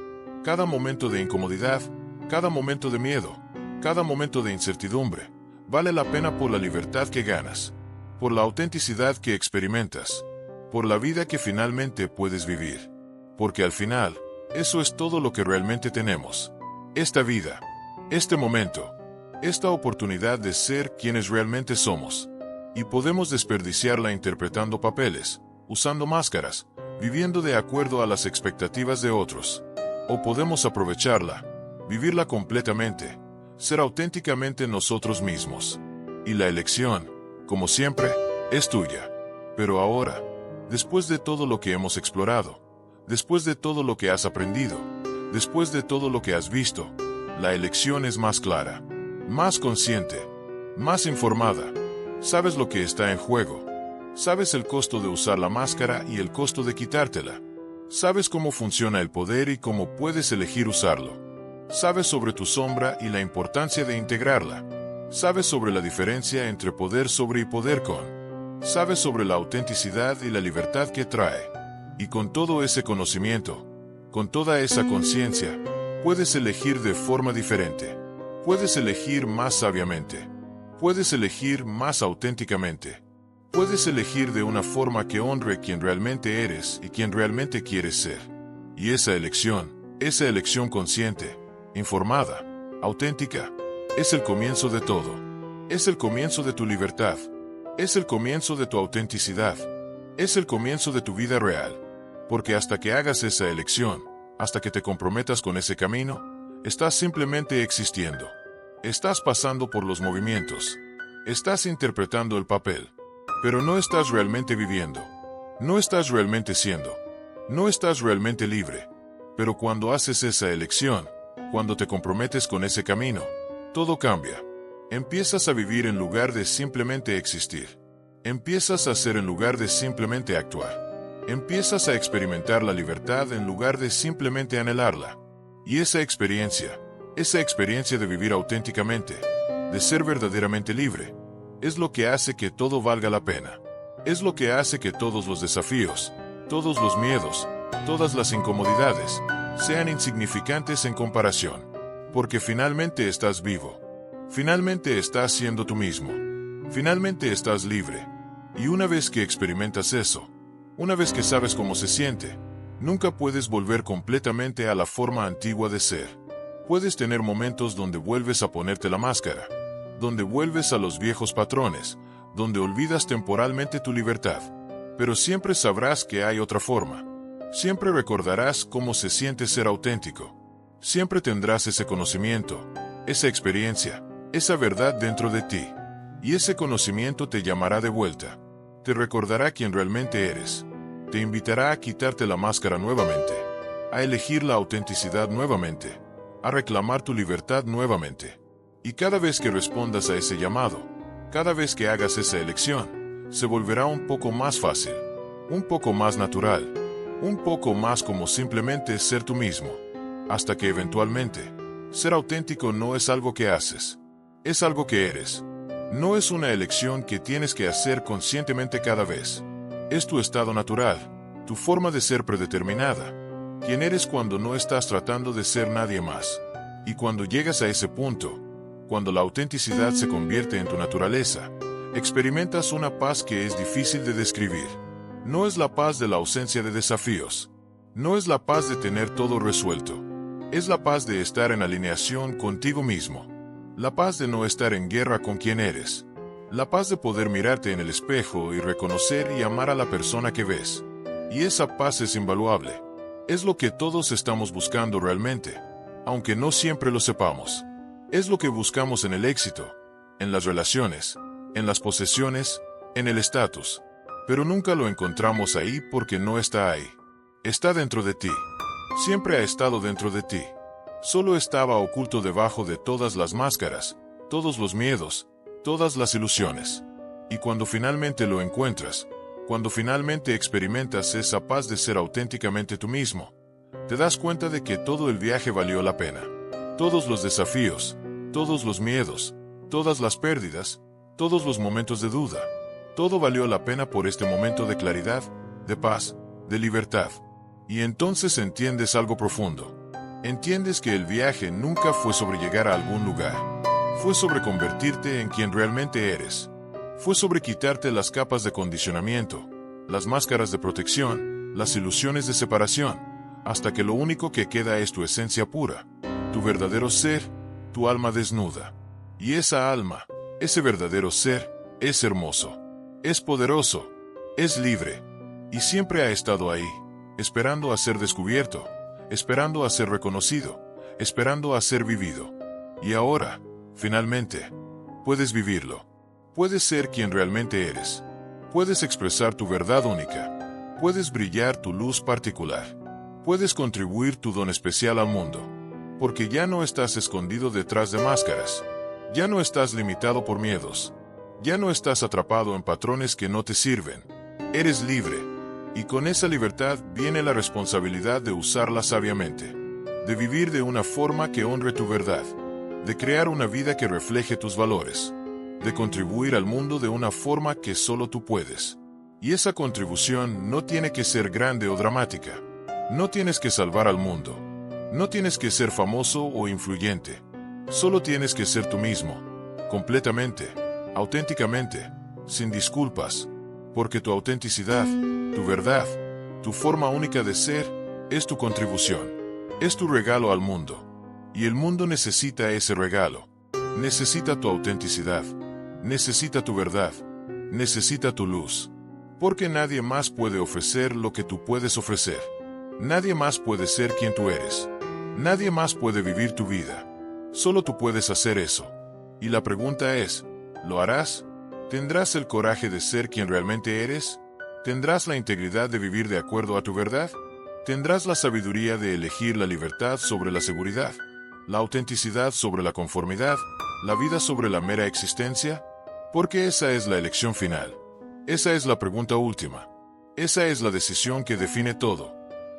Cada momento de incomodidad, cada momento de miedo, cada momento de incertidumbre, vale la pena por la libertad que ganas, por la autenticidad que experimentas, por la vida que finalmente puedes vivir. Porque al final, eso es todo lo que realmente tenemos. Esta vida, este momento, esta oportunidad de ser quienes realmente somos. Y podemos desperdiciarla interpretando papeles, usando máscaras, viviendo de acuerdo a las expectativas de otros. O podemos aprovecharla, vivirla completamente, ser auténticamente nosotros mismos. Y la elección, como siempre, es tuya. Pero ahora, después de todo lo que hemos explorado, después de todo lo que has aprendido, después de todo lo que has visto, la elección es más clara, más consciente, más informada. Sabes lo que está en juego. Sabes el costo de usar la máscara y el costo de quitártela. Sabes cómo funciona el poder y cómo puedes elegir usarlo. Sabes sobre tu sombra y la importancia de integrarla. Sabes sobre la diferencia entre poder sobre y poder con. Sabes sobre la autenticidad y la libertad que trae. Y con todo ese conocimiento, con toda esa conciencia, puedes elegir de forma diferente. Puedes elegir más sabiamente. Puedes elegir más auténticamente. Puedes elegir de una forma que honre quien realmente eres y quien realmente quieres ser. Y esa elección Esa elección consciente, informada, auténtica, es el comienzo de todo. Es el comienzo de tu libertad. Es el comienzo de tu autenticidad. Es el comienzo de tu vida real. Porque hasta que hagas esa elección, hasta que te comprometas con ese camino, estás simplemente existiendo. Estás pasando por los movimientos. Estás interpretando el papel. Pero no estás realmente viviendo. No estás realmente siendo. No estás realmente libre. Pero cuando haces esa elección, cuando te comprometes con ese camino, todo cambia. Empiezas a vivir en lugar de simplemente existir. Empiezas a ser en lugar de simplemente actuar. Empiezas a experimentar la libertad en lugar de simplemente anhelarla. Y esa experiencia de vivir auténticamente, de ser verdaderamente libre, es lo que hace que todo valga la pena. Es lo que hace que todos los desafíos, todos los miedos, todas las incomodidades, sean insignificantes en comparación. Porque finalmente estás vivo. Finalmente estás siendo tú mismo. Finalmente estás libre. Y una vez que experimentas eso, una vez que sabes cómo se siente, nunca puedes volver completamente a la forma antigua de ser. Puedes tener momentos donde vuelves a ponerte la máscara, donde vuelves a los viejos patrones, donde olvidas temporalmente tu libertad. Pero siempre sabrás que hay otra forma. Siempre recordarás cómo se siente ser auténtico. Siempre tendrás ese conocimiento, esa experiencia, esa verdad dentro de ti. Y ese conocimiento te llamará de vuelta. Te recordará quién realmente eres. Te invitará a quitarte la máscara nuevamente, a elegir la autenticidad nuevamente, a reclamar tu libertad nuevamente. Y cada vez que respondas a ese llamado, cada vez que hagas esa elección, se volverá un poco más fácil, un poco más natural, un poco más como simplemente ser tú mismo. Hasta que eventualmente, ser auténtico no es algo que haces, es algo que eres. No es una elección que tienes que hacer conscientemente cada vez. Es tu estado natural, tu forma de ser predeterminada, quien eres cuando no estás tratando de ser nadie más. Y cuando llegas a ese punto, cuando la autenticidad se convierte en tu naturaleza, experimentas una paz que es difícil de describir. No es la paz de la ausencia de desafíos. No es la paz de tener todo resuelto. Es la paz de estar en alineación contigo mismo. La paz de no estar en guerra con quien eres. La paz de poder mirarte en el espejo y reconocer y amar a la persona que ves. Y esa paz es invaluable. Es lo que todos estamos buscando realmente, aunque no siempre lo sepamos. Es lo que buscamos en el éxito, en las relaciones, en las posesiones, en el estatus. Pero nunca lo encontramos ahí porque no está ahí. Está dentro de ti. Siempre ha estado dentro de ti. Solo estaba oculto debajo de todas las máscaras, todos los miedos, todas las ilusiones. Y cuando finalmente lo encuentras, cuando finalmente experimentas esa paz de ser auténticamente tú mismo, te das cuenta de que todo el viaje valió la pena. Todos los desafíos, todos los miedos, todas las pérdidas, todos los momentos de duda, todo valió la pena por este momento de claridad, de paz, de libertad. Y entonces entiendes algo profundo. Entiendes que el viaje nunca fue sobre llegar a algún lugar. Fue sobre convertirte en quien realmente eres. Fue sobre quitarte las capas de condicionamiento, las máscaras de protección, las ilusiones de separación, hasta que lo único que queda es tu esencia pura, tu verdadero ser, tu alma desnuda. Y esa alma, ese verdadero ser, es hermoso, es poderoso, es libre, y siempre ha estado ahí, esperando a ser descubierto, esperando a ser reconocido, esperando a ser vivido. Y ahora, finalmente, puedes vivirlo. Puedes ser quien realmente eres. Puedes expresar tu verdad única. Puedes brillar tu luz particular. Puedes contribuir tu don especial al mundo. Porque ya no estás escondido detrás de máscaras. Ya no estás limitado por miedos. Ya no estás atrapado en patrones que no te sirven. Eres libre. Y con esa libertad viene la responsabilidad de usarla sabiamente. De vivir de una forma que honre tu verdad. De crear una vida que refleje tus valores. De contribuir al mundo de una forma que solo tú puedes. Y esa contribución no tiene que ser grande o dramática. No tienes que salvar al mundo. No tienes que ser famoso o influyente. Solo tienes que ser tú mismo. Completamente. Auténticamente. Sin disculpas. Porque tu autenticidad, tu verdad, tu forma única de ser, es tu contribución. Es tu regalo al mundo. Y el mundo necesita ese regalo. Necesita tu autenticidad. Necesita tu verdad. Necesita tu luz. Porque nadie más puede ofrecer lo que tú puedes ofrecer. Nadie más puede ser quien tú eres. Nadie más puede vivir tu vida. Solo tú puedes hacer eso. Y la pregunta es, ¿lo harás? ¿Tendrás el coraje de ser quien realmente eres? ¿Tendrás la integridad de vivir de acuerdo a tu verdad? ¿Tendrás la sabiduría de elegir la libertad sobre la seguridad? ¿La autenticidad sobre la conformidad? ¿La vida sobre la mera existencia? Porque esa es la elección final. Esa es la pregunta última. Esa es la decisión que define todo.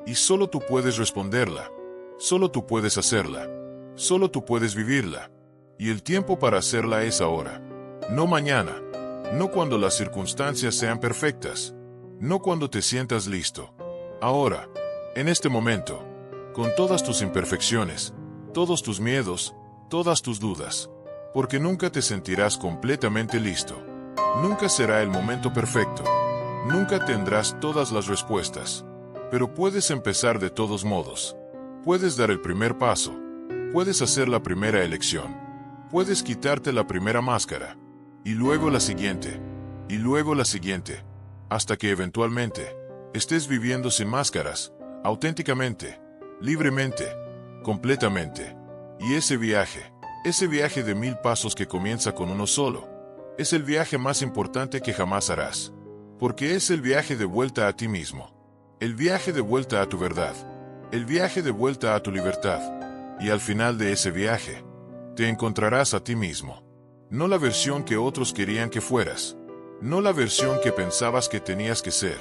Y solo tú puedes responderla. Solo tú puedes hacerla. Solo tú puedes vivirla. Y el tiempo para hacerla es ahora. No mañana. No cuando las circunstancias sean perfectas. No cuando te sientas listo. Ahora. En este momento. Con todas tus imperfecciones. Todos tus miedos. Todas tus dudas. Porque nunca te sentirás completamente listo. Nunca será el momento perfecto. Nunca tendrás todas las respuestas. Pero puedes empezar de todos modos. Puedes dar el primer paso. Puedes hacer la primera elección. Puedes quitarte la primera máscara. Y luego la siguiente. Y luego la siguiente. Hasta que eventualmente estés viviendo sin máscaras, auténticamente, libremente, completamente. Y ese viaje de 1000 pasos que comienza con uno solo, es el viaje más importante que jamás harás. Porque es el viaje de vuelta a ti mismo. El viaje de vuelta a tu verdad. El viaje de vuelta a tu libertad. Y al final de ese viaje, te encontrarás a ti mismo. No la versión que otros querían que fueras. No la versión que pensabas que tenías que ser.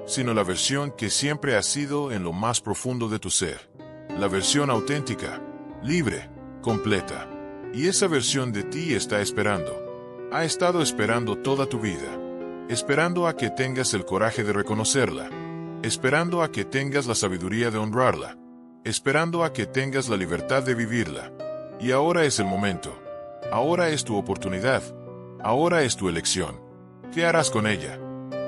Sino la versión que siempre has sido en lo más profundo de tu ser. La versión auténtica, libre, completa. Y esa versión de ti está esperando. Ha estado esperando toda tu vida. Esperando a que tengas el coraje de reconocerla. Esperando a que tengas la sabiduría de honrarla. Esperando a que tengas la libertad de vivirla. Y ahora es el momento. Ahora es tu oportunidad. Ahora es tu elección. ¿Qué harás con ella?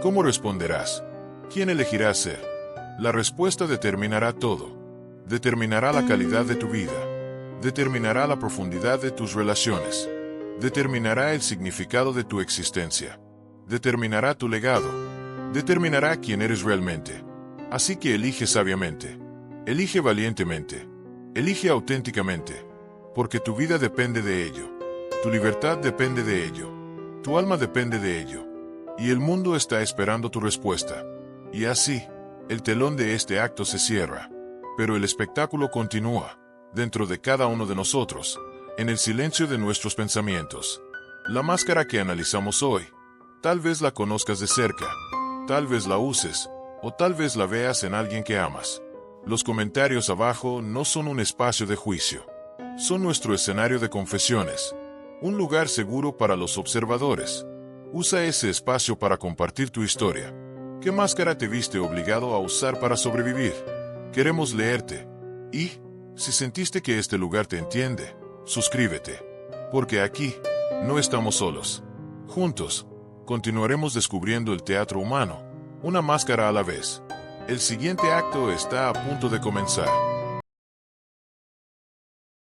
¿Cómo responderás? ¿Quién elegirás ser? La respuesta determinará todo. Determinará la calidad de tu vida. Determinará la profundidad de tus relaciones. Determinará el significado de tu existencia. Determinará tu legado. Determinará quién eres realmente. Así que elige sabiamente. Elige valientemente. Elige auténticamente. Porque tu vida depende de ello. Tu libertad depende de ello. Tu alma depende de ello. Y el mundo está esperando tu respuesta. Y así, el telón de este acto se cierra. Pero el espectáculo continúa, dentro de cada uno de nosotros, en el silencio de nuestros pensamientos. La máscara que analizamos hoy, tal vez la conozcas de cerca, tal vez la uses, o tal vez la veas en alguien que amas. Los comentarios abajo no son un espacio de juicio. Son nuestro escenario de confesiones. Un lugar seguro para los observadores. Usa ese espacio para compartir tu historia. ¿Qué máscara te viste obligado a usar para sobrevivir? Queremos leerte. Y, si sentiste que este lugar te entiende, suscríbete. Porque aquí, no estamos solos. Juntos, continuaremos descubriendo el teatro humano, una máscara a la vez. El siguiente acto está a punto de comenzar.